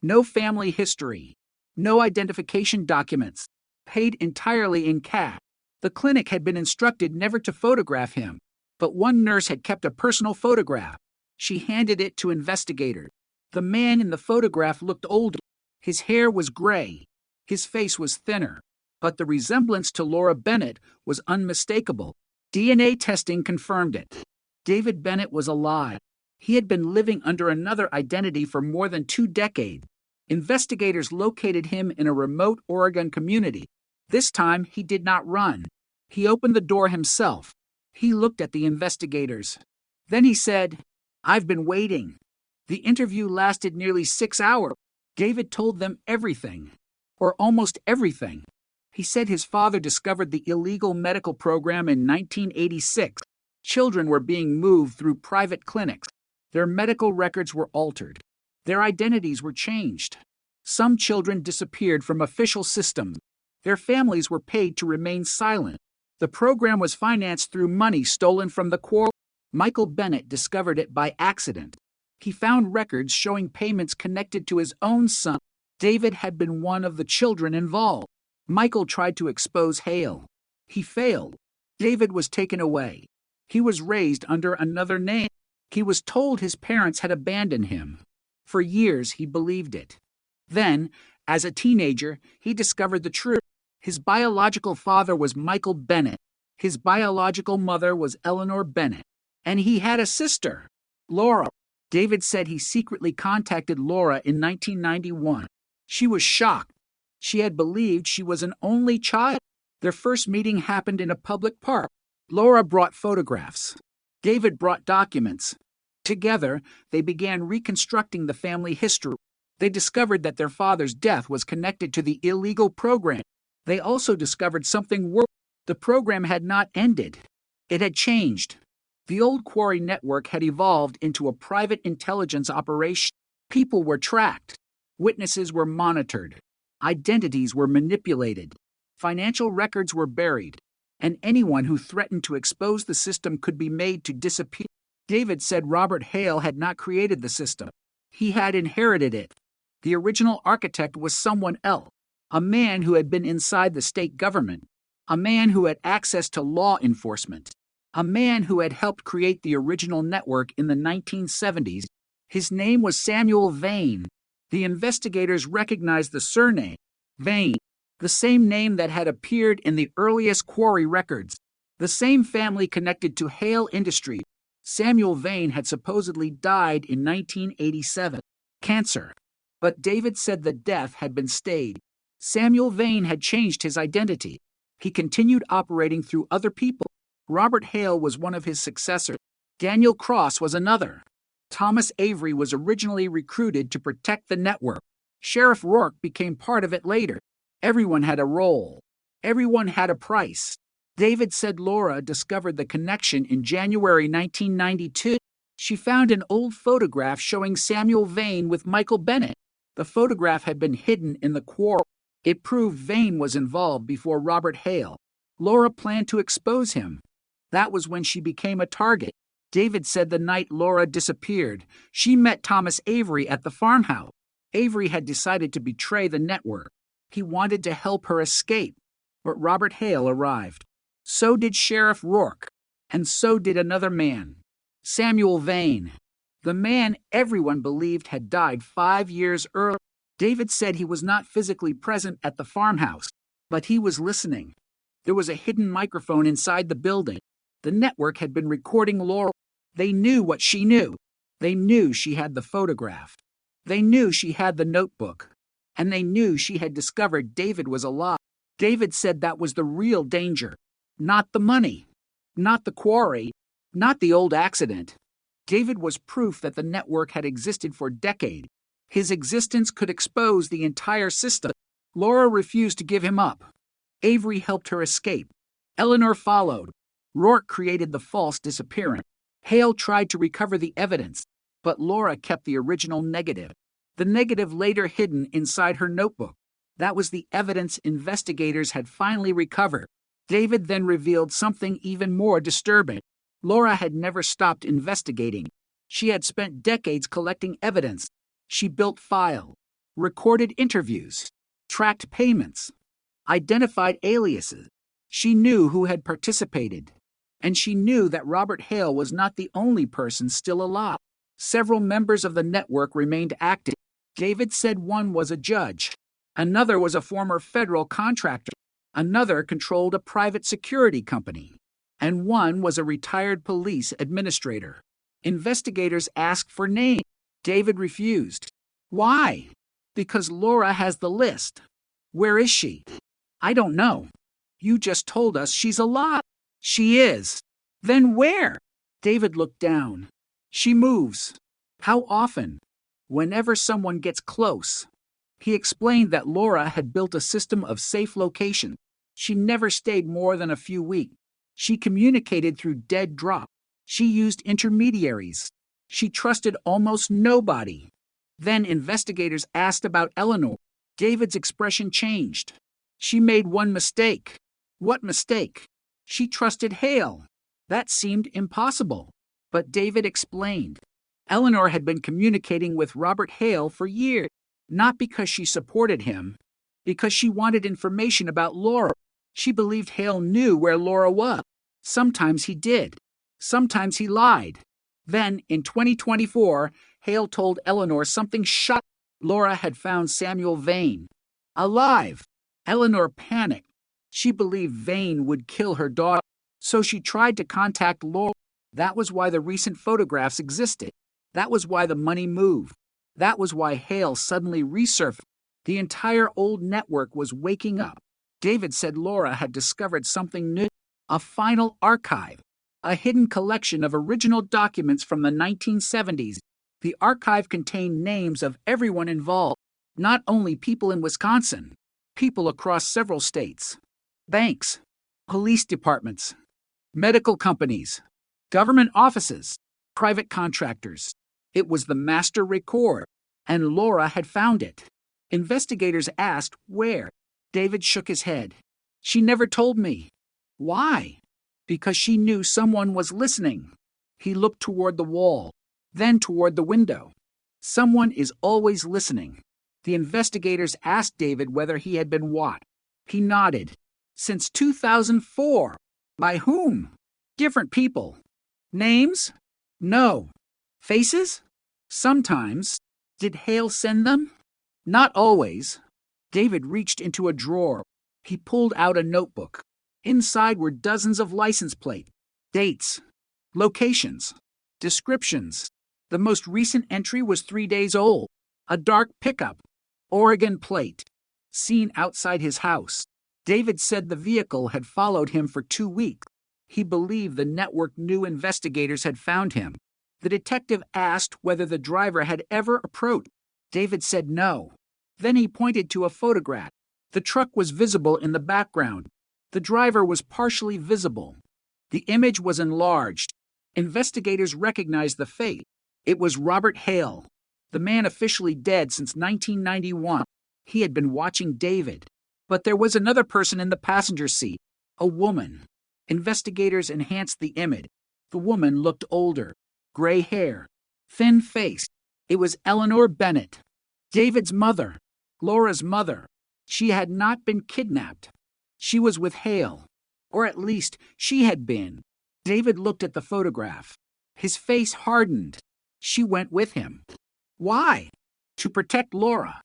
No family history. No identification documents. Paid entirely in cash. The clinic had been instructed never to photograph him, but one nurse had kept a personal photograph. She handed it to investigators. The man in the photograph looked older. His hair was gray. His face was thinner. But the resemblance to Laura Bennett was unmistakable. DNA testing confirmed it. David Bennett was alive. He had been living under another identity for more than 2 decades. Investigators located him in a remote Oregon community. This time, he did not run. He opened the door himself. He looked at the investigators. Then he said, "I've been waiting." The interview lasted nearly 6 hours. David told them everything, or almost everything. He said his father discovered the illegal medical program in 1986. Children were being moved through private clinics. Their medical records were altered. Their identities were changed. Some children disappeared from official systems. Their families were paid to remain silent. The program was financed through money stolen from the quarry. Michael Bennett discovered it by accident. He found records showing payments connected to his own son. David had been one of the children involved. Michael tried to expose Hale. He failed. David was taken away. He was raised under another name. He was told his parents had abandoned him. For years, he believed it. Then, as a teenager, he discovered the truth. His biological father was Michael Bennett. His biological mother was Eleanor Bennett. And he had a sister, Laura. David said he secretly contacted Laura in 1991. She was shocked. She had believed she was an only child. Their first meeting happened in a public park. Laura brought photographs. David brought documents. Together, they began reconstructing the family history. They discovered that their father's death was connected to the illegal program. They also discovered something worse. The program had not ended. It had changed. The old quarry network had evolved into a private intelligence operation. People were tracked. Witnesses were monitored. Identities were manipulated. Financial records were buried. And anyone who threatened to expose the system could be made to disappear. David said Robert Hale had not created the system. He had inherited it. The original architect was someone else, a man who had been inside the state government, a man who had access to law enforcement, a man who had helped create the original network in the 1970s. His name was Samuel Vane. The investigators recognized the surname, Vane, the same name that had appeared in the earliest quarry records, the same family connected to Hale Industries. Samuel Vane had supposedly died in 1987, cancer. But David said the death had been staged. Samuel Vane had changed his identity. He continued operating through other people. Robert Hale was one of his successors. Daniel Cross was another. Thomas Avery was originally recruited to protect the network. Sheriff Rourke became part of it later. Everyone had a role. Everyone had a price. David said Laura discovered the connection in January 1992. She found an old photograph showing Samuel Vane with Michael Bennett. The photograph had been hidden in the quarrel. It proved Vane was involved before Robert Hale. Laura planned to expose him. That was when she became a target. David said the night Laura disappeared, she met Thomas Avery at the farmhouse. Avery had decided to betray the network. He wanted to help her escape, but Robert Hale arrived. So did Sheriff Rourke, and so did another man, Samuel Vane, the man everyone believed had died 5 years earlier. David said he was not physically present at the farmhouse, but he was listening. There was a hidden microphone inside the building. The network had been recording Laura. They knew what she knew. They knew she had the photograph. They knew she had the notebook. And they knew she had discovered David was alive. David said that was the real danger. Not the money. Not the quarry. Not the old accident. David was proof that the network had existed for decades. His existence could expose the entire system. Laura refused to give him up. Avery helped her escape. Eleanor followed. Rourke created the false disappearance. Hale tried to recover the evidence, but Laura kept the original negative. The negative later hidden inside her notebook. That was the evidence investigators had finally recovered. David then revealed something even more disturbing. Laura had never stopped investigating. She had spent decades collecting evidence. She built files, recorded interviews, tracked payments, identified aliases. She knew who had participated. And she knew that Robert Hale was not the only person still alive. Several members of the network remained active. David said one was a judge. Another was a former federal contractor. Another controlled a private security company. And one was a retired police administrator. Investigators asked for names. David refused. Why? Because Laura has the list. Where is she? I don't know. You just told us she's alive. She is. Then where? David looked down. She moves. How often? Whenever someone gets close. He explained that Laura had built a system of safe location. She never stayed more than a few weeks. She communicated through dead drop. She used intermediaries. She trusted almost nobody. Then investigators asked about Eleanor. David's expression changed. She made one mistake. What mistake? She trusted Hale. That seemed impossible. But David explained. Eleanor had been communicating with Robert Hale for years, not because she supported him, because she wanted information about Laura. She believed Hale knew where Laura was. Sometimes he did. Sometimes he lied. Then, in 2024, Hale told Eleanor something shocking. Laura had found Samuel Vane alive. Eleanor panicked. She believed Vane would kill her daughter, so she tried to contact Laura. That was why the recent photographs existed. That was why the money moved. That was why Hale suddenly resurfaced. The entire old network was waking up. David said Laura had discovered something new, a final archive, a hidden collection of original documents from the 1970s. The archive contained names of everyone involved, not only people in Wisconsin, people across several states, banks, police departments, medical companies, government offices, private contractors. It was the master record, and Laura had found it. Investigators asked where. David shook his head. She never told me. Why? Because she knew someone was listening. He looked toward the wall, then toward the window. Someone is always listening. The investigators asked David whether he had been watched. He nodded. Since 2004. By whom? Different people. Names? No. Faces? Sometimes. Did Hale send them? Not always. David reached into a drawer. He pulled out a notebook. Inside were dozens of license plates, dates, locations, descriptions. The most recent entry was 3 days old. A dark pickup, Oregon plate, seen outside his house. David said the vehicle had followed him for 2 weeks. He believed the network knew investigators had found him. The detective asked whether the driver had ever approached. David said no. Then he pointed to a photograph. The truck was visible in the background. The driver was partially visible. The image was enlarged. Investigators recognized the face. It was Robert Hale, the man officially dead since 1991. He had been watching David. But there was another person in the passenger seat, a woman. Investigators enhanced the image. The woman looked older, gray hair, thin face. It was Eleanor Bennett, David's mother, Laura's mother. She had not been kidnapped. She was with Hale, or at least she had been. David looked at the photograph. His face hardened. She went with him. Why? To protect Laura.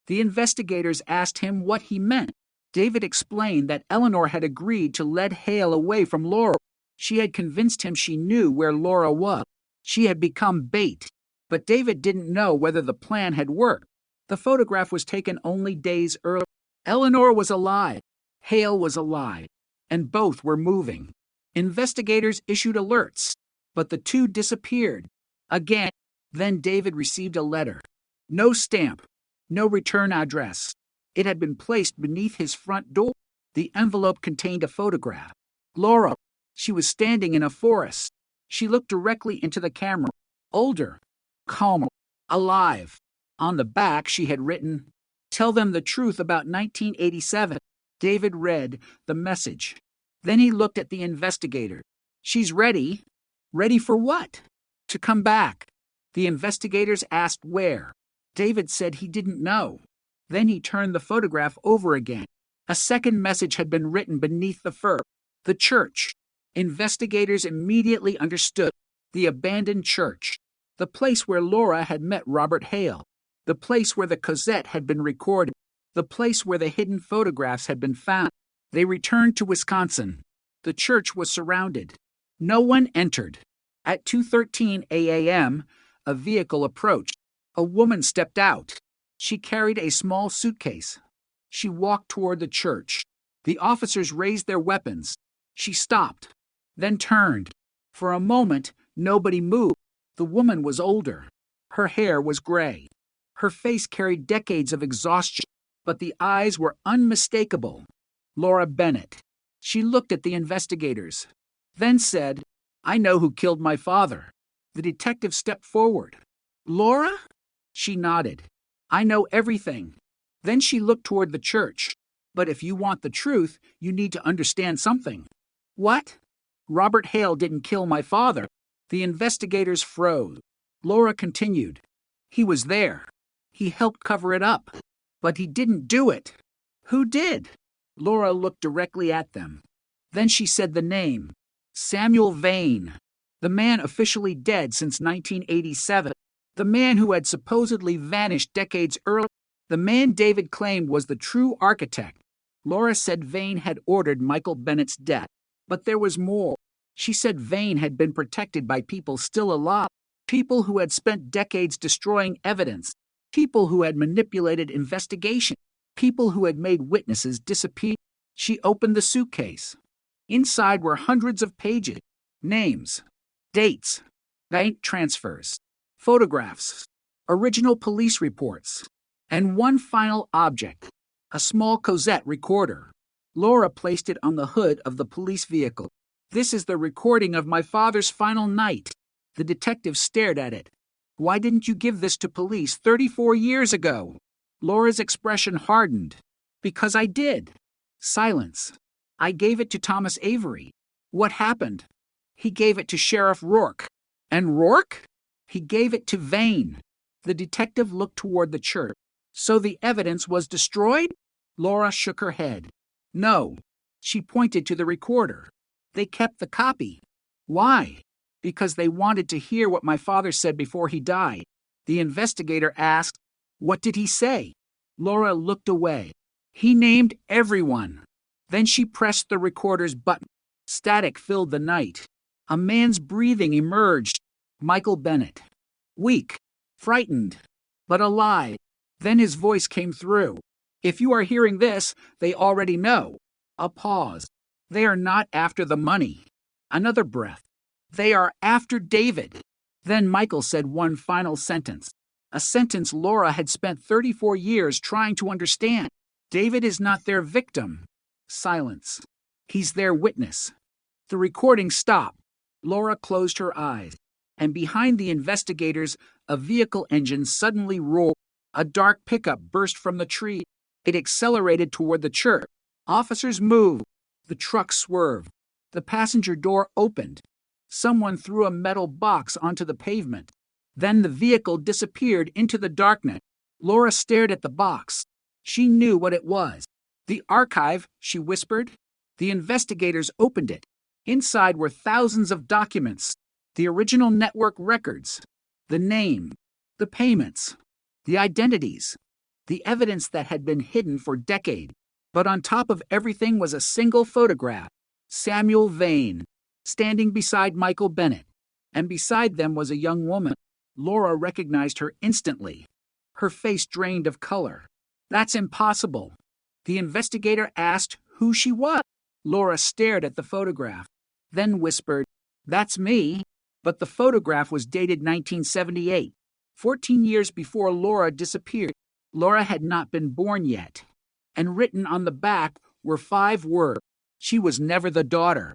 The investigators asked him what he meant. David explained that Eleanor had agreed to lead Hale away from Laura. She had convinced him she knew where Laura was. She had become bait. But David didn't know whether the plan had worked. The photograph was taken only days earlier. Eleanor was alive. Hale was alive. And both were moving. Investigators issued alerts, but the two disappeared. Again, then David received a letter. No stamp, no return address. It had been placed beneath his front door. The envelope contained a photograph. Laura. She was standing in a forest. She looked directly into the camera. Older, calmer, alive. On the back she had written, "Tell them the truth about 1987. David read the message. Then he looked at the investigator. She's ready. Ready for what? To come back. The investigators asked where. David said he didn't know. Then he turned the photograph over again. A second message had been written beneath the first. The church. Investigators immediately understood. The abandoned church. The place where Laura had met Robert Hale. The place where the cassette had been recorded. The place where the hidden photographs had been found. They returned to Wisconsin. The church was surrounded. No one entered. At 2:13 a.m., a vehicle approached. A woman stepped out. She carried a small suitcase. She walked toward the church. The officers raised their weapons. She stopped, then turned. For a moment, nobody moved. The woman was older. Her hair was gray. Her face carried decades of exhaustion, but the eyes were unmistakable. Laura Bennett. She looked at the investigators, then said, "I know who killed my father." The detective stepped forward. "Laura?" She nodded. "I know everything." Then she looked toward the church. "But if you want the truth, you need to understand something." "What?" "Robert Hale didn't kill my father." The investigators froze. Laura continued. "He was there. He helped cover it up. But he didn't do it." "Who did?" Laura looked directly at them. Then she said the name. Samuel Vane. The man officially dead since 1987. The man who had supposedly vanished decades earlier. The man David claimed was the true architect. Laura said Vane had ordered Michael Bennett's death. But there was more. She said Vane had been protected by people still alive. People who had spent decades destroying evidence. People who had manipulated investigation. People who had made witnesses disappear. She opened the suitcase. Inside were hundreds of pages. Names. Dates. Bank transfers. Photographs. Original police reports. And one final object. A small cassette recorder. Laura placed it on the hood of the police vehicle. "This is the recording of my father's final night." The detective stared at it. "Why didn't you give this to police 34 years ago?" Laura's expression hardened. "Because I did." Silence. "I gave it to Thomas Avery." "What happened?" "He gave it to Sheriff Rourke." "And Rourke?" "He gave it to Vane." The detective looked toward the church. "So the evidence was destroyed?" Laura shook her head. "No." She pointed to the recorder. "They kept the copy." "Why?" "Because they wanted to hear what my father said before he died." The investigator asked, "What did he say?" Laura looked away. "He named everyone." Then she pressed the recorder's button. Static filled the night. A man's breathing emerged. Michael Bennett. Weak, frightened, but alive. Then his voice came through. "If you are hearing this, they already know." A pause. "They are not after the money." Another breath. "They are after David." Then Michael said one final sentence. A sentence Laura had spent 34 years trying to understand. David is not their victim. Silence. He's their witness. The recording stopped. Laura closed her eyes, and behind the investigators, a vehicle engine suddenly roared. A dark pickup burst from the tree. It accelerated toward the church. Officers moved. The truck swerved. The passenger door opened. Someone threw a metal box onto the pavement. Then the vehicle disappeared into the darkness. Laura stared at the box. She knew what it was. The archive, she whispered. The investigators opened it. Inside were thousands of documents. The original network records. The name. The payments. The identities. The evidence that had been hidden for decades. But on top of everything was a single photograph. Samuel Vane, standing beside Michael Bennett. And beside them was a young woman. Laura recognized her instantly. Her face drained of color. That's impossible. The investigator asked who she was. Laura stared at the photograph, then whispered, "That's me." But the photograph was dated 1978, 14 years before Laura disappeared. Laura had not been born yet. And written on the back were 5 words. She was never the daughter.